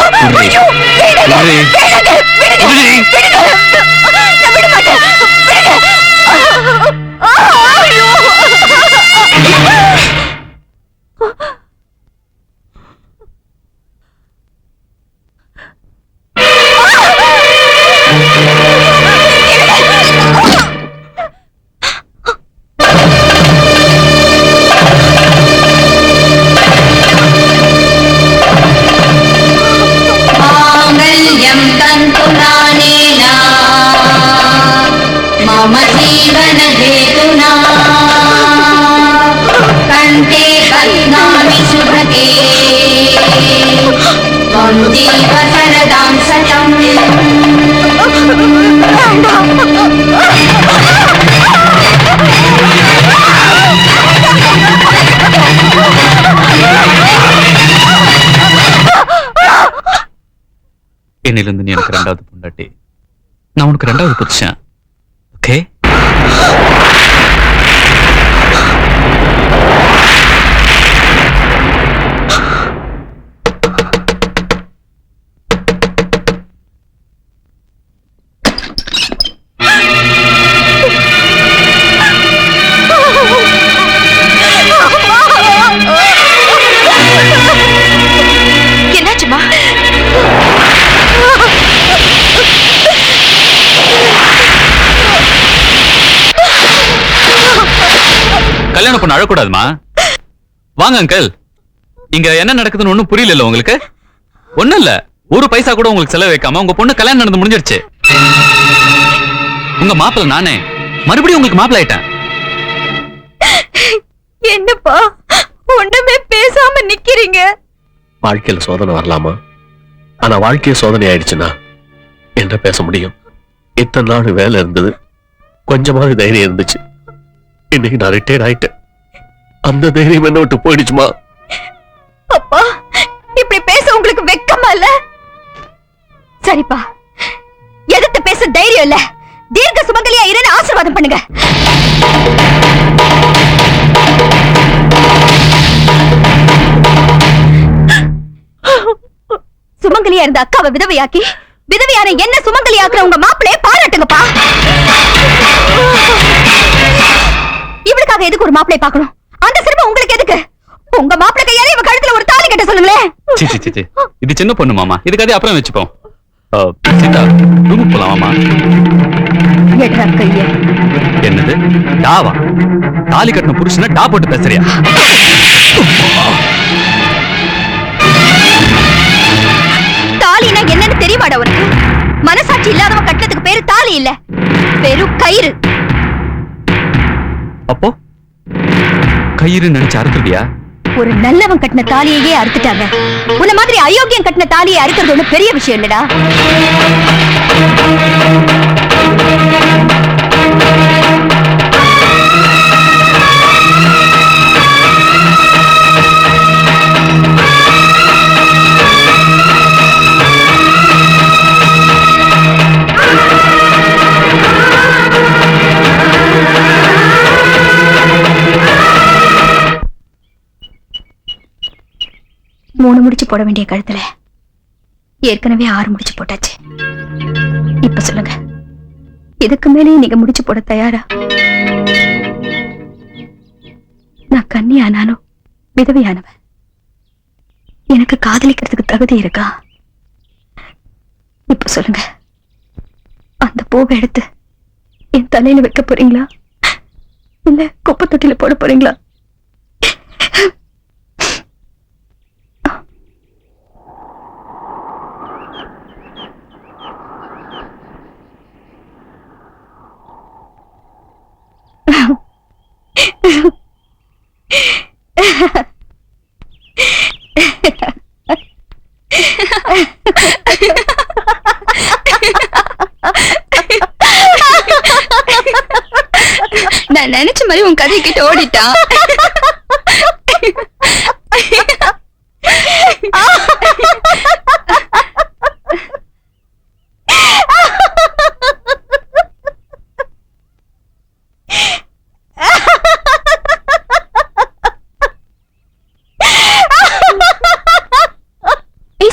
मम जीवन हेतुना कंठे बध्नामि शुभगे त्वं जीव शरदां शतम्। என்னில இருந்து நீ எனக்கு ரெண்டாவது பொண்டாட்டி, நான் உனக்கு ரெண்டாவது புருஷன். ஓகே? என்னாச்சுமா? கல்யாணம் பண்ண அழக்கூடாதுமா. வாங்க அங்கிள். இங்க என்ன நடக்குதுன்னு ஒண்ணும் புரியல உங்களுக்கு? ஒண்ணும் இல்ல, ஒரு பைசா கூட உங்களுக்கு செலவு வைக்காம உங்க பொண்ணு கல்யாணம் நடந்து முடிஞ்சிருச்சு. உங்க மாப்பிள்ள நானே மறுபடியும் உங்களுக்கு மாப்பிள்ள ஆயிட்டேன். என்னப்பா ஒண்ணுமே பேசாம நிக்கிறீங்க? வாழ்க்கையில சோதனை வரலாமா? ஆனா வாழ்க்கைய சோதனை ஆயிடுச்சுன்னா என்ன பேச முடியும்? இத்தனை நாள் வேலை இருந்தது, கொஞ்சமாவது தைரியம் இருந்துச்சு. இன்னைக்கு நான் ரிட்டையர்ட் ஆயிட்டேன். அந்த தைரியம் என்ன விட்டு போயிடுச்சுமா? அப்பா இப்படி பேச உங்களுக்கு வெக்கமா இல்ல? சரிப்பா, எதிர்த்து பேச தைரியம் இல்ல. தீர்க்க சுமங்கலியா இருன்னு ஆசீர்வாதம் பண்ணுங்க. சுமங்கலியா இருந்த அக்காவை விதவையாக்கி விதவையான என்ன சுமங்கலியாக்குற உங்க மாப்பிளைய பாராட்டுங்கப்பா. இவளுக்காக எதுக்கு ஒரு மாப்பிளைய பார்க்கணும்? அந்த சிரமம் உங்களுக்கு எதுக்கு? உங்க மாப்பிள்ளை கையால இவ கழுத்துல ஒரு தாலி கட்ட சொல்லுங்களேன். சி சி சி, இது சின்ன பொண்ணு மாமா, இதுக்கு அதே அப்புறம் வச்சுப்போம். சீதா, ரூமுக்கு போலாம் மாமா. என்னது டாவா? தாலி கட்டின புருஷனை டா போட்டு பேசுறியா? தாலினா என்னன்னு தெரியுமாடா உனக்கு? மனசாட்சி இல்லாதவன் கட்டினதுக்கு பேரு தாலி இல்ல, வெறும் கயிறு. அப்போ கயிறு நினைச்சு அறுத்துருவியா? ஒரு நல்லவன் கட்டின தாலியையே அறுத்துட்டாங்க. உன்ன மாதிரி அயோக்கியம் கட்டின தாலியை அறுக்கிறது ஒண்ணு பெரிய விஷயம் இல்லடா. மூணு முடிச்சு போட வேண்டிய கழுத்துல ஏற்கனவே 6 முடிச்சு போட்டாச்சு. இப்ப சொல்லுங்க, இதுக்கு மேலே நீங்க முடிச்சு போட தயாரா? நான் கன்னியானாலும் விதவையானவன். எனக்கு காதலிக்கிறதுக்கு தகுதி இருக்கா? இப்ப சொல்லுங்க, அந்த பூவை எடுத்து என் தலையில வைக்க போறீங்களா, இல்ல குப்பை தொட்டில போட போறீங்களா? நான் நினைச்ச மாதிரி உன் கதை கிட்ட ஓடிட்டான்.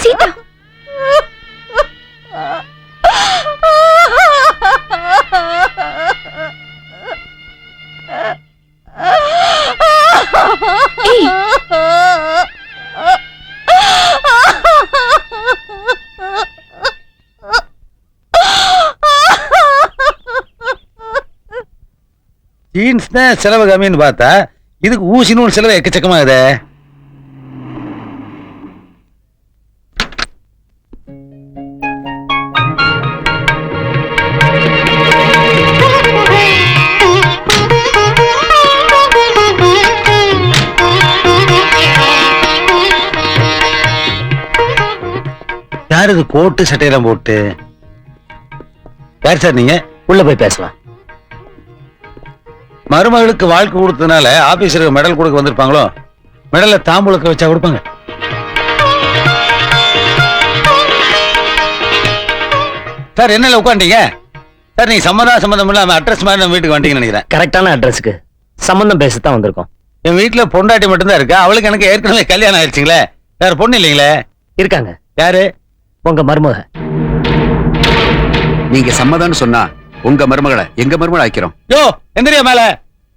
சீதா, ஜீன்ஸ் தான் செலவு கம்மின்னு பார்த்தா இதுக்கு ஊசி நூல் செலவு எக்கச்சக்கமாகுதே. யார் இது கோட்டு சட்டையெல்லாம் போட்டு? யார் சார் நீங்க? உள்ள போய் பேசலாம். மருமகளுக்கு வாழ்க்கை கொடுத்ததுனால ஆபீசருக்கு மெடல் கொடுக்க வந்திருப்பாங்களோ? மெடல்ல தாம்பூலத்தை வச்சா கொடுப்பாங்க. சார் என்னல உட்காந்தீங்க? சார் நீங்க சம்மந்தம் இல்லாம அட்ரஸ் மாதிரி நம்ம வீட்டுக்கு வந்துட்டீங்கன்னு நினைக்கிறேன். கரெக்டான அட்ரஸ்க்கு சம்பந்தம் பேசத்தான் வந்திருக்கோம். என் வீட்டுல பொண்டாட்டி மட்டும்தான் இருக்கா. அவளுக்கு எனக்கு ஏற்கனவே கல்யாணம் ஆயிடுச்சுங்களே. வேற பொண்ணு இல்லைங்களே? இருக்காங்க. யாரு? உங்க மருமக. நீங்க சம்மதம்னு சொன்னா உங்க மருமகளை எங்க மருமகளை ஆக்கிறோம். யோ எந்திரியா மேல.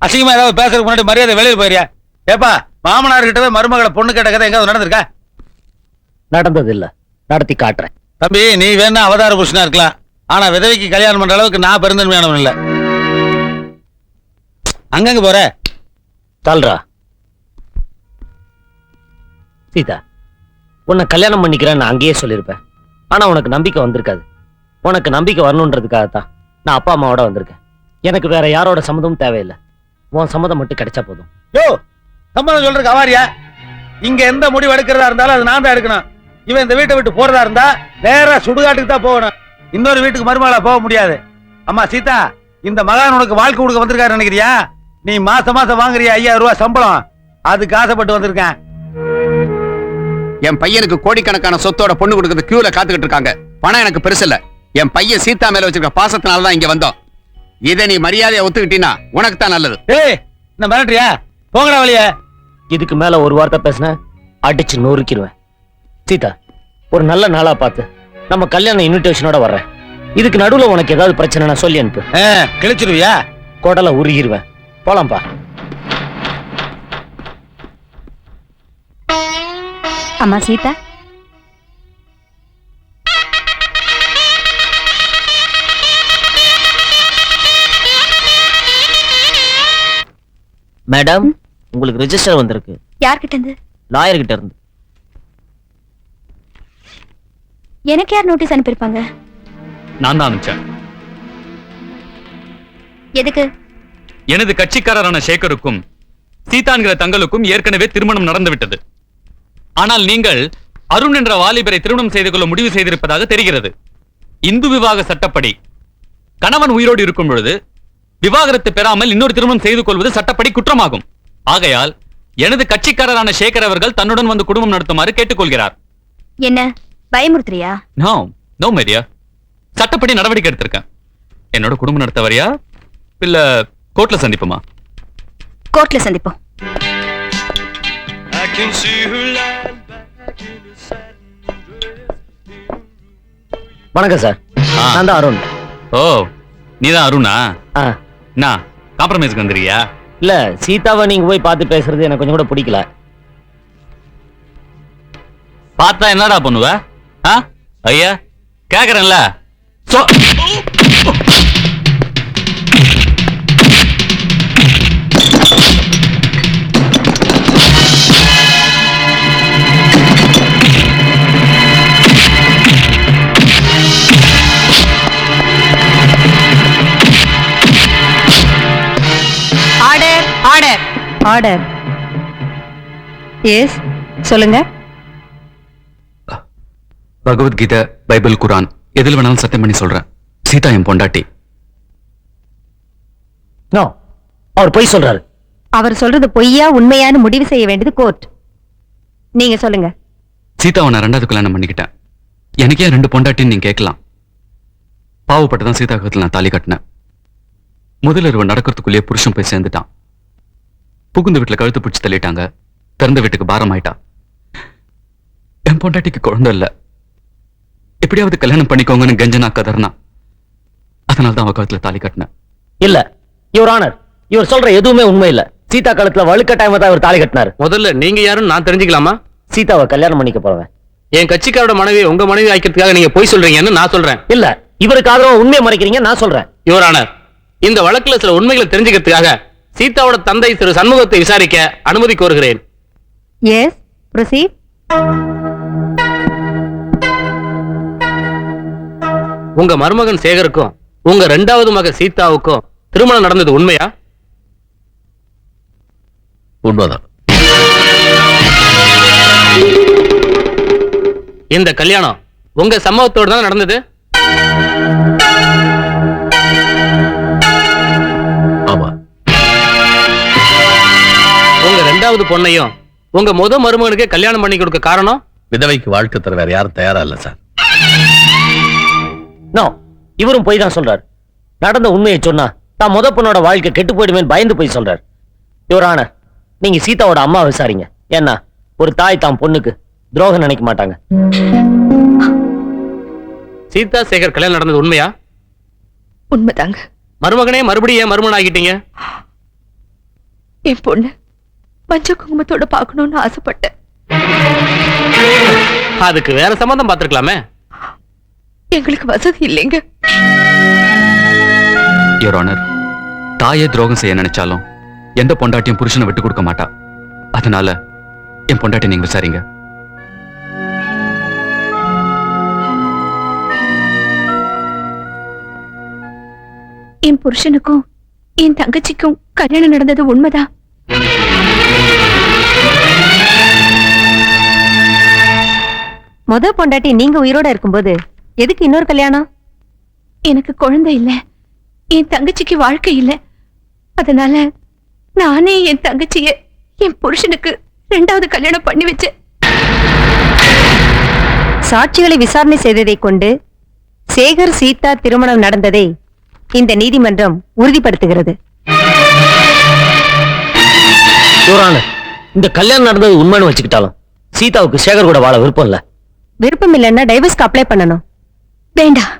அசிங்கமா ஏதாவது பேசுறதுக்கு முன்னாடி மரியாதை வெளியே போயிரியா? ஏப்பா மாமனார் கிட்டவே மருமகளை பொண்ணு கேட்ட கதை எங்காவது நடந்திருக்கா? நடந்தது இல்ல, நடத்தி காட்டுறேன். தம்பி நீ வேணா அவதார புருஷனா இருக்கலாம், ஆனா விதவைக்கு கல்யாணம் பண்ற அளவுக்கு நான் பெருந்தன்மையானவன் இல்ல. அங்கங்க போற தால்ரா. சீதா, உன்னை கல்யாணம் பண்ணிக்கிறேன்னு அங்கேயே சொல்லியிருப்பேன். ஆனா உனக்கு நம்பிக்கை வந்திருக்காது. உனக்கு நம்பிக்கை வரணுன்றதுக்காகத்தான் நான் அப்பா அம்மாவோட வந்திருக்கேன். எனக்கு வேற யாரோட சம்மதமும் தேவையில்லை. உன் சம்மதம் மட்டும் கிடைச்சா போதும். யோ சம்மதம் சொல்றதுக்கு அவாரியா? இங்க எந்த முடிவு எடுக்கிறதா இருந்தாலும் அது நான் தான் எடுக்கணும். இவன் இந்த வீட்டை விட்டு போறதா இருந்தா நேரா சுடுகாட்டுக்கு தான் போகணும். இன்னொரு வீட்டுக்கு மருமகளா போக முடியாது. அம்மா சீதா, இந்த மகான் உனக்கு வாழ்க்கை கொடுக்க வந்திருக்காரு நினைக்கிறியா? நீ மாசம் மாசம் வாங்குறியா 5000 ரூபாய் சம்பளம், அதுக்கு ஆசைப்பட்டு வந்திருக்கேன். என் பையனுக்கு கோடிக்கணக்கான சொத்தோட பொண்ணு கொடுக்கறது கியூல காத்துக்கிட்டு இருக்காங்க. பணம் எனக்கு பெருசு இல்ல. என் பையன் சீதா மேல வச்சிருக்க பாசத்தினாலதான் இங்க வந்தோம். இதை நீ மரியாதையை ஒத்துக்கிட்டீன்னா உனக்கு தான் நல்லது. ஏய் என்ன மிரட்டுறியா? போங்கடா வழிய. இதுக்கு மேல ஒரு வார்த்தை பேசின அடிச்சு நொறுக்கிடுவேன். சீதா, ஒரு நல்ல நாளா பார்த்து நம்ம கல்யாண இன்விடேஷனோட வர்றேன். இதுக்கு நடுவுல உனக்கு ஏதாவது பிரச்சனை சொல்லி அனுப்பு. கிழிச்சிருவியா? கொடலை உருகிடுவேன். போலாம்பா. அம்மா சீதா, மேடம், உங்களுக்கு ரெஜிஸ்டர் வந்திருக்கு. யார்கிட்ட இருந்து? லாயர் கிட்ட இருந்து. எனக்கு யார் நோட்டீஸ் அனுப்பியிருப்பாங்க? நான் தான் அனுப்பிச்சேன். எதுக்கு? எனது கட்சிக்காரரான சேகருக்கும் சீதான்கிற தங்களுக்கும் ஏற்கனவே திருமணம் நடந்துவிட்டது. ஆனால் நீங்கள் அருண் என்ற வாலிபரை திருமணம் செய்து கொள்ள முடிவு செய்திருப்பதாக தெரிகிறது. இந்து விவாக சட்டப்படி கணவன் உயிரோடு இருக்கும் பொழுது விவாகரத்து பெறாமல் இன்னொரு திருமணம் செய்து கொள்வது சட்டப்படி குற்றமாகும். ஆகையால் எனது கட்சிக்காரரான சேகர் அவர்கள் தன்னுடன் வந்து குடும்பம் நடத்துமாறு கேட்டுக்கொள்கிறார். என்ன பயமுறுத்துறியா? நோ நோ மேரியா, சட்டப்படி நடவடிக்கை எடுத்திருக்கேன். என்னோட குடும்பம் நடத்த வரியா இல்ல கோர்ட்ல சந்திப்போமா? கோர்ட்ல சந்திப்போம். வணக்கம் சார், நான் தான் அருண். ஓ நீதான் அருணா? நான் காம்ப்ரமைஸ்க்கு வந்துருக்கியா? இல்ல, சீதாவை நீங்க போய் பார்த்து பேசுறது எனக்கு கொஞ்சம் கூட பிடிக்கல. பார்த்தா என்னடா பண்ணுவ? ஐயா கேக்குறேன்ல. Order order order. எஸ் சொல்லுங்க. பகவத்கீதை, பைபிள், குரான் எதில் வேணாலும் சத்தியம் பண்ணி சொல்றேன். சீதா என் பொண்டாட்டி. நோ, அவர் பொய் சொல்றாரு. அவர் சொல்றது பொய்யா உண்மையான்னு முடிவு செய்ய வேண்டியது கோர்ட். நீங்க சொல்லுங்க. சீதாவை நான் 2வது கல்யாணம் பண்ணிக்கிட்டேன். எனக்கே 2 பொண்டாட்டின்னு நீங்க கேட்கலாம். பாவப்பட்டுதான் சீதா கழுத்துல நான் தாலி கட்டினேன். முதல் இரவு நடக்கிறதுக்குள்ளேயே புருஷன் போய் சேர்ந்துட்டான். புகுந்த வீட்டுல கழுத்து பிடிச்சி தள்ளிட்டாங்க. திறந்த வீட்டுக்கு பாரம் ஆயிட்டா. என் பொண்டாட்டிக்கு குழந்தை இல்ல. எப்படியாவது கல்யாணம் பண்ணிக்கோங்கன்னு கெஞ்சனா கதர்னா. அதனால்தான் அவ கழுத்துல தாலி கட்டினேன். இல்ல யுவர் ஆனர், இவர் சொல்ற எதுவுமே உண்மை இல்ல. சீதா கழுத்துல வழுக்கட்டாயமா தான் இவர் தாலி கட்டினாரு. முதல்ல நீங்க யாருன்னு நான் தெரிஞ்சுக்கலாமா? சீதாவை கல்யாணம் பண்ணிக்க போறவன். என் கட்சிக்காரோட மனைவி உங்க மனைவி ஆக்கிறதுக்காக நீங்க போய் சொல்றீங்கன்னு நான் சொல்றேன். இல்ல, இவருக்கு ஆதரவா உண்மையை மறைக்கிறீங்க நான் சொல்றேன். யுவர் ஆனர், இந்த வழக்குல சில உண்மைகளை தெரிஞ்சுக்கிறதுக்காக சீதாவோட தந்தை திரு சண்முகத்தை விசாரிக்க அனுமதி கோருகிறேன். Yes proceed. உங்க மருமகன் சேகருக்கும் உங்க 2வது மகன் சீதாவுக்கும் திருமணம் நடந்தது உண்மையா? உண்மைதான். இந்த கல்யாணம் உங்க சம்மதத்தோடு தான் நடந்தது? ஆமா. உங்க 2வது பொண்ணையும் உங்க மருமகனுக்கு கல்யாணம் பண்ணி கொடுக்க காரணம்? விதவைக்கு வாழ்க்கை தர வேற யாரும் தயாரா இல்ல சார். நோ, இவரும் போய் தான் சொல்றாரு. நடந்த உண்மையை சொன்னா தான் முத பொண்ணோட வாழ்க்கை கெட்டு போயிடுவேன்னு பயந்து போய் சொல்றாரு. யுவரான, நீங்க சீதாவோட அம்மா விசாரிங்க. ஏன்னா ஒரு தாய் தான் பொண்ணுக்கு துரோகம் நினைக்க மாட்டாங்க. சீதா சேகர் கல்யாணம் நடந்தது உண்மையா? உண்மைதாங்க. மருமகனே மறுபடியும் ஏன் மருமகன் ஆகிட்டீங்க? என் பொண்ணு மஞ்சள் குங்குமத்தோட பார்க்கணும்னு ஆசைப்பட்டேன். அதுக்கு வேற சம்பந்தம் பார்த்திருக்கலாமே. எங்களுக்கு வசதி இல்லைங்க. யுவர் ஆனர், தாயே துரோகம் செய்ய நினைச்சாலும் எந்த பொண்டாட்டியும் புருஷனை விட்டு கொடுக்க மாட்டா. அதனால என் பொண்டாட்டி நீங்க விசாரிங்க. என் புருஷனுக்கும் என் தங்கச்சிக்கும் கல்யாணம் நடந்தது உண்மைதான். முத பொண்டாட்டி நீங்க உயிரோட இருக்கும்போது எதுக்கு இன்னொரு கல்யாணம்? எனக்கு குழந்தை இல்ல, என் தங்கச்சிக்கு வாழ்க்கை இல்ல. அதனால நானே என் தங்கச்சிய என் புருஷனுக்கு 2வது கல்யாணம் பண்ணி வச்சேன். சாட்சிகளை விசாரணை செய்ததை கொண்டு சேகர் சீதா திருமணம் நடந்ததை இந்த நீதிமன்றம் உறுதிப்படுத்துகிறது. யுவரான, இந்த கல்யாணம் நடந்தது உண்மைன்னு வச்சுக்கிட்டாலும் சீதாவுக்கு சேகர் கூட வாழ விருப்பம் இல்ல. விருப்பம் இல்லைன்னா டைவர்ஸ்க்கு அப்ளை பண்ணணும். வேண்டாம்.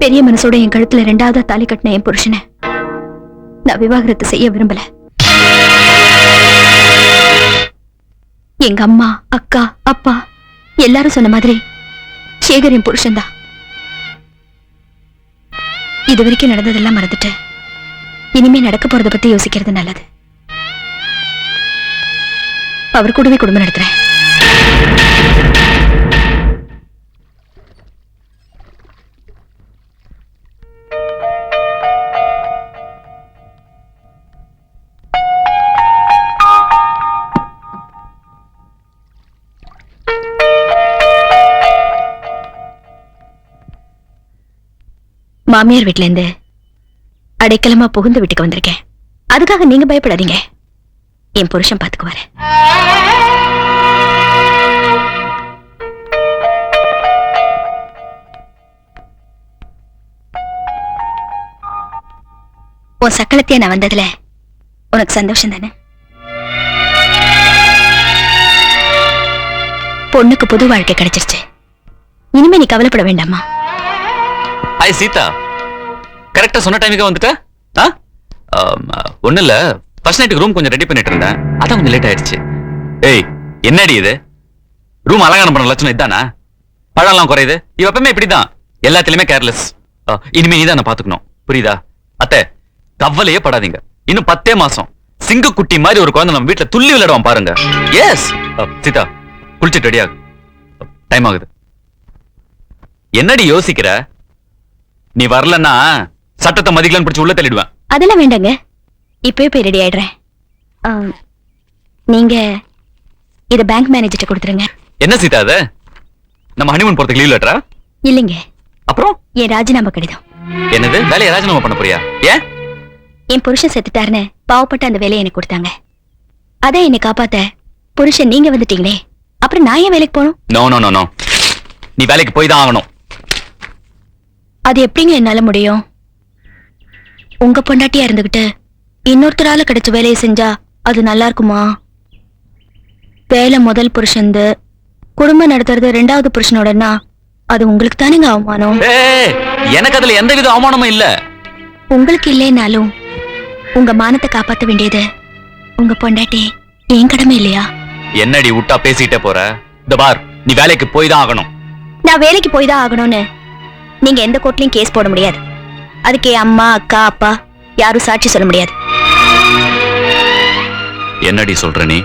பெரிய மனசோட என் கழுத்துல 2வது தாலி கட்டின என் புருஷனை நான் விவாகரத்து செய்ய விரும்பல. எங்க அம்மா, அக்கா, அப்பா எல்லாரும் சொன்ன மாதிரி சேகர் என் புருஷன்தான். இது வரைக்கும் நடந்ததெல்லாம் மறந்துட்டு இனிமே நடக்க போறத பத்தி யோசிக்கிறது நல்லது. அவர் கூடவே குடும்பம் நடத்துறேன். மாமியார் வீட்ல இருந்து அடைக்கலமா புகுந்த வீட்டுக்கு வந்திருக்கேன். அதுக்காக நீங்க பயப்படாதீங்க. என் புருஷன் பாத்துக்குவாரு. உன் சக்களத்தையே நான் வந்ததுல உனக்கு சந்தோஷம் தானே? பொண்ணுக்கு புது வாழ்க்கை கிடைச்சிருச்சு. இனிமே நீ கவலைப்பட வேண்டாமா? ஹாய் சீதா, கரெக்டா சொன்ன டைமுக்கு வந்துட்ட? ஒண்ணு இல்ல, ஃபர்ஸ்ட் நைட்டுக்கு ரூம் கொஞ்சம் ரெடி பண்ணிட்டு இருந்தேன், அதான் கொஞ்சம் லேட் ஆயிடுச்சு. ஏய், என்னடி இது? ரூம் அலங்காரம் பண்ண லட்சணம் இதானா? பழம்லாம் குறையுது. இவ எப்பவுமே இப்படிதான், எல்லாத்துலயுமே கேர்லெஸ். இனிமே நீதான் நான் பாத்துக்கணும், புரியுதா? அத்தை, கவலையே படாதீங்க. இன்னும் 10 மாசம் சிங்க குட்டி மாதிரி ஒரு குழந்தை நம்ம வீட்டுல துள்ளி விளையாடுவான் பாருங்க. எஸ் சீதா, குளிச்சுட்டு ரெடியா, டைம் ஆகுது. என்னடி யோசிக்கிற? நீ வரலன்னா சட்டத்தை மதிக்கலன்னு பிடிச்சு உள்ள தள்ளிடுவேன். அதெல்லாம் வேண்டாங்க, இப்பவே போய் ரெடி ஆயிடுறேன். நீங்க இத பேங்க் மேனேஜர்ட்ட கொடுத்துருங்க. என்ன சீதா அது? நம்ம ஹனிமூன் போறதுக்கு லீவ் லெட்டரா? இல்லைங்க, அப்புறம் என் ராஜினாமா கடிதம். என்னது? வேலையை ராஜினாமா பண்ண போறியா? ஏன்? என் புருஷன் செத்துட்டாருன்னு பாவப்பட்ட அந்த வேலையை எனக்கு கொடுத்தாங்க. அதான் என்னை காப்பாத்த புருஷன் நீங்க வந்துட்டீங்களே, அப்புறம் நான் ஏன் வேலைக்கு போகணும்? நோ நோ நோ நோ, நீ வேலைக்கு போய் தான் ஆகணும். அது எப்படிங்க என்னால முடியும்? உங்க பொண்டாட்டியா இருந்துகிட்டு இன்னொருத்தரால கிடைச்ச வேலையை செஞ்சா அது நல்லா இருக்குமா? வேலை முதல் புருஷன்து, குடும்பம் நடத்துறது 2வது புருஷனோடனா அது உங்களுக்கு தானேங்க அவமானம். எனக்கு அதுல எந்த வித அவமானமும் இல்ல. உங்களுக்கு இல்லைனாலும் உங்க மானத்தை காப்பாத்த வேண்டியது உங்க பொண்டாட்டி என் கடமை இல்லையா? என்னடி விட்டா பேசிட்டே போற? இந்த பார், நீ வேலைக்கு போய் தான் ஆகணும். நான் வேலைக்கு போய் தான் ஆகணும்னு நீங்க எந்த கோர்ட்லயும் கேஸ் போட முடியாது. அதுக்கு என் அம்மா, அக்கா, அப்பா யாரும் சாட்சி சொல்ல முடியாது. என்னடி சொல்ற நீ?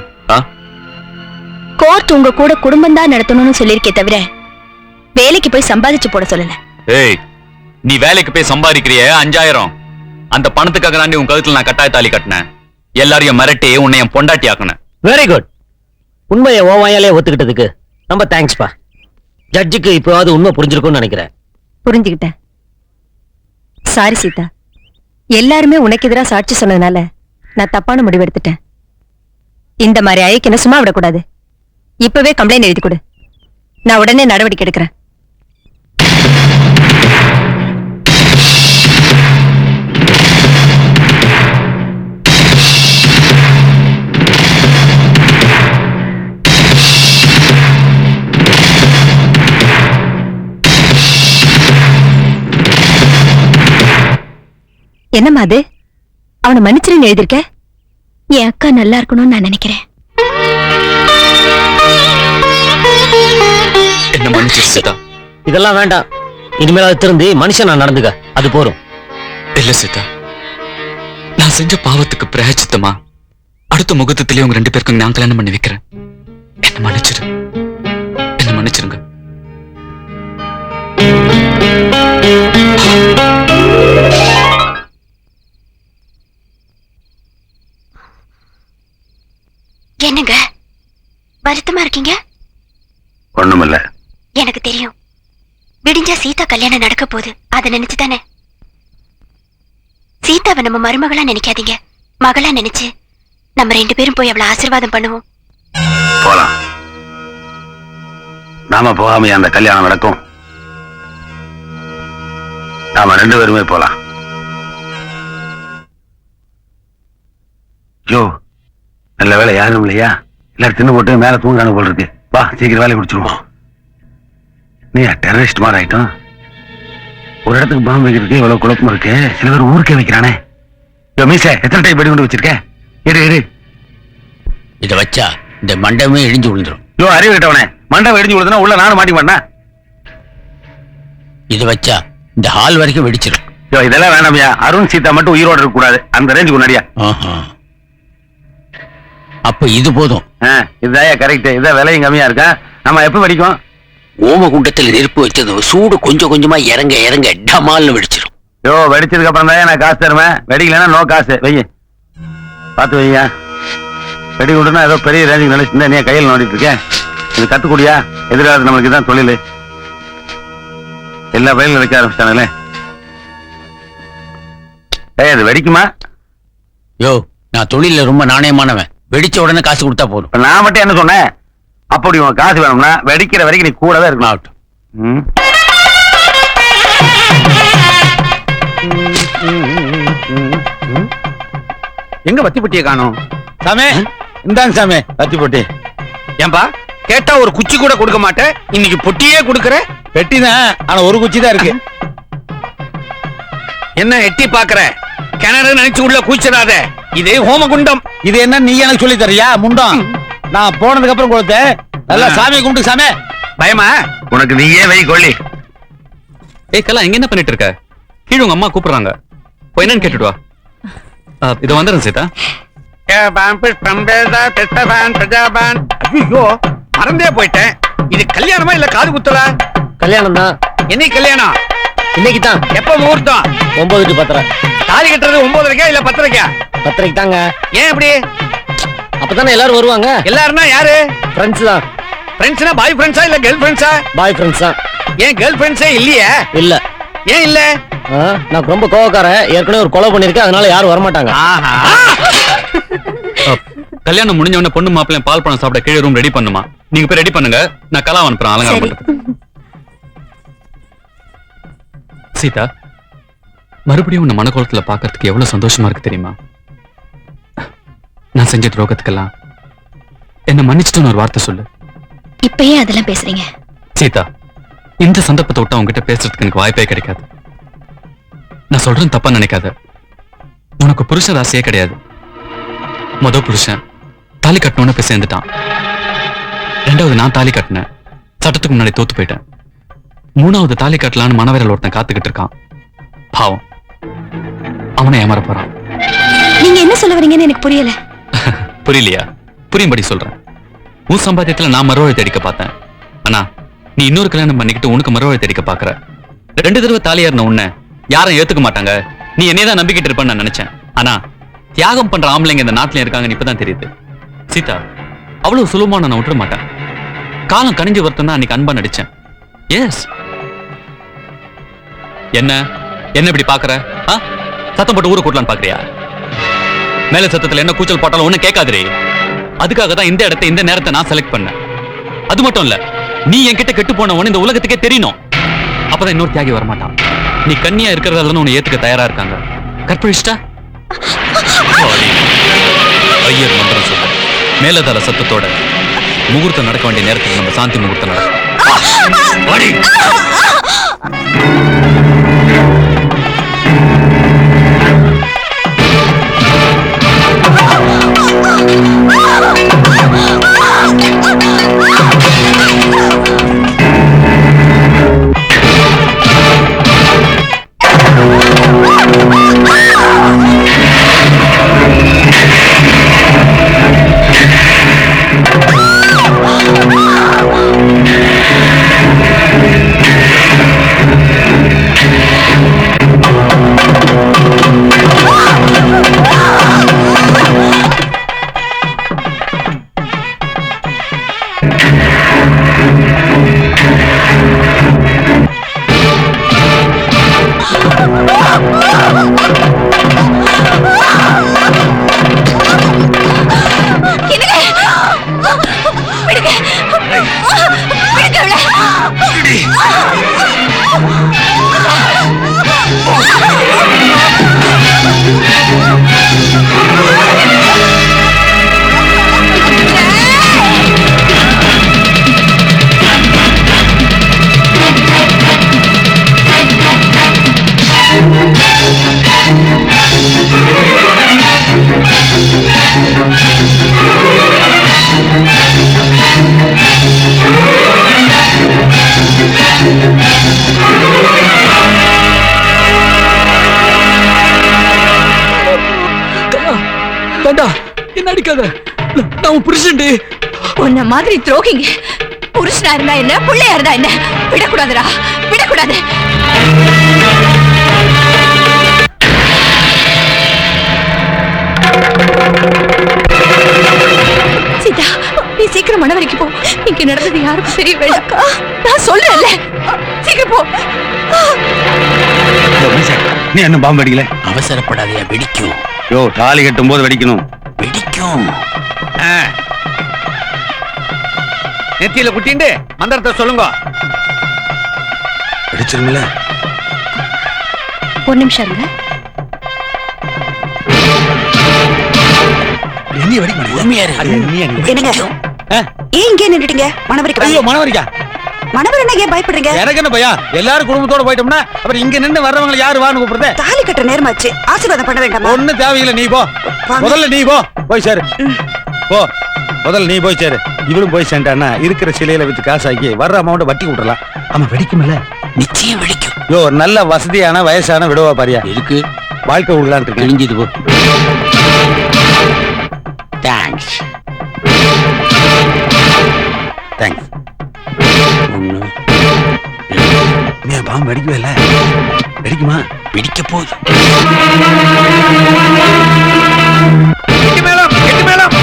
கோர்ட் உங்க கூட குடும்பம் தான் நடத்தணும்னு சொல்லிருக்கே தவிர வேலைக்கு போய் சம்பாதிச்சு போட சொல்லல. ஏய், நீ வேலைக்கு போய் சம்பாதிக்கிறிய 5000, அந்த பணத்துக்காக தாண்டி உன் கழுத்துல நான் கட்டாய தாலி கட்டினேன். எல்லாரையும் மிரட்டி உன்னை என் பொண்டாட்டி ஆக்குனேன். Very good. உண்மையை ஓவாயாலே ஒத்துக்கிட்டதுக்கு ரொம்ப தேங்க்ஸ் பா. ஜட்ஜுக்கு இப்போவாது உண்மை புரிஞ்சிருக்கும்னு நினைக்கிறேன். புரிஞ்சுக்கிட்டேன். சாரி சீதா, எல்லாருமே உனக்கு எதிராக சாட்சி சொன்னதுனால நான் தப்பான முடிவு எடுத்துட்டேன். இந்த மாதிரி ஐக்கிய சும்மா விடக்கூடாது. இப்பவே கம்ப்ளைண்ட் எழுதி கொடு, நான் உடனே நடவடிக்கை எடுக்கிறேன். என்னம்மா அது? அவனை மன்னிச்சிருன்னு எழுதிருக்க? என் அக்கா நல்லா இருக்கணும்னு நான் நினைக்கிறேன். என்ன மன்னிச்சு சீதா. இதெல்லாம் வேண்டாம். இனிமேல் அது திருந்தி மனுஷன் நான் நடந்துக்க, அது போரும். இல்ல சீதா, நான் செஞ்ச பாவத்துக்கு பிரயச்சித்தமா அடுத்த முகூர்த்தத்திலே உங்க 2 பேருக்கும் நான் கல்யாணம் பண்ணி வைக்கிறேன். என்ன மன்னிச்சிரு, என்ன மன்னிச்சிருங்க. என்னங்க வருத்தமா இருக்கீங்க? ஒண்ணுமில்ல. எனக்கு தெரியும், விடிஞ்சா சீதா கல்யாணம் நடக்க போகுது. அதை நினைச்சுதானே. சீதாவை நம்ம மருமகளா நினைக்காதீங்க, மகளா நினைச்சு நம்ம 2 பேரும் போய் அவளை ஆசீர்வாதம் பண்ணுவோம். போலாம். நாம போகாம அந்த கல்யாணம் நடக்கும்? நாம 2 பேருமே போலாம். யோ, நல்ல வேலை யாரும் இல்லையா? எல்லாரும் தின்னு போட்டு மேல தூங்கான போல் இருக்கு. வா, சீக்கிரம் வேலையை முடிச்சிருவோம். நீ டெரரிஸ்ட் மாதிரி ஆயிட்டோம். ஒரு இடத்துக்கு பாம்பு வைக்கிறதுக்கு எவ்வளவு குழப்பம் இருக்கு. சில பேர் ஊருக்கே வைக்கிறானே. மீச எத்தனை டைம் வெடி கொண்டு வச்சிருக்க? எடு. இதை வச்சா இந்த மண்டபமே இடிஞ்சு விழுந்துரும். யோ, அறிவு கிட்டவனே, மண்டபம் இடிஞ்சு விழுதுனா உள்ள நானும் மாட்டி மாட்டேன். இதை வச்சா இந்த ஹால் வரைக்கும் வெடிச்சிடும். யோ, இதெல்லாம் வேணாமியா. அருண் சீதா மட்டும் உயிரோட இருக்க கூடாது. அந்த ரேஞ்சுக்கு முன்னாடியா? அப்ப இது போதும். இதாயா கரெக்ட். இதான் விலையும் கம்மியா இருக்கா. நம்ம எப்ப வெடிக்கும்? ஓம குண்டத்தில் நெருப்பு வச்சது சூடு கொஞ்சம் கொஞ்சமா இறங்க இறங்க டமால்னு வெடிச்சிடும். யோ, வெடிச்சதுக்கு அப்புறம் தான் நான் காசு தருவேன். வெடிக்கலன்னா நோ காசு. வெய்ய பார்த்து வையா. வெடி கொண்டுனா ஏதோ பெரிய ரேஞ்சுக்கு நினைச்சிருந்தா நீ கையில் நோண்டிட்டு இருக்கேன். இது கத்துக்கூடியா? எதிர்காலத்து நம்மளுக்கு தான் தொழில். எல்லா பயிலும் வைக்க ஆரம்பிச்சிட்டாங்களே. அது வெடிக்குமா? யோ, நான் தொழில ரொம்ப நாணயமானவன். வெடிச்ச உடனே காசு கொடுத்தா போதும். நான் மட்டும் என்ன சொன்னேன்? அப்படி உன் காசு வேணும்னா வெடிக்கிற வரைக்கும் நீ கூட தான் இருக்கணும். ஆகட்டும். எங்க வத்தி பொட்டியை காணோம்? சாமி, இந்தாங்க சாமி வத்தி பொட்டி. ஏன்பா கேட்டா ஒரு குச்சி கூட கொடுக்க மாட்டேன், இன்னைக்கு பொட்டியே கொடுக்கற? பெட்டி தான், ஆனா ஒரு குச்சி தான் இருக்கு. என்ன எட்டி பாக்குற? கிணறு நினைச்சு உள்ள கூச்சிடாத. இது ஹோமகுண்டம். இது என்ன நீ எனக்கு சொல்லி தரியா? முண்டம் நான் போனதுக்கு அப்புறம் கொடுத்த. நல்லா சாமி கும்பிட்டு. சாமி பயமா? உனக்கு நீயே வை கொள்ளி. ஏய் கலா, எங்க என்ன பண்ணிட்டு இருக்க? கீழே உங்க அம்மா கூப்பிடுறாங்க, போய் என்னன்னு கேட்டுட்டு வா. இது வந்துடும் சீதா. ஐயோ, மறந்தே போயிட்டேன். இது கல்யாணமா இல்ல காது குத்தலா? கல்யாணம் தான். என்னைக்கு கல்யாணம்? இன்னைக்கு தான். எப்ப முகூர்த்தம்? 9 to 10. தாலி கட்டுறது 9:30 இல்ல 10:30? 10:30 தாங்க. ஏன் இப்படி? அப்பதானே எல்லாரும் வருவாங்க. எல்லாருன்னா யாரு? ஃப்ரெண்ட்ஸ் தான். ஃப்ரெண்ட்ஸ்னா பாய் ஃப்ரெண்ட்ஸா இல்ல கேர்ள் ஃப்ரெண்ட்ஸா? பாய் ஃப்ரெண்ட்ஸ் தான். ஏன் கேர்ள் ஃப்ரெண்ட்ஸே இல்லையா? இல்ல. ஏன் இல்ல? நான் ரொம்ப கோவக்காரன். ஏற்கனவே ஒரு கொலை பண்ணிருக்கேன், அதனால யாரும் வரமாட்டாங்க. கல்யாணம் முடிஞ்ச உடனே பொண்ணு மாப்பிள்ளையும் பால் பழம் சாப்பிட கீழே ரூம் ரெடி பண்ணுமா? நீங்க போய் ரெடி பண்ணுங்க, நான் கலா அனுப்புறேன் அலங்காரம் பண்றதுக்கு. சீதா, மறுபடியும் உன்னை மனக்கோலத்துல பாக்குறதுக்கு எவ்வளவு சந்தோஷமா இருக்கு தெரியுமா? நான் செஞ்ச துரோகத்துக்கெல்லாம் என்ன மன்னிச்சுட்டு ஒரு வார்த்தை சொல்லு. இப்பயே அதெல்லாம் பேசுறீங்க? சீதா, இந்த சந்தர்ப்பத்தை விட்டு உங்ககிட்ட பேசுறதுக்கு எனக்கு வாய்ப்பே கிடைக்காது. நான் சொல்றேன் தப்பா நினைக்காத. உனக்கு புருஷ ராசியே கிடையாது. முதல் புருஷன் தாலி கட்டணும்னு போய் சேர்ந்துட்டான். 2வது நான் தாலி கட்டினேன், சட்டத்துக்கு முன்னாடி தோத்து போயிட்டேன். 3வது தாலி கட்டலான்னு மனவேரல் ஒருத்தன் காத்துக்கிட்டு இருக்கான். பாவம், அவனை ஏமாற போறான். நீங்க என்ன சொல்ல வரீங்கன்னு எனக்கு புரியல. புரியலையா? புரியும்படி சொல்றேன். உன் சம்பாத்தியத்துல நான் மறுவாழ் தேடிக்க பார்த்தேன். ஆனா நீ இன்னொரு கல்யாணம் பண்ணிக்கிட்டு உனக்கு மறுவாழ் தேடிக்க பாக்குற. 2 தடவை தாலி ஏறின உன்னை யாரும் ஏத்துக்க மாட்டாங்க. நீ என்னையதான் நம்பிக்கிட்டு இருப்பேன்னு நான் நினைச்சேன். ஆனா தியாகம் பண்ற ஆம்பளைங்க இந்த நாட்டுல இருக்காங்கன்னு இப்பதான் தெரியுது. சீதா, அவ்வளவு சுலபமா நான் விட்டுற மாட்டேன். காலம் கணிஞ்சு வரட்டும் தான் அன்னைக்கு அன்பா நடிச்சேன். எஸ். என்ன என்ன இப்படி பாக்குற? சத்தம் போட்டு ஊரை கூட்டலான்னு பாக்குறியா? மேல சத்தத்துல என்ன கூச்சல் போட்டாலும் ஒண்ணு கேட்காதே. அதுக்காக தான் இந்த இடத்தை இந்த நேரத்தை நான் செலக்ட் பண்ணேன். அது மட்டும் இல்ல, நீ என்கிட்ட கெட்டு போனவனு இந்த உலகத்துக்கே தெரியணும். அப்பதான் இன்னொரு தியாகி வரமாட்டான். நீ கண்ணியா இருக்கிறதால உன்னை ஏத்துக்க தயாரா இருக்காங்க. கற்பழிச்சிட்டா ஐயர் மந்திரம் சொல்ல மேலதால சத்தத்தோட முகூர்த்தம் நடக்க வேண்டிய நேரத்துக்கு நம்ம சாந்தி முகூர்த்தம் நடக்கும். என்ன அடிக்காத, நான் புருஷன்டி. உன்ன மாதிரி துரோகிங்க புருஷனா இருந்தா என்ன, பிள்ளையா இருந்தா என்ன, விடக்கூடாதுடா, விடக்கூடாது. சீதா, நீ சீக்கிரம் மணவரைக்கு போ. இங்க நடந்தது யாருக்கும் தெரிய வேண்டாம். நான் சொல்றேன்ல, சீக்கிரம் போ. நீ என்ன பாம்பு அடிக்கல? அவசரப்படாதே, வெடிக்கும். யோ, தாலி கட்டும் போது வெடிக்கணும். வெடிக்கும். நெத்தியில குட்டிண்டு மந்திரத்தை சொல்லுங்க. வெடிச்சிருங்கள. ஒரு நிமிஷம் இருங்க. ஏன் இங்கே நின்னுட்டீங்க? மணவரைக்கு ஐயோ, மணவரைக்கா? மணவர் என்ன ஏன் பயப்படுறீங்க? எனக்கு என்ன பையா, எல்லாரும் குடும்பத்தோட போயிட்டோம்னா அப்புறம் இங்க நின்று வர்றவங்க யாரு வான்னு கூப்பிடுறத? தாலி கட்ட நேரமாச்சு, ஆசீர்வாதம் பண்ண வேண்டாமா? ஒண்ணு தேவையில்லை, நீ போ. முதல்ல நீ போ, போய் சேரு. போ, முதல்ல நீ போய் சேரு. இவளும் போய் சேர்ந்தான்னா இருக்கிற சிலையில வச்சு காசாக்கி வர்ற அமௌண்ட் வட்டி விட்டுறலாம். ஆமா, வெடிக்கும்ல? நிச்சயம் வெடிக்கும். யோ, நல்ல வசதியான வயசான விடவா பாரியா. எதுக்கு? வாழ்க்கை விடலான்னு இருக்கு. கிழிஞ்சது போ. தேங்க்ஸ். தேங்க்ஸ். நீ பாம்பு வெடிக்கவே இல்ல. வெடிக்குமா? வெடிக்க போகுது. மேளம், கெட்டி மேளம்.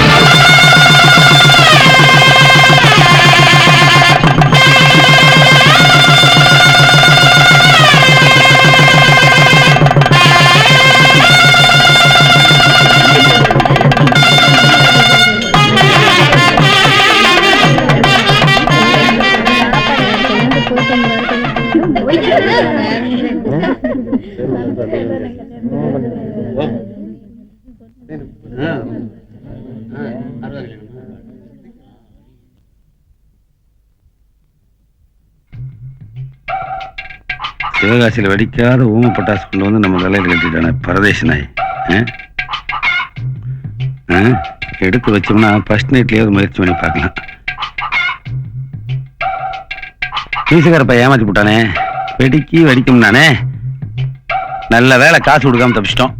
சிவகாசியில் வெடிக்காத ஊம பட்டாசு கொண்டு வந்து நம்ம தலையில் கட்டிட்டானே பரதேசி நாய். எடுத்து வச்சோம்னா ஃபர்ஸ்ட் நைட்லயாவது முயற்சி பண்ணி பார்க்கலாம். வீசுகாரப்பா ஏமாத்தி போட்டானே, வெடிக்கி வெடிக்கும் நானே. நல்ல வேலை, காசு கொடுக்காம தப்பிச்சிட்டோம்.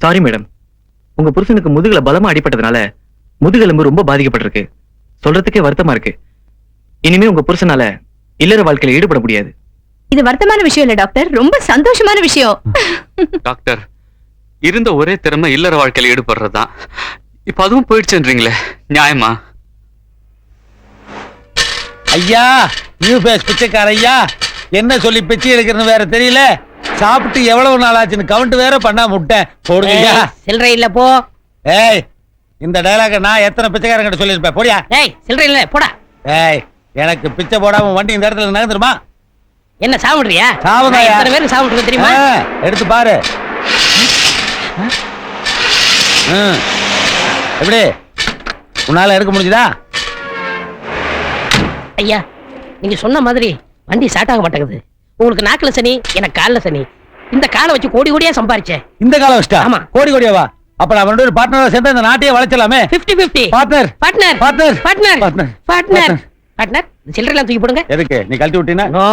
சாரி மேடம், உங்க புருஷனுக்கு முதுகுல பலமா அடிபட்டதுனால முதுகெலும்பு ரொம்ப பாதிக்கப்பட்டிருக்கு. சொல்றதுக்கே வருத்தமா இருக்கு. இனிமே உங்க புருஷனால இல்லற வாழ்க்கையில ஈடுபட முடியாது. இது வருத்தமான விஷயம் இல்ல டாக்டர், ரொம்ப சந்தோஷமான விஷயம். டாக்டர், இருந்த ஒரே திறமை இல்லற வாழ்க்கையில ஈடுபடுறதுதான். இப்ப அதுவும் போயிடுச்சுன்றீங்களே, நியாயமா? ஐயா, நியூ பேஸ் பிச்சைக்கார ஐயா, என்ன சொல்லி பிச்சை எடுக்கிறன்னு வேற தெரியல. சாப்பிட்டு எவ்வளவு நாள் ஆச்சுன்னு கவுண்ட் வேற பண்ணா முட்டேன் போடுங்க. சில்லறை இல்ல போ. ஏய், இந்த டயலாக நான் எத்தனை பிச்சைக்காரங்கிட்ட சொல்லியிருப்பேன். போடியா. ஏய், சில்லறை இல்ல போடா. ஏய், எனக்கு பிச்சை போடாம வண்டி இந்த இடத்துல நகர்ந்துருமா? என்ன சாப்பிடுறியா? சாவுதாயா? எத்தனை பேருக்கு சாப்பிட்டு தெரியுமா? எடுத்து பாரு. எப்படி உன்னால எடுக்க முடிஞ்சுதா? ஐயா, நீங்க சொன்ன மாதிரி வண்டி ஸ்டார்ட் ஆக மாட்டேங்குது. உங்களுக்கு நாக்குல சனி, எனக்கு காலில் சனி. இந்த காலை வச்சு கோடி கோடியா சம்பாரிச்சேன். இந்த காலை வச்சுட்டா? ஆமா. கோடி கோடியாவா? அப்ப நான் அவனோட பார்ட்னரா சேர்ந்து இந்த நாட்டையே வளைச்சலாமே. 50-50. Partner partner partner partner partner partner partner. சில்லறை எல்லாம் தூக்கி போடுங்க. எதுக்கு? நீ கழட்டி விட்டீனா? No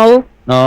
no.